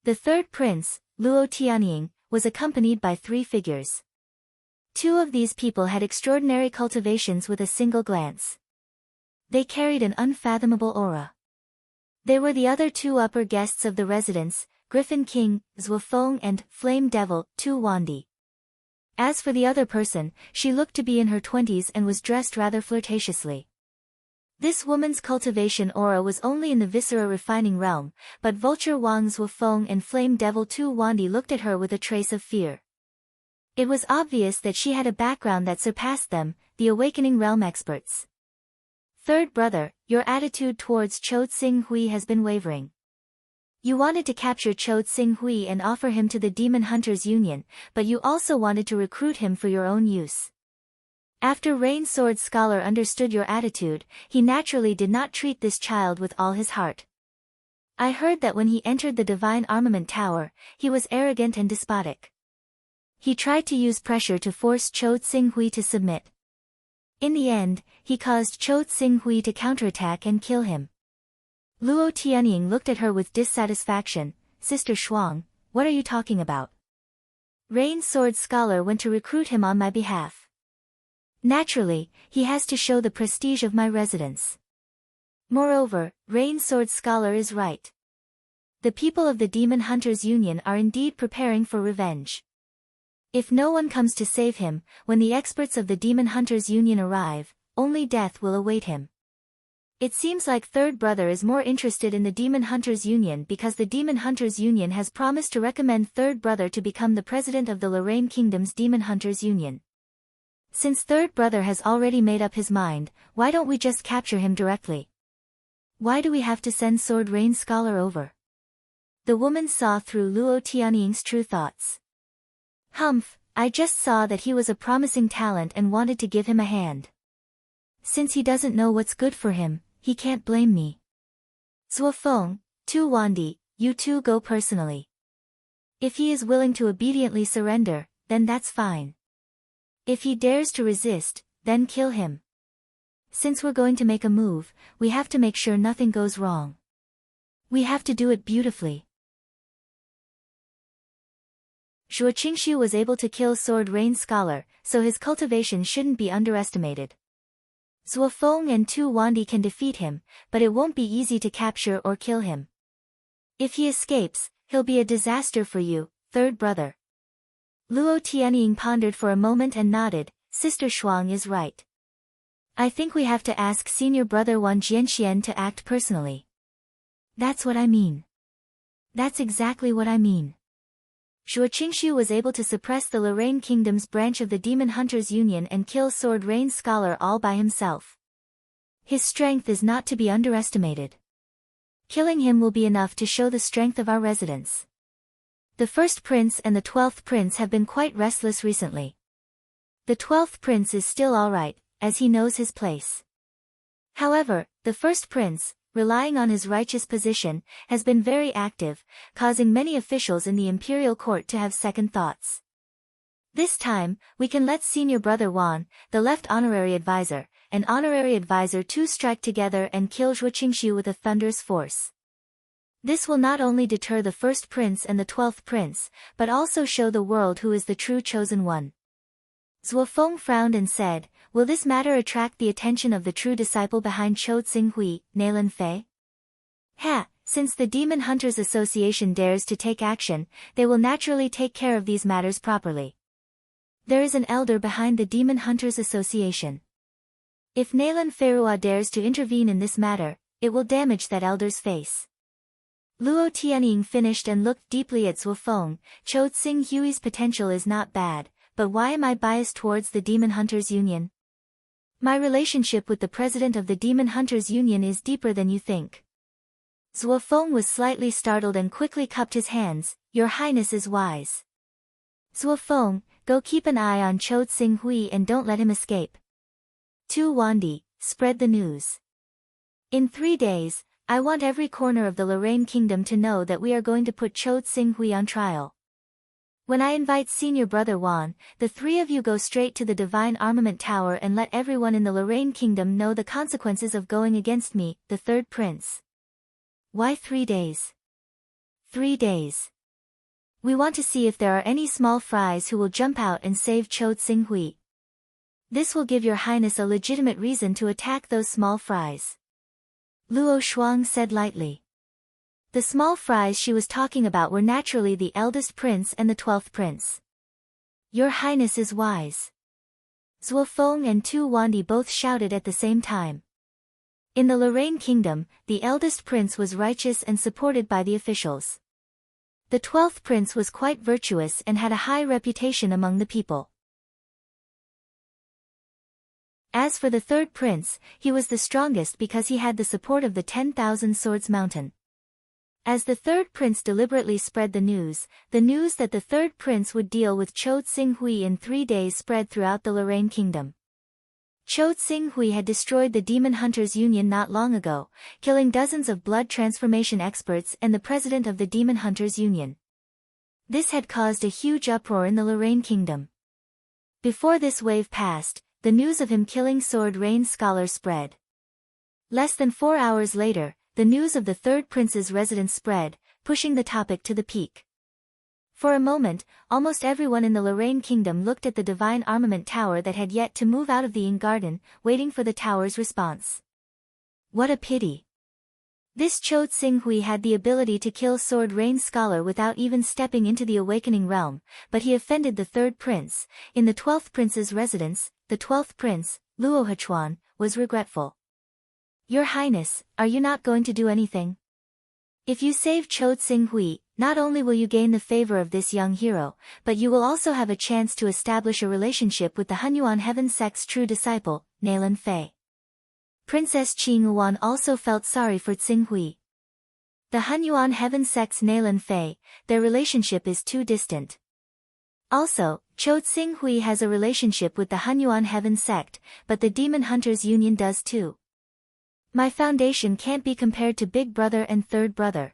The third prince, Luo Tianying, was accompanied by 3 figures. 2 of these people had extraordinary cultivations with a single glance. They carried an unfathomable aura. They were the other 2 upper guests of the residence, Griffin King, Zwafeng and Flame Devil, Tu Wandi. As for the other person, she looked to be in her 20s and was dressed rather flirtatiously. This woman's cultivation aura was only in the viscera refining realm, but Vulture Wang Zwafeng and Flame Devil Tu Wandi looked at her with a trace of fear. It was obvious that she had a background that surpassed them, the awakening realm experts. Third brother, your attitude towards Cho Tsing Hui has been wavering. You wanted to capture Cho Tsing Hui and offer him to the Demon Hunters Union, but you also wanted to recruit him for your own use. After Rain Sword Scholar understood your attitude, he naturally did not treat this child with all his heart. I heard that when he entered the Divine Armament Tower, he was arrogant and despotic. He tried to use pressure to force Cho Tsing Hui to submit. In the end, he caused Cho Tsing Hui to counterattack and kill him. Luo Tianying looked at her with dissatisfaction. Sister Shuang, what are you talking about? Rain Sword Scholar went to recruit him on my behalf. Naturally, he has to show the prestige of my residence. Moreover, Rain Sword Scholar is right. The people of the Demon Hunters Union are indeed preparing for revenge. If no one comes to save him, when the experts of the Demon Hunters Union arrive, only death will await him. It seems like third brother is more interested in the Demon Hunters Union because the Demon Hunters Union has promised to recommend third brother to become the president of the Lorraine Kingdom's Demon Hunters Union. Since third brother has already made up his mind, why don't we just capture him directly? Why do we have to send Sword Rain Scholar over? The woman saw through Luo Tianying's true thoughts. Humph, I just saw that he was a promising talent and wanted to give him a hand. Since he doesn't know what's good for him, he can't blame me. Zwafeng, Tu Wandi, you 2 go personally. If he is willing to obediently surrender, then that's fine. If he dares to resist, then kill him. Since we're going to make a move, we have to make sure nothing goes wrong. We have to do it beautifully. Zhuo Qingshu was able to kill Sword Rain Scholar, so his cultivation shouldn't be underestimated. Zwafeng and Tu Wandi can defeat him, but it won't be easy to capture or kill him. If he escapes, he'll be a disaster for you, third brother. Luo Tianying pondered for a moment and nodded. Sister Shuang is right. I think we have to ask senior brother Wan Jianxian to act personally. That's what I mean. That's exactly what I mean. Zhuo Qingshu was able to suppress the Lorraine Kingdom's branch of the Demon Hunters Union and kill Sword Rain Scholar all by himself. His strength is not to be underestimated. Killing him will be enough to show the strength of our residents. The first prince and the 12th prince have been quite restless recently. The 12th prince is still alright, as he knows his place. However, the first prince, relying on his righteous position, has been very active, causing many officials in the imperial court to have second thoughts. This time, we can let senior brother Wan, the left honorary advisor, and honorary advisor 2 strike together and kill Zhuo Qingshu with a thunderous force. This will not only deter the first prince and the 12th prince, but also show the world who is the true chosen one. Zhuo Feng frowned and said, "Will this matter attract the attention of the true disciple behind Chou Tsinghui, Nailan Fei?" Since the Demon Hunters Association dares to take action, they will naturally take care of these matters properly. There is an elder behind the Demon Hunters Association. If Nailan Feirua dares to intervene in this matter, it will damage that elder's face. Luo Tianying finished and looked deeply at Zhuo Feng. Chou Tsinghui's potential is not bad, but why am I biased towards the Demon Hunters Union? My relationship with the president of the Demon Hunters Union is deeper than you think. Zhuo Feng was slightly startled and quickly cupped his hands. Your Highness is wise. Zhuo Feng, go keep an eye on Chou Tsinghui and don't let him escape. Tu Wandi, spread the news. In 3 days, I want every corner of the Lorraine Kingdom to know that we are going to put Chou Tsinghui on trial. When I invite senior brother Wan, the 3 of you go straight to the Divine Armament Tower and let everyone in the Lorraine Kingdom know the consequences of going against me, the 3rd prince. Why 3 days? 3 days. We want to see if there are any small fries who will jump out and save Chou Tsinghui. This will give your highness a legitimate reason to attack those small fries. Luo Shuang said lightly. The small fries she was talking about were naturally the eldest prince and the 12th prince. Your highness is wise. Zhuo Feng and Tu Wandi both shouted at the same time. In the Lorraine Kingdom, the eldest prince was righteous and supported by the officials. The 12th prince was quite virtuous and had a high reputation among the people. As for the 3rd prince, he was the strongest because he had the support of the 10,000 Swords Mountain. As the 3rd prince deliberately spread the news that the 3rd prince would deal with Chou Tsinghui in 3 days spread throughout the Lorraine Kingdom. Chou Tsinghui had destroyed the Demon Hunters Union not long ago, killing dozens of blood transformation experts and the president of the Demon Hunters Union. This had caused a huge uproar in the Lorraine Kingdom. Before this wave passed, the news of him killing Sword Rain scholars spread. Less than 4 hours later, the news of the 3rd prince's residence spread, pushing the topic to the peak. For a moment, almost everyone in the Lorraine Kingdom looked at the Divine Armament Tower that had yet to move out of the Yin Garden, waiting for the tower's response. What a pity. This Chou Tsinghui had the ability to kill Sword Rain Scholar without even stepping into the Awakening Realm, but he offended the 3rd prince. In the 12th prince's residence, the 12th prince, Luo Hechuan, was regretful. Your Highness, are you not going to do anything? If you save Chou Tsinghui, not only will you gain the favor of this young hero, but you will also have a chance to establish a relationship with the Hunyuan Heaven Sect's true disciple, Nailan Fei. Princess Qingyuan also felt sorry for Tsinghui. The Hunyuan Heaven Sect's Nailan Fei, their relationship is too distant. Also, Chou Tsinghui has a relationship with the Hunyuan Heaven Sect, but the Demon Hunters Union does too. My foundation can't be compared to Big Brother and Third Brother.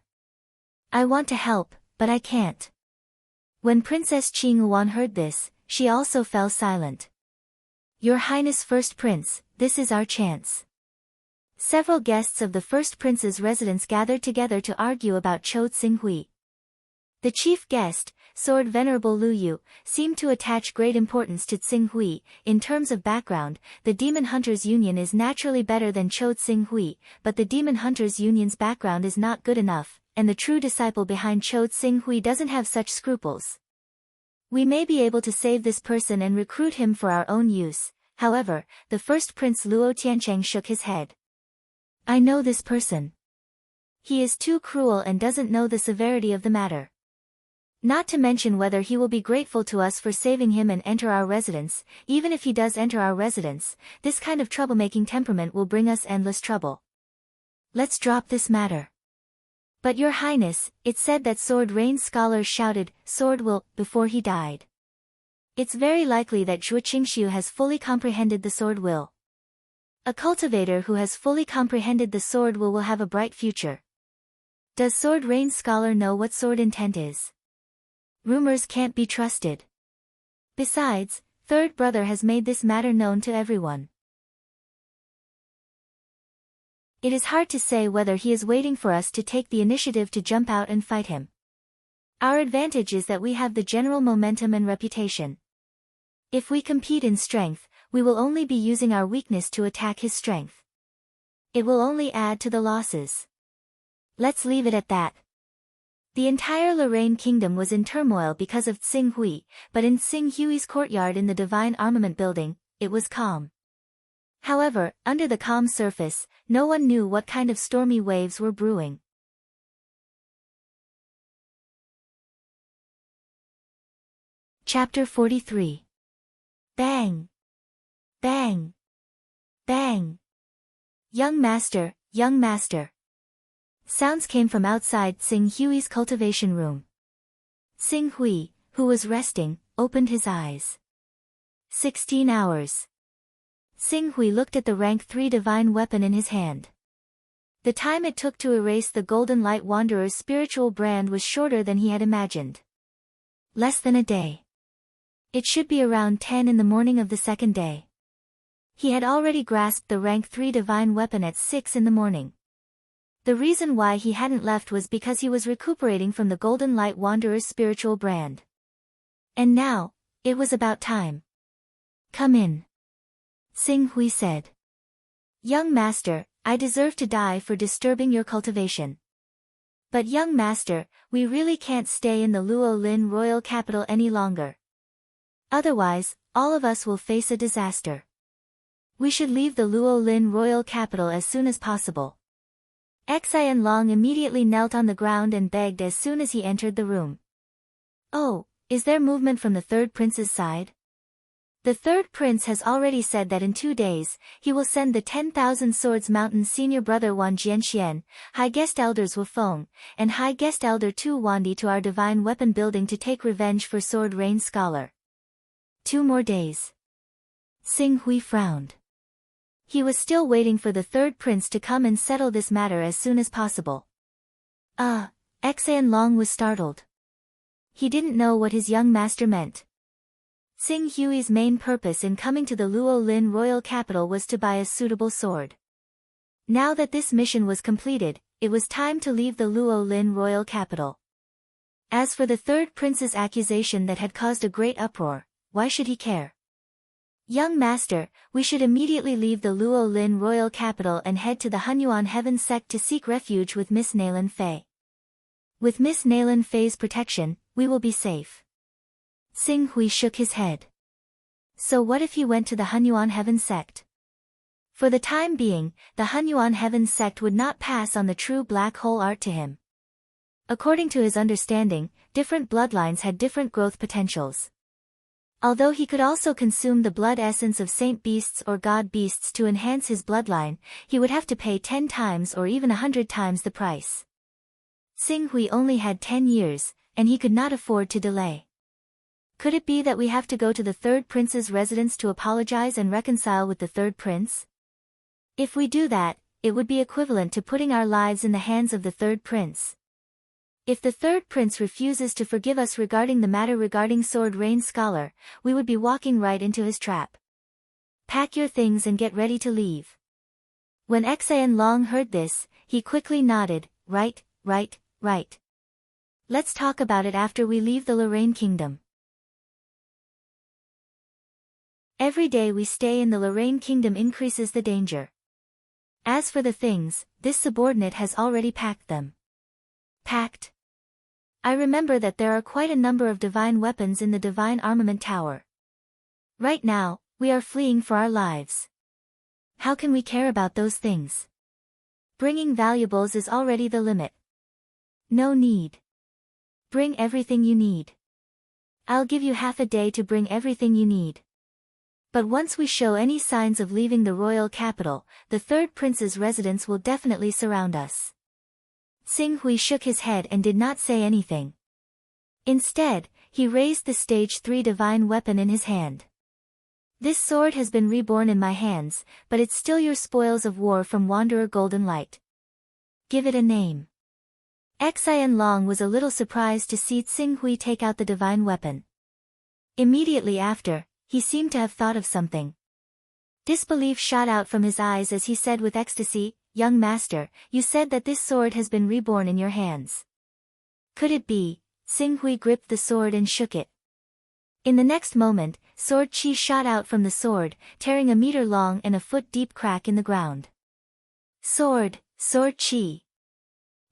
I want to help, but I can't. When Princess Qingyuan heard this, she also fell silent. Your Highness First Prince, this is our chance. Several guests of the First Prince's residence gathered together to argue about Chou Tsinghui. The chief guest, Sword Venerable Lu Yu, seemed to attach great importance to Tsinghui. In terms of background, the Demon Hunters Union is naturally better than Chou Tsinghui, but the Demon Hunters Union's background is not good enough, and the true disciple behind Chou Tsinghui doesn't have such scruples. We may be able to save this person and recruit him for our own use. However, the first Prince Luo Tiancheng shook his head. I know this person. He is too cruel and doesn't know the severity of the matter. Not to mention whether he will be grateful to us for saving him and enter our residence. Even if he does enter our residence, this kind of troublemaking temperament will bring us endless trouble. Let's drop this matter. But Your Highness, it said that Sword Rain scholars shouted, Sword will, before he died. It's very likely that Zhuo Qingxiu has fully comprehended the sword will. A cultivator who has fully comprehended the sword will have a bright future. Does Sword Rain scholar know what sword intent is? Rumors can't be trusted. Besides, third brother has made this matter known to everyone. It is hard to say whether he is waiting for us to take the initiative to jump out and fight him. Our advantage is that we have the general momentum and reputation. If we compete in strength, we will only be using our weakness to attack his strength. It will only add to the losses. Let's leave it at that. The entire Lorraine kingdom was in turmoil because of Tsing Hui, but in Tsing Hui's courtyard in the Divine Armament Building, it was calm. However, under the calm surface, no one knew what kind of stormy waves were brewing. Chapter 43. Bang! Bang! Bang! Young master, young master. Sounds came from outside Tsing Hui's cultivation room. Tsing Hui, who was resting, opened his eyes. 16 hours. Tsing Hui looked at the rank 3 divine weapon in his hand. The time it took to erase the Golden Light Wanderer's spiritual brand was shorter than he had imagined. Less than a day. It should be around 10 in the morning of the second day. He had already grasped the rank 3 divine weapon at 6 in the morning. The reason why he hadn't left was because he was recuperating from the Golden Light Wanderer's spiritual brand. And now, it was about time. Come in. Tsing Hui said. Young master, I deserve to die for disturbing your cultivation. But young master, we really can't stay in the Luo Lin royal capital any longer. Otherwise, all of us will face a disaster. We should leave the Luo Lin royal capital as soon as possible. Xian Long immediately knelt on the ground and begged as soon as he entered the room. Oh, is there movement from the third prince's side? The third prince has already said that in 2 days, he will send the 10,000 Swords Mountain senior brother Wan Jianxian, High Guest Elders Wu Feng, and High Guest Elder Tu Wandi to our divine weapon building to take revenge for Sword Rain Scholar. 2 more days. Tsing Hui frowned. He was still waiting for the third prince to come and settle this matter as soon as possible. Xian Long was startled. He didn't know what his young master meant. Tsing Hui's main purpose in coming to the Luo Lin royal capital was to buy a suitable sword. Now that this mission was completed, it was time to leave the Luo Lin royal capital. As for the third prince's accusation that had caused a great uproar, why should he care? Young master, we should immediately leave the Luo Lin royal capital and head to the Hunyuan Heaven sect to seek refuge with Miss Nailin Fei. With Miss Nailin Fei's protection, we will be safe. Tsing Hui shook his head. So what if he went to the Hunyuan Heaven sect? For the time being, the Hunyuan Heaven sect would not pass on the true black hole art to him. According to his understanding, different bloodlines had different growth potentials. Although he could also consume the blood essence of saint beasts or god beasts to enhance his bloodline, he would have to pay 10 times or even 100 times the price. Tsing Hui only had 10 years, and he could not afford to delay. Could it be that we have to go to the third prince's residence to apologize and reconcile with the third prince? If we do that, it would be equivalent to putting our lives in the hands of the third prince. If the third prince refuses to forgive us regarding the matter regarding Sword Rain Scholar, we would be walking right into his trap. Pack your things and get ready to leave. When Xian Long heard this, he quickly nodded, right. Let's talk about it after we leave the Lorraine Kingdom. Every day we stay in the Lorraine Kingdom increases the danger. As for the things, this subordinate has already packed them. Packed? I remember that there are quite a number of divine weapons in the Divine Armament Tower. Right now, we are fleeing for our lives. How can we care about those things? Bringing valuables is already the limit. No need. Bring everything you need. I'll give you half a day to bring everything you need. But once we show any signs of leaving the royal capital, the third prince's residence will definitely surround us. Xing Hui shook his head and did not say anything. Instead, he raised the stage 3 divine weapon in his hand. This sword has been reborn in my hands, but it's still your spoils of war from Wanderer Golden Light. Give it a name. Xian Long was a little surprised to see Xing Hui take out the divine weapon. Immediately after, he seemed to have thought of something. Disbelief shot out from his eyes as he said with ecstasy, "Young master, you said that this sword has been reborn in your hands. Could it be?" Xing Hui gripped the sword and shook it. In the next moment, sword chi shot out from the sword, tearing a meter-long and a foot-deep crack in the ground. Sword chi.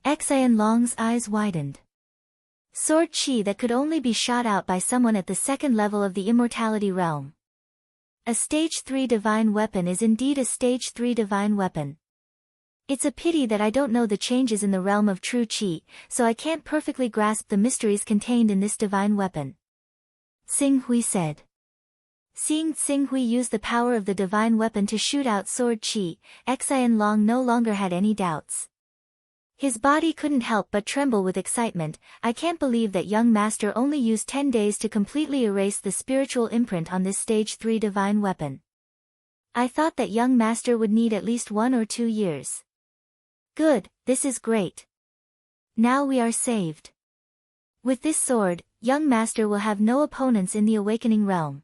Xian Long's eyes widened. Sword chi that could only be shot out by someone at the second level of the immortality realm. A stage 3 divine weapon is indeed a stage 3 divine weapon. It's a pity that I don't know the changes in the realm of true chi, so I can't perfectly grasp the mysteries contained in this divine weapon. Xing Hui said. Seeing Xing Hui use the power of the divine weapon to shoot out sword chi, Xian Long no longer had any doubts. His body couldn't help but tremble with excitement. I can't believe that young master only used 10 days to completely erase the spiritual imprint on this stage 3 divine weapon. I thought that young master would need at least 1 or 2 years. Good, this is great. Now we are saved. With this sword, young master will have no opponents in the awakening realm.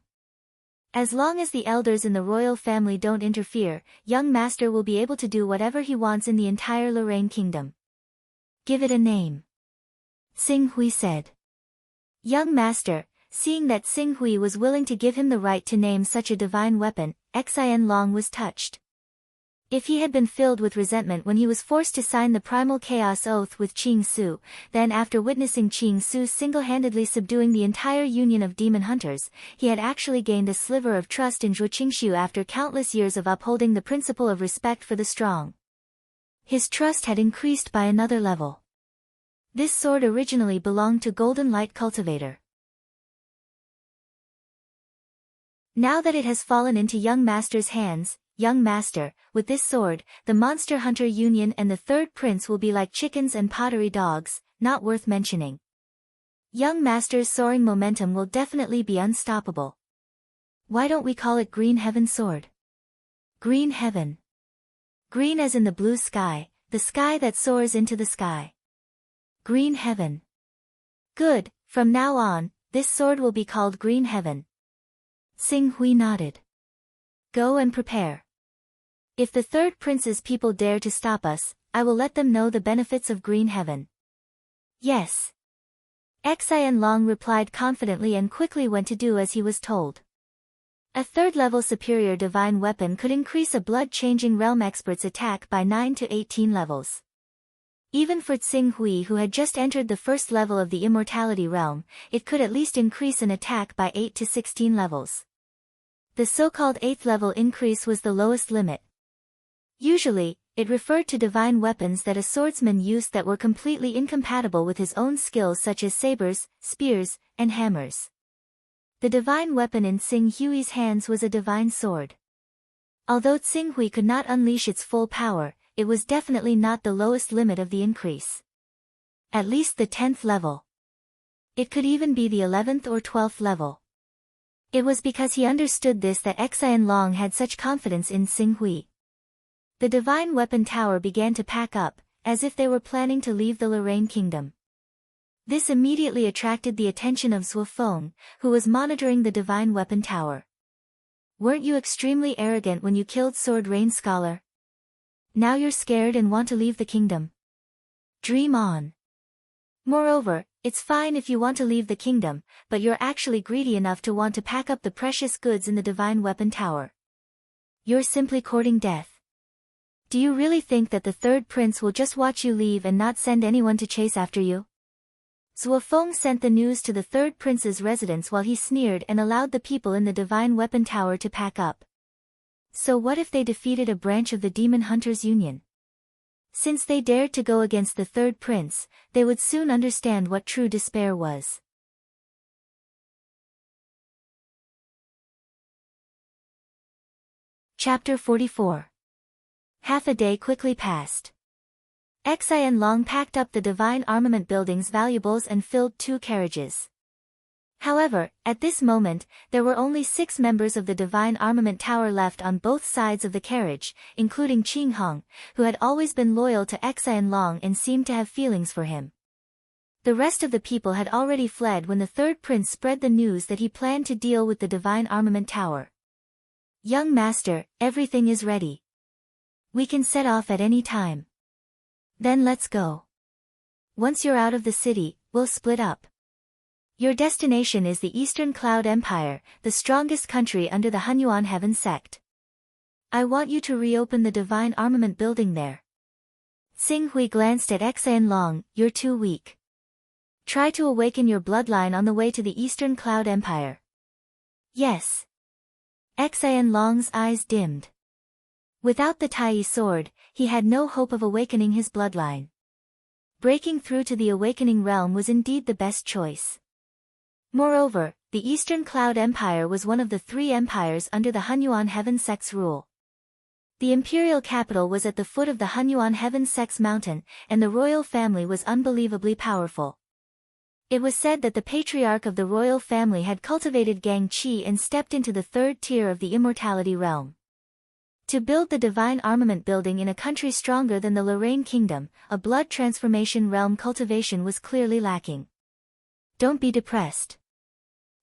As long as the elders in the royal family don't interfere, young master will be able to do whatever he wants in the entire Lorraine kingdom. Give it a name. Xing Hui said. Young master, seeing that Xing Hui was willing to give him the right to name such a divine weapon, Xian Long was touched. If he had been filled with resentment when he was forced to sign the primal chaos oath with Qing Su, then after witnessing Qing Su single-handedly subduing the entire union of demon hunters, he had actually gained a sliver of trust in Zhuo Qingshu after countless years of upholding the principle of respect for the strong. His trust had increased by another level. This sword originally belonged to Golden Light Cultivator. Now that it has fallen into young master's hands, young master, with this sword, the Monster Hunter Union and the third prince will be like chickens and pottery dogs, not worth mentioning. Young master's soaring momentum will definitely be unstoppable. Why don't we call it Green Heaven Sword? Green Heaven. Green as in the blue sky, the sky that soars into the sky. Green Heaven. Good, from now on, this sword will be called Green Heaven. Xing Hui nodded. Go and prepare. If the third prince's people dare to stop us, I will let them know the benefits of Green Heaven. Yes. Xian Long replied confidently and quickly went to do as he was told. A third-level superior divine weapon could increase a blood-changing realm expert's attack by 9 to 18 levels. Even for Xing Hui who had just entered the first level of the immortality realm, it could at least increase an attack by 8 to 16 levels. The so-called 8th level increase was the lowest limit. Usually, it referred to divine weapons that a swordsman used that were completely incompatible with his own skills such as sabers, spears, and hammers. The divine weapon in Xing Hui's hands was a divine sword. Although Xing Hui could not unleash its full power, it was definitely not the lowest limit of the increase. At least the 10th level. It could even be the 11th or 12th level. It was because he understood this that Xian Long had such confidence in Xing Hui. The divine weapon tower began to pack up, as if they were planning to leave the Lorraine kingdom. This immediately attracted the attention of Zhuo Feng, who was monitoring the divine weapon tower. Weren't you extremely arrogant when you killed Sword Rain Scholar? Now you're scared and want to leave the kingdom. Dream on. Moreover, it's fine if you want to leave the kingdom, but you're actually greedy enough to want to pack up the precious goods in the divine weapon tower. You're simply courting death. Do you really think that the third prince will just watch you leave and not send anyone to chase after you? Zhuo Feng sent the news to the third prince's residence while he sneered and allowed the people in the divine weapon tower to pack up. So what if they defeated a branch of the Demon Hunters Union? Since they dared to go against the third prince, they would soon understand what true despair was. Chapter 44. Half a day quickly passed. Xian Long packed up the divine armament building's valuables and filled 2 carriages. However, at this moment, there were only 6 members of the divine armament tower left on both sides of the carriage, including Qing Hong, who had always been loyal to Xian Long and seemed to have feelings for him. The rest of the people had already fled when the third prince spread the news that he planned to deal with the divine armament tower. "Young master, everything is ready. We can set off at any time. Then let's go. Once you're out of the city, we'll split up. Your destination is the Eastern Cloud Empire, the strongest country under the Hunyuan Heaven sect. I want you to reopen the divine armament building there." Xing Hui glanced at Xian Long. "You're too weak. Try to awaken your bloodline on the way to the Eastern Cloud Empire." "Yes." Xian Long's eyes dimmed. Without the Tai sword, he had no hope of awakening his bloodline. Breaking through to the awakening realm was indeed the best choice. Moreover, the Eastern Cloud Empire was one of the 3 empires under the Hunyuan Heaven sect's rule. The imperial capital was at the foot of the Hunyuan Heaven sect's mountain, and the royal family was unbelievably powerful. It was said that the patriarch of the royal family had cultivated Gang Qi and stepped into the 3rd tier of the immortality realm. To build the divine armament building in a country stronger than the Lorraine Kingdom, a blood transformation realm cultivation was clearly lacking. Don't be depressed.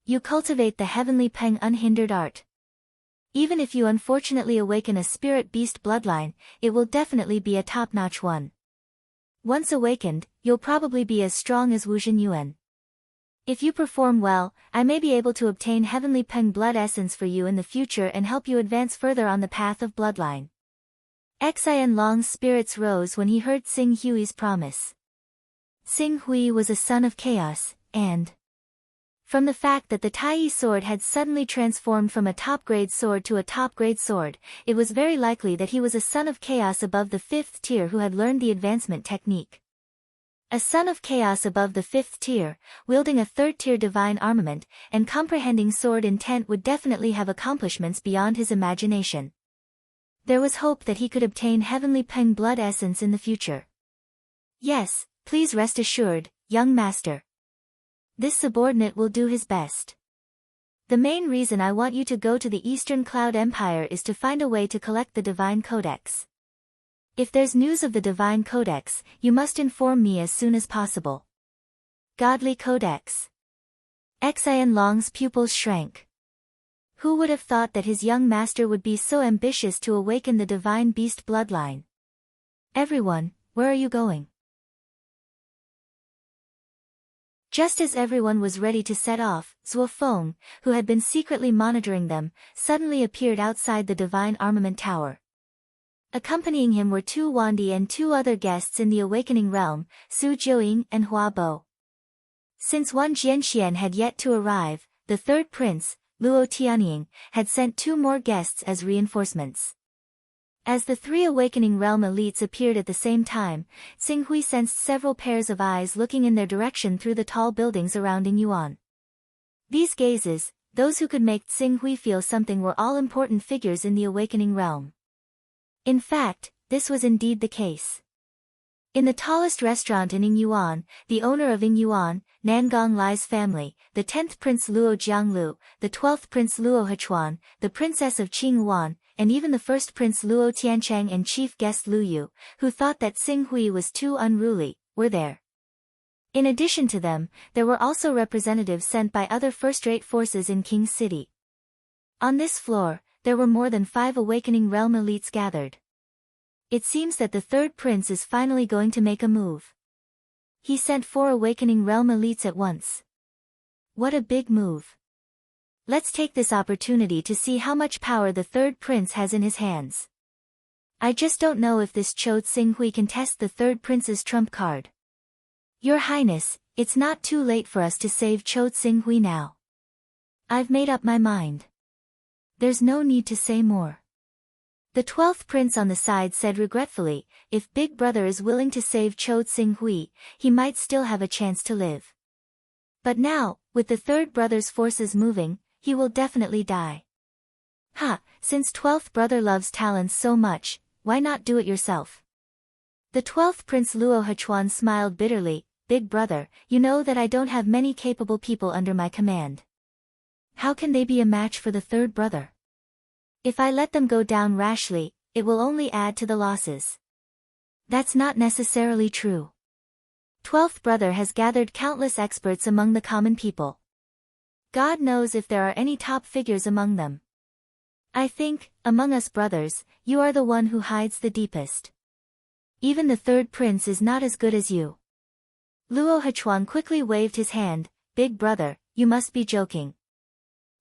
You cultivate the heavenly Peng unhindered art. Even if you unfortunately awaken a spirit beast bloodline, it will definitely be a top-notch one. Once awakened, you'll probably be as strong as Wu Zhenyuan. If you perform well, I may be able to obtain heavenly Peng blood essence for you in the future and help you advance further on the path of bloodline. Xian Long's spirits rose when he heard Xing Hui's promise. Xing Hui was a son of chaos, and from the fact that the Tai sword had suddenly transformed from a top-grade sword to a top-grade sword, it was very likely that he was a son of chaos above the 5th tier who had learned the advancement technique. A son of chaos above the 5th tier, wielding a 3rd-tier divine armament, and comprehending sword intent would definitely have accomplishments beyond his imagination. There was hope that he could obtain heavenly Peng blood essence in the future. "Yes, please rest assured, young master. This subordinate will do his best. The main reason I want you to go to the Eastern Cloud Empire is to find a way to collect the Divine Codex. If there's news of the Divine Codex, you must inform me as soon as possible." Godly Codex. Xian Long's pupils shrank. Who would have thought that his young master would be so ambitious to awaken the divine beast bloodline? "Everyone, where are you going?" Just as everyone was ready to set off, Zhuo Feng, who had been secretly monitoring them, suddenly appeared outside the divine armament tower. Accompanying him were 2 Wandi and 2 other guests in the awakening realm, Su Jiuying and Hua Bo. Since Wan Jianxian had yet to arrive, the 3rd prince, Luo Tianying, had sent 2 more guests as reinforcements. As the 3 awakening realm elites appeared at the same time, Xing Hui sensed several pairs of eyes looking in their direction through the tall buildings surrounding Yuan. These gazes, those who could make Xing Hui feel something, were all important figures in the awakening realm. In fact, this was indeed the case. In the tallest restaurant in Yingyuan, the owner of Yingyuan, Nangong Lai's family, the 10th Prince Luo Jianglu, the 12th Prince Luo Hechuan, the Princess of Qingyuan, and even the 1st Prince Luo Tiancheng and chief guest Lu Yu, who thought that Xing Hui was too unruly, were there. In addition to them, there were also representatives sent by other first-rate forces in King City. On this floor, there were more than 5 awakening realm elites gathered. It seems that the 3rd prince is finally going to make a move. He sent 4 awakening realm elites at once. What a big move. Let's take this opportunity to see how much power the 3rd prince has in his hands. I just don't know if this Chou Xing Hui can test the 3rd prince's trump card. Your Highness, it's not too late for us to save Chou Xing Hui now. I've made up my mind. There's no need to say more. The 12th prince on the side said regretfully, if Big Brother is willing to save Cho Tsing-hui, he might still have a chance to live. But now, with the third brother's forces moving, he will definitely die. Since 12th brother loves talents so much, why not do it yourself? The 12th prince Luo Hechuan smiled bitterly, Big Brother, you know that I don't have many capable people under my command. How can they be a match for the third brother? If I let them go down rashly, it will only add to the losses. That's not necessarily true. 12th brother has gathered countless experts among the common people. God knows if there are any top figures among them. I think, among us brothers, you are the one who hides the deepest. Even the third prince is not as good as you. Luo Hechuan quickly waved his hand, Big Brother, you must be joking.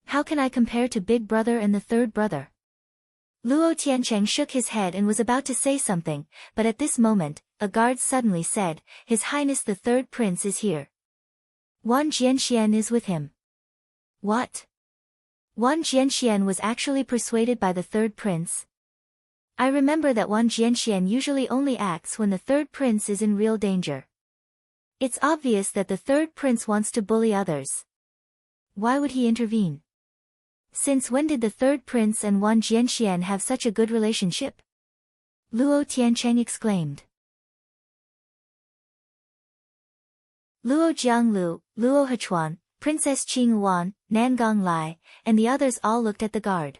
How can I compare to Big Brother and the third brother? Luo Tiancheng shook his head and was about to say something, but at this moment, a guard suddenly said, His Highness the third prince is here. Wan Jianxian is with him. What? Wan Jianxian was actually persuaded by the third prince? I remember that Wan Jianxian usually only acts when the third prince is in real danger. It's obvious that the third prince wants to bully others. Why would he intervene? Since when did the third prince and Wan Jianxian have such a good relationship? Luo Tiancheng exclaimed. Luo Jianglu, Luo Hechuan, Princess Qing Wan, Nangong Lai, and the others all looked at the guard.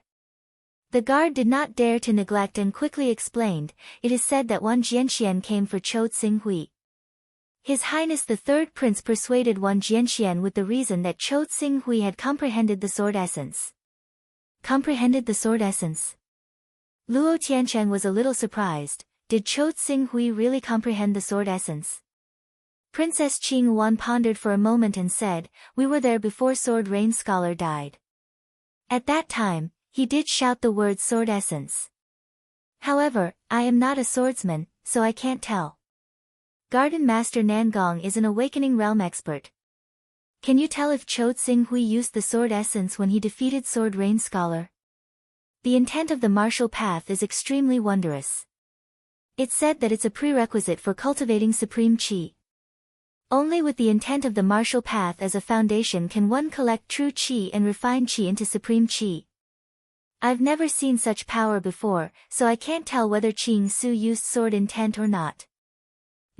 The guard did not dare to neglect and quickly explained, it is said that Wan Jianxian came for Cho Tsing-hui. His Highness the third prince persuaded Wan Jianxian with the reason that Cho Tsing-hui had comprehended the sword essence. Comprehended the sword essence? Luo Tiancheng was a little surprised, did Cho Tsing-hui really comprehend the sword essence? Princess Qing Wan pondered for a moment and said, we were there before Sword Rain Scholar died. At that time, he did shout the word sword essence. However, I am not a swordsman, so I can't tell. Garden Master Nangong is an Awakening Realm expert. Can you tell if Cho Tsing-hui used the sword essence when he defeated Sword Rain Scholar? The intent of the martial path is extremely wondrous. It's said that it's a prerequisite for cultivating supreme qi. Only with the intent of the martial path as a foundation can one collect true qi and refine qi into supreme qi. I've never seen such power before, so I can't tell whether Qing Su used sword intent or not.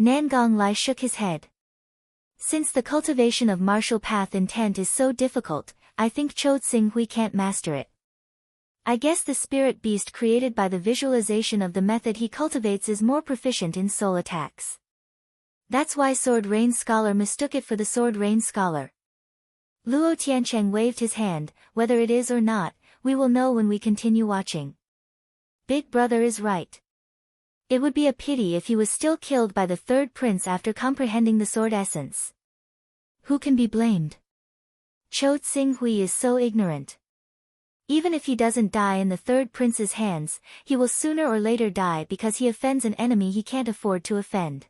Nangong Lai shook his head. Since the cultivation of martial path intent is so difficult, I think Cho Tsing-hui can't master it. I guess the spirit beast created by the visualization of the method he cultivates is more proficient in soul attacks. That's why Sword Rain Scholar mistook it for the Sword Rain Scholar. Luo Tiancheng waved his hand, whether it is or not, we will know when we continue watching. Big Brother is right. It would be a pity if he was still killed by the third prince after comprehending the sword essence. Who can be blamed? Cho Tsing-hui is so ignorant. Even if he doesn't die in the third prince's hands, he will sooner or later die because he offends an enemy he can't afford to offend.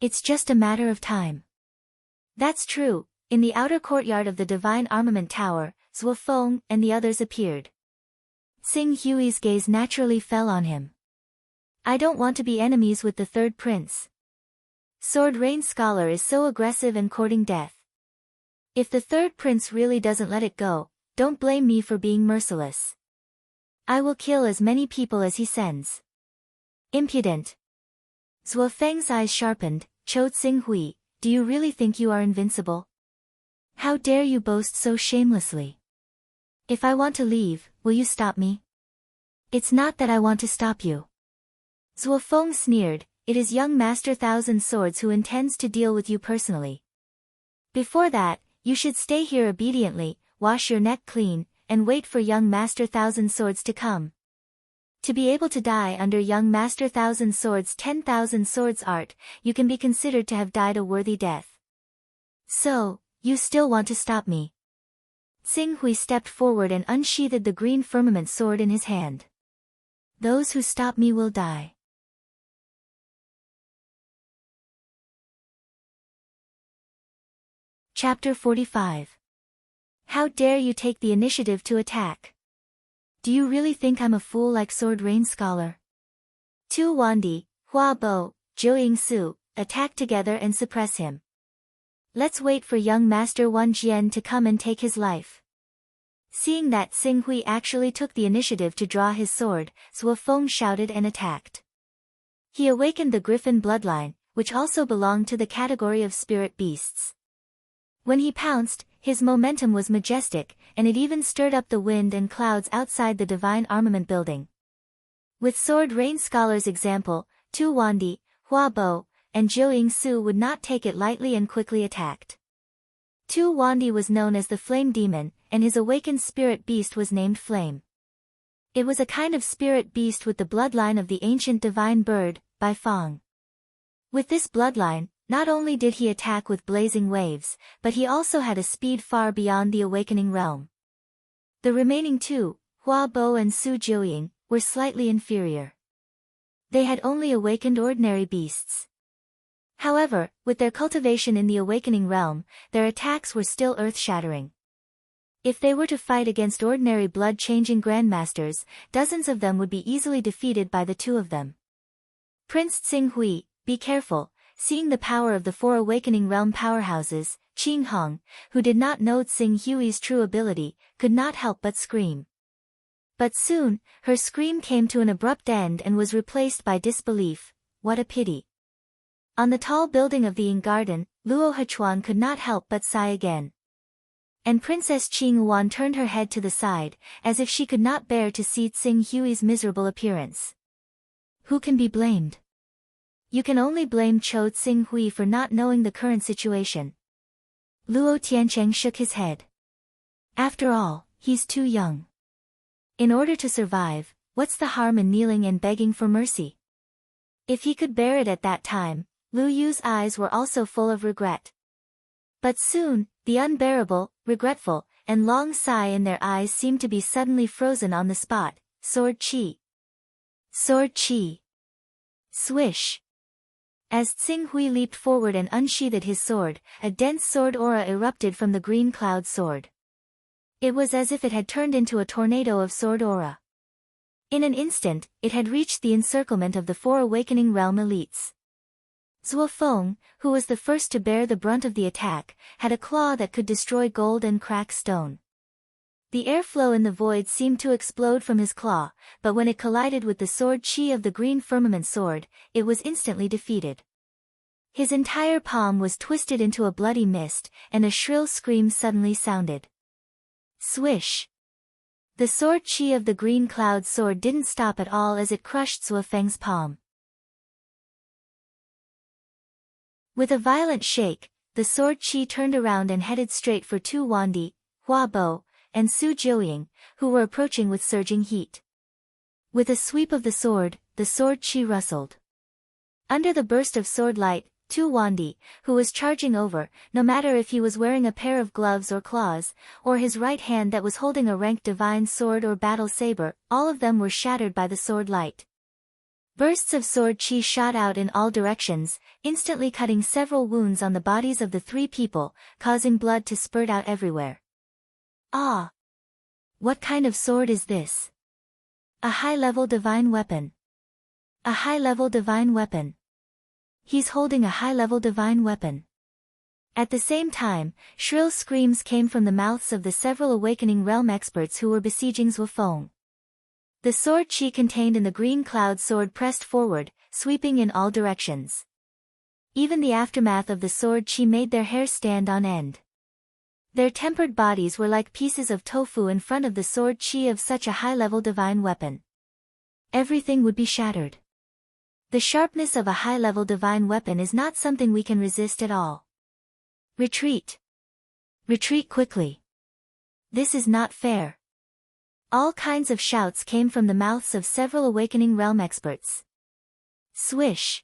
It's just a matter of time. That's true. In the outer courtyard of the Divine Armament Tower, Zhuo Feng and the others appeared. Tsing Hui's gaze naturally fell on him. I don't want to be enemies with the third prince. Sword Rain Scholar is so aggressive and courting death. If the third prince really doesn't let it go, don't blame me for being merciless. I will kill as many people as he sends. Impudent. Zhuo Feng's eyes sharpened, Cho Tsing-hui, do you really think you are invincible? How dare you boast so shamelessly? If I want to leave, will you stop me? It's not that I want to stop you. Zhuo Feng sneered, it is young Master Thousand Swords who intends to deal with you personally. Before that, you should stay here obediently, wash your neck clean, and wait for young Master Thousand Swords to come. To be able to die under young Master Thousand Swords' 10,000 Swords art, you can be considered to have died a worthy death. So, you still want to stop me? Tsing Hui stepped forward and unsheathed the green firmament sword in his hand. Those who stop me will die. Chapter 45. How dare you take the initiative to attack? Do you really think I'm a fool like Sword Rain Scholar? Tu Wandi, Hua Bo, Zhou Su, attack together and suppress him. Let's wait for young Master Wan Jian to come and take his life. Seeing that Xing Hui actually took the initiative to draw his sword, Zhuo Feng shouted and attacked. He awakened the griffin bloodline, which also belonged to the category of spirit beasts. When he pounced, his momentum was majestic, and it even stirred up the wind and clouds outside the divine armament building. With Sword Rain Scholar's example, Tu Wandi, Hua Bo, and Zhou Su would not take it lightly and quickly attacked. Tu Wandi was known as the Flame Demon, and his awakened spirit beast was named Flame. It was a kind of spirit beast with the bloodline of the ancient divine bird, Bai Fang. With this bloodline, not only did he attack with blazing waves, but he also had a speed far beyond the awakening realm. The remaining two, Hua Bo and Su Jiuying, were slightly inferior. They had only awakened ordinary beasts. However, with their cultivation in the awakening realm, their attacks were still earth-shattering. If they were to fight against ordinary blood-changing grandmasters, dozens of them would be easily defeated by the two of them. Prince Xing Hui, be careful. Seeing the power of the four awakening realm powerhouses, Qing Hong, who did not know Xing Hui's true ability, could not help but scream. But soon, her scream came to an abrupt end and was replaced by disbelief. What a pity. On the tall building of the Yin Garden, Luo Hechuan could not help but sigh again. And Princess Qing Wan turned her head to the side, as if she could not bear to see Xing Hui's miserable appearance. Who can be blamed? You can only blame Chou Xing Hui for not knowing the current situation. Luo Tiancheng shook his head. After all, he's too young. In order to survive, what's the harm in kneeling and begging for mercy? If he could bear it at that time, Lu Yu's eyes were also full of regret. But soon, the unbearable, regretful, and long sigh in their eyes seemed to be suddenly frozen on the spot. Sword Chi. Sword Chi. Swish. As Xing Hui leaped forward and unsheathed his sword, a dense sword aura erupted from the green cloud sword. It was as if it had turned into a tornado of sword aura. In an instant, it had reached the encirclement of the four awakening realm elites. Zhuo Feng, who was the first to bear the brunt of the attack, had a claw that could destroy gold and crack stone. The airflow in the void seemed to explode from his claw, but when it collided with the sword chi of the green firmament sword, it was instantly defeated. His entire palm was twisted into a bloody mist, and a shrill scream suddenly sounded. Swish! The sword chi of the green cloud sword didn't stop at all as it crushed Zhuo Feng's palm. With a violent shake, the sword chi turned around and headed straight for Tu Wandi, Hua Bo, and Su Jiuying, who were approaching with surging heat. With a sweep of the sword chi rustled. Under the burst of sword light, Tu Wandi, who was charging over, no matter if he was wearing a pair of gloves or claws, or his right hand that was holding a ranked divine sword or battle saber, all of them were shattered by the sword light. Bursts of sword chi shot out in all directions, instantly cutting several wounds on the bodies of the three people, causing blood to spurt out everywhere. Ah! What kind of sword is this? A high-level divine weapon. A high-level divine weapon. He's holding a high-level divine weapon. At the same time, shrill screams came from the mouths of the several awakening realm experts who were besieging Zhuo Feng. The sword chi contained in the green cloud sword pressed forward, sweeping in all directions. Even the aftermath of the sword chi made their hair stand on end. Their tempered bodies were like pieces of tofu in front of the sword chi of such a high-level divine weapon. Everything would be shattered. The sharpness of a high-level divine weapon is not something we can resist at all. Retreat. Retreat quickly. This is not fair. All kinds of shouts came from the mouths of several awakening realm experts. Swish.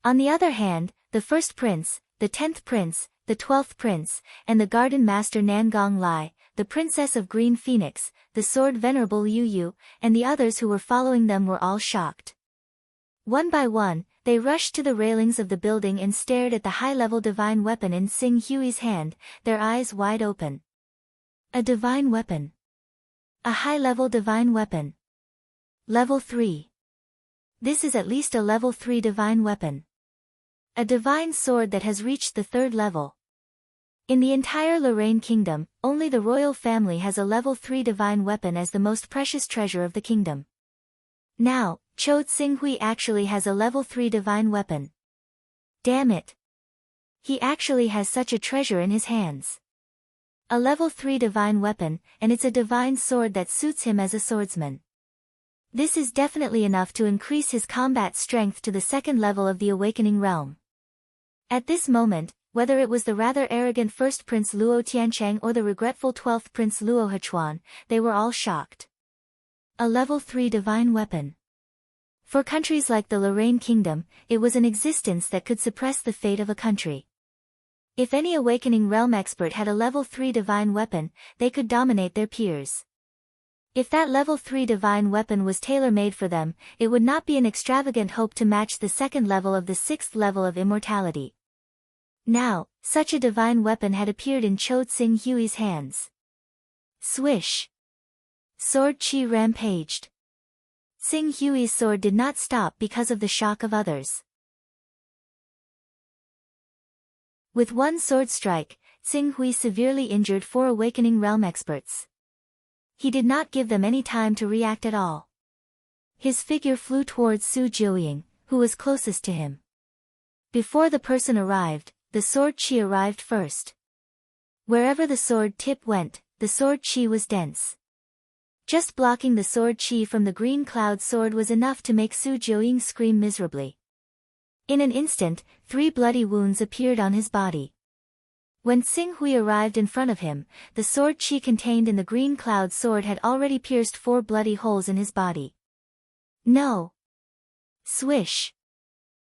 On the other hand, the first prince, the 10th prince, the 12th prince, and the garden master Nangong Lai, the princess of Green Phoenix, the sword venerable Yu Yu, and the others who were following them were all shocked. One by one, they rushed to the railings of the building and stared at the high-level divine weapon in Xing Hui's hand, their eyes wide open. A divine weapon. A high-level divine weapon. Level 3. This is at least a level 3 divine weapon. A divine sword that has reached the 3rd level. In the entire Lorraine kingdom, only the royal family has a level 3 divine weapon as the most precious treasure of the kingdom. Now, Cho Tsing-hui actually has a level 3 divine weapon. Damn it. He actually has such a treasure in his hands. A level 3 divine weapon, and it's a divine sword that suits him as a swordsman. This is definitely enough to increase his combat strength to the 2nd level of the Awakening Realm. At this moment, whether it was the rather arrogant 1st Prince Luo Tiancheng or the regretful 12th Prince Luo Hechuan, they were all shocked. A level 3 divine weapon. For countries like the Lorraine Kingdom, it was an existence that could suppress the fate of a country. If any Awakening Realm expert had a level 3 divine weapon, they could dominate their peers. If that level 3 divine weapon was tailor-made for them, it would not be an extravagant hope to match the 2nd level of the 6th level of immortality. Now, such a divine weapon had appeared in Cho Tsing-hui's hands. Swish! Sword chi rampaged. Tsing-hui's sword did not stop because of the shock of others. With one sword strike, Tsing-hui severely injured 4 Awakening Realm experts. He did not give them any time to react at all. His figure flew towards Su Jiuying, who was closest to him. Before the person arrived, the sword chi arrived first. Wherever the sword tip went, the sword chi was dense. Just blocking the sword chi from the green cloud sword was enough to make Su Jiuying scream miserably. In an instant, 3 bloody wounds appeared on his body. When Tsing-hui arrived in front of him, the sword chi contained in the green cloud sword had already pierced 4 bloody holes in his body. No! Swish!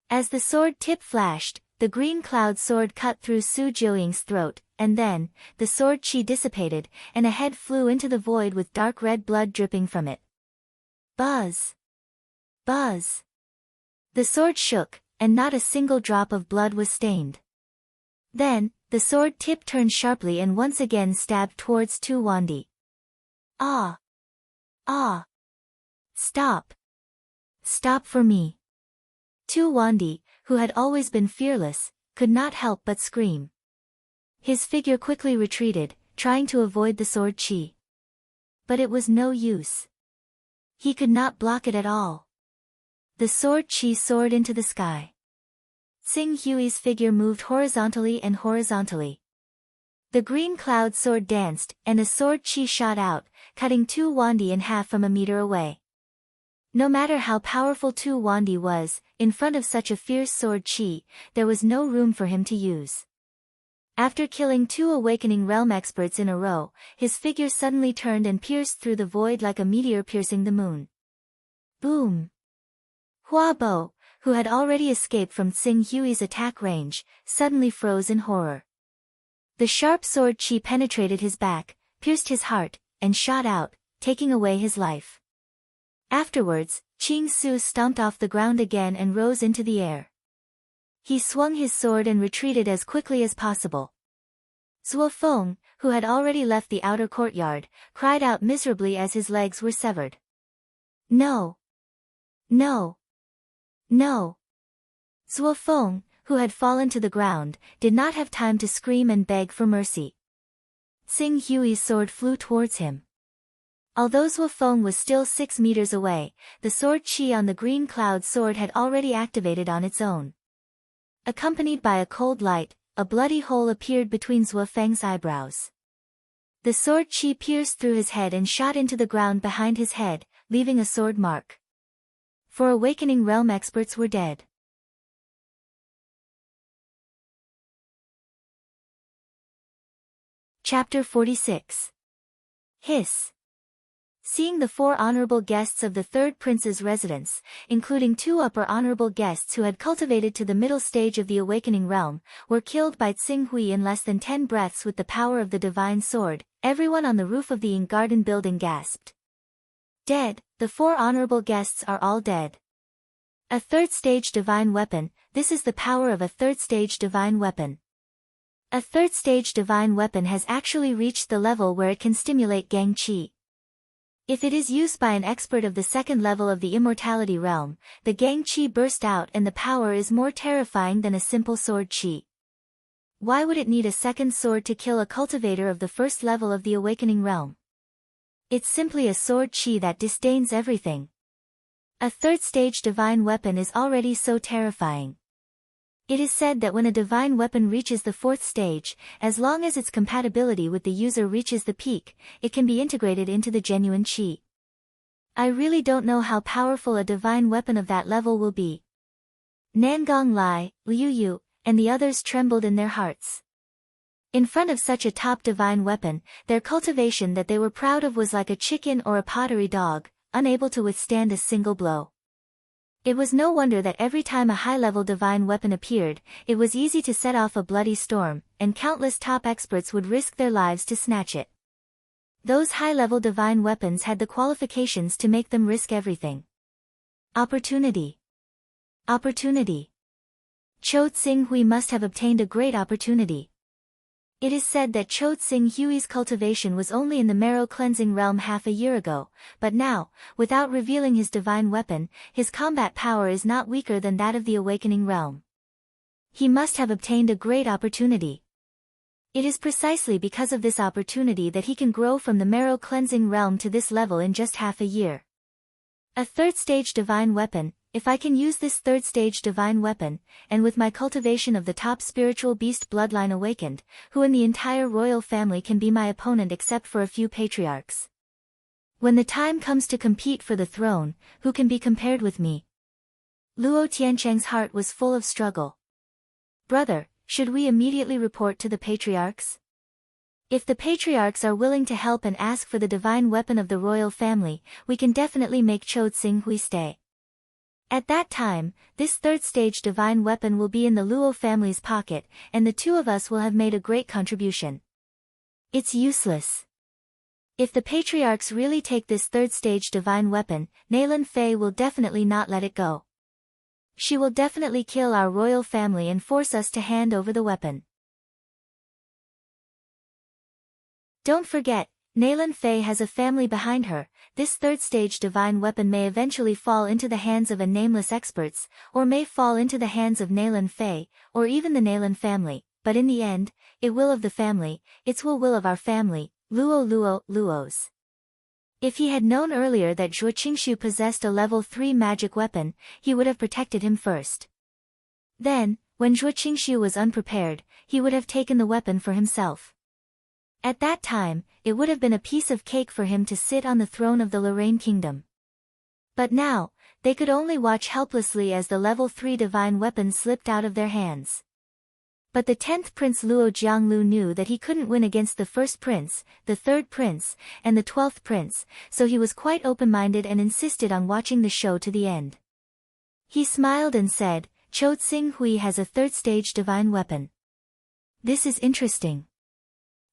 As the sword tip flashed, the green cloud sword cut through Su Jiuying's throat, and then, the sword chi dissipated, and a head flew into the void with dark red blood dripping from it. Buzz! Buzz! The sword shook, and not a single drop of blood was stained. Then, the sword tip turned sharply and once again stabbed towards Tu Wandi. Ah! Ah! Stop! Stop for me! Tu Wandi, who had always been fearless, could not help but scream. His figure quickly retreated, trying to avoid the sword chi. But it was no use. He could not block it at all. The sword chi soared into the sky. Tsing-hui's figure moved horizontally and horizontally. The green cloud sword danced, and a sword chi shot out, cutting Tu Wandi in half from a meter away. No matter how powerful Tu Wandi was, in front of such a fierce sword chi, there was no room for him to use. After killing 2 Awakening Realm experts in a row, his figure suddenly turned and pierced through the void like a meteor piercing the moon. Boom! Hua Bo, who had already escaped from Tsing-hui's attack range, suddenly froze in horror. The sharp sword chi penetrated his back, pierced his heart, and shot out, taking away his life. Afterwards, Qing Su stomped off the ground again and rose into the air. He swung his sword and retreated as quickly as possible. Zuo Feng, who had already left the outer courtyard, cried out miserably as his legs were severed. No! No! No! Zuo Feng, who had fallen to the ground, did not have time to scream and beg for mercy. Tsing-hui's sword flew towards him. Although Zuo Feng was still 6 meters away, the sword chi on the green cloud sword had already activated on its own. Accompanied by a cold light, a bloody hole appeared between Zuo Feng's eyebrows. The sword chi pierced through his head and shot into the ground behind his head, leaving a sword mark. 4 Awakening Realm experts were dead. Chapter 46. Hiss. Seeing the 4 honorable guests of the 3rd prince's residence, including 2 upper honorable guests who had cultivated to the middle stage of the Awakening Realm, were killed by Tsing-hui in less than 10 breaths with the power of the divine sword, everyone on the roof of the Ing Garden building gasped. Dead, the 4 honorable guests are all dead. A 3rd stage divine weapon, this is the power of a 3rd stage divine weapon. A 3rd stage divine weapon has actually reached the level where it can stimulate Gang Chi. If it is used by an expert of the second level of the immortality realm, the Gang Chi burst out and the power is more terrifying than a simple sword chi. Why would it need a second sword to kill a cultivator of the first level of the awakening realm? It's simply a sword chi that disdains everything. A third stage divine weapon is already so terrifying. It is said that when a divine weapon reaches the fourth stage, as long as its compatibility with the user reaches the peak, it can be integrated into the genuine chi. I really don't know how powerful a divine weapon of that level will be. Nangong Lai, Liu Yu, and the others trembled in their hearts. In front of such a top divine weapon, their cultivation that they were proud of was like a chicken or a pottery dog, unable to withstand a single blow. It was no wonder that every time a high-level divine weapon appeared, it was easy to set off a bloody storm, and countless top experts would risk their lives to snatch it. Those high-level divine weapons had the qualifications to make them risk everything. Opportunity. Opportunity. Cho Tsing Hui must have obtained a great opportunity. It is said that Cho Tsing Hui's cultivation was only in the marrow cleansing realm half a year ago, but now, without revealing his divine weapon, his combat power is not weaker than that of the awakening realm. He must have obtained a great opportunity. It is precisely because of this opportunity that he can grow from the marrow cleansing realm to this level in just half a year. A third stage divine weapon. If I can use this third stage divine weapon, and with my cultivation of the top spiritual beast bloodline awakened, who in the entire royal family can be my opponent except for a few patriarchs? When the time comes to compete for the throne, who can be compared with me? Luo Tiancheng's heart was full of struggle. Brother, should we immediately report to the patriarchs? If the patriarchs are willing to help and ask for the divine weapon of the royal family, we can definitely make Cho Tsing Hui stay. At that time, this third stage divine weapon will be in the Luo family's pocket, and the two of us will have made a great contribution. It's useless. If the patriarchs really take this third stage divine weapon, Nalan Fei will definitely not let it go. She will definitely kill our royal family and force us to hand over the weapon. Don't forget, Nalan Fei has a family behind her. This third stage divine weapon may eventually fall into the hands of a nameless experts, or may fall into the hands of Nalan Fei, or even the Nalan family, but in the end, it will of the family, it's will of our family, Luos. If he had known earlier that Zhuo Qingshu possessed a level 3 magic weapon, he would have protected him first. Then, when Zhuo Qingshu was unprepared, he would have taken the weapon for himself. At that time, it would have been a piece of cake for him to sit on the throne of the Lorraine kingdom. But now, they could only watch helplessly as the level 3 divine weapon slipped out of their hands. But the 10th Prince Luo Jianglu knew that he couldn't win against the 1st Prince, the 3rd Prince, and the 12th Prince, so he was quite open-minded and insisted on watching the show to the end. He smiled and said, Cho Tsing Hui has a third stage divine weapon. This is interesting.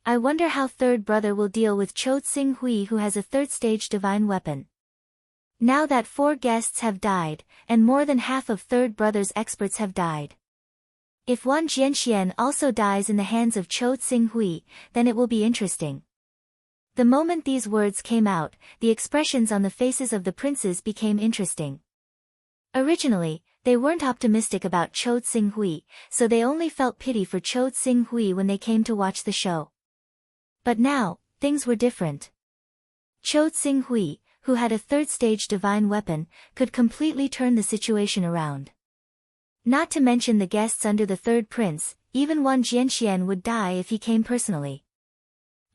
I wonder how third brother will deal with Cho Tsing Hui who has a third stage divine weapon. Now that 4 guests have died, and more than half of third brother's experts have died. If Wang Jianxian also dies in the hands of Cho Tsing Hui, then it will be interesting. The moment these words came out, the expressions on the faces of the princes became interesting. Originally, they weren't optimistic about Cho Tsing Hui, so they only felt pity for Cho Tsing Hui when they came to watch the show. But now, things were different. Cho Tsing Hui, who had a third stage divine weapon, could completely turn the situation around. Not to mention the guests under the third prince, even Wang Jianxian would die if he came personally.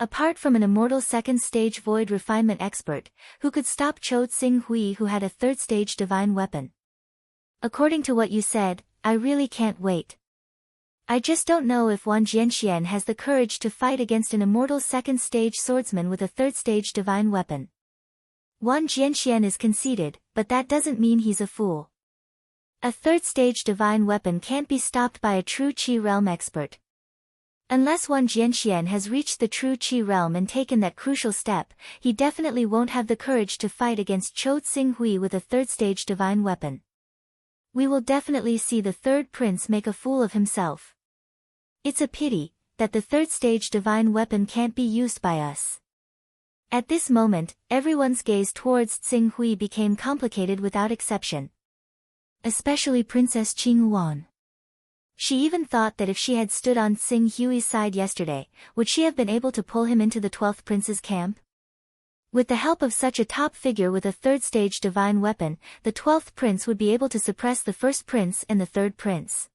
Apart from an immortal second stage void refinement expert, who could stop Cho Tsing Hui who had a third stage divine weapon. According to what you said, I really can't wait. I just don't know if Wang Jianxian has the courage to fight against an immortal second stage swordsman with a third stage divine weapon. Wang Jianxian is conceited, but that doesn't mean he's a fool. A third stage divine weapon can't be stopped by a true Qi realm expert. Unless Wang Jianxian has reached the true Qi realm and taken that crucial step, he definitely won't have the courage to fight against Cho Tsing Hui with a third stage divine weapon. We will definitely see the third prince make a fool of himself. It's a pity that the third stage divine weapon can't be used by us. At this moment, everyone's gaze towards Tsing Hui became complicated without exception. Especially Princess Qing Wan. She even thought that if she had stood on Tsing Hui's side yesterday, would she have been able to pull him into the 12th prince's camp? With the help of such a top figure with a third-stage divine weapon, the 12th prince would be able to suppress the first prince and the third prince.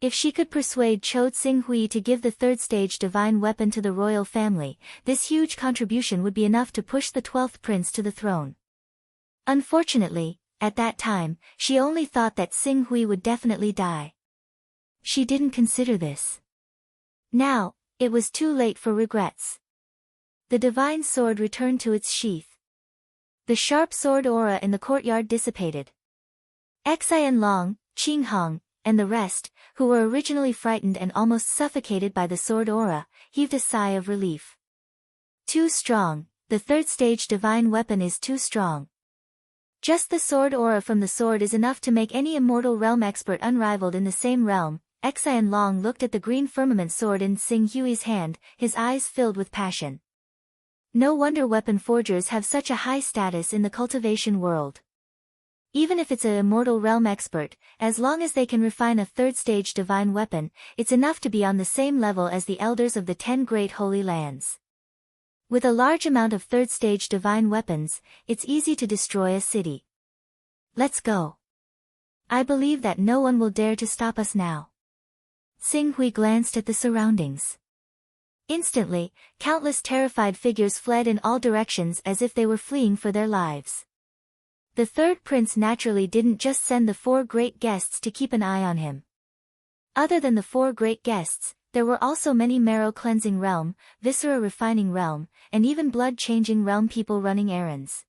If she could persuade Cho Tsing Hui to give the third-stage divine weapon to the royal family, this huge contribution would be enough to push the 12th prince to the throne. Unfortunately, at that time, she only thought that Tsing Hui would definitely die. She didn't consider this. Now, it was too late for regrets. The divine sword returned to its sheath. The sharp sword aura in the courtyard dissipated. Xian Long, Qing Hong, and the rest, who were originally frightened and almost suffocated by the sword aura, heaved a sigh of relief. Too strong, the third-stage divine weapon is too strong. Just the sword aura from the sword is enough to make any immortal realm expert unrivaled in the same realm. Xian Long looked at the green firmament sword in Tsing Hui's hand, his eyes filled with passion. No wonder weapon forgers have such a high status in the cultivation world. Even if it's an immortal realm expert, as long as they can refine a third-stage divine weapon, it's enough to be on the same level as the elders of the 10 great holy lands. With a large amount of third-stage divine weapons, it's easy to destroy a city. Let's go. I believe that no one will dare to stop us now. Tsing Hui glanced at the surroundings. Instantly, countless terrified figures fled in all directions as if they were fleeing for their lives. The third prince naturally didn't just send the 4 great guests to keep an eye on him. Other than the 4 great guests, there were also many marrow-cleansing realm, viscera-refining realm, and even blood-changing realm people running errands.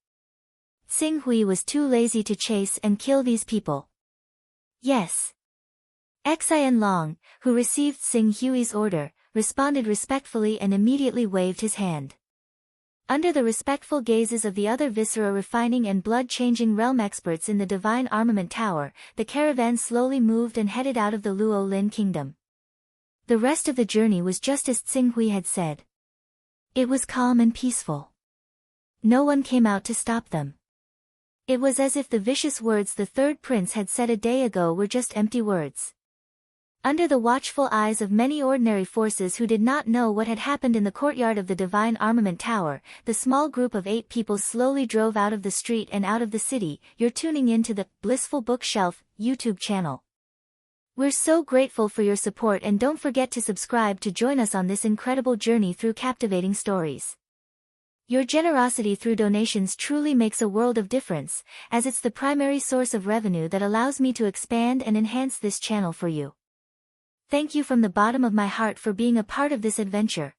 Tsing Hui was too lazy to chase and kill these people. Yes. Xian Long, who received Tsing Hui's order, responded respectfully and immediately waved his hand. Under the respectful gazes of the other viscera-refining and blood-changing realm experts in the Divine Armament Tower, the caravan slowly moved and headed out of the Luo Lin kingdom. The rest of the journey was just as Tsing Hui had said. It was calm and peaceful. No one came out to stop them. It was as if the vicious words the third prince had said a day ago were just empty words. Under the watchful eyes of many ordinary forces who did not know what had happened in the courtyard of the Divine Armament Tower, the small group of 8 people slowly drove out of the street and out of the city. You're tuning in to the Blissful Bookshelf YouTube channel. We're so grateful for your support, and don't forget to subscribe to join us on this incredible journey through captivating stories. Your generosity through donations truly makes a world of difference, as it's the primary source of revenue that allows me to expand and enhance this channel for you. Thank you from the bottom of my heart for being a part of this adventure.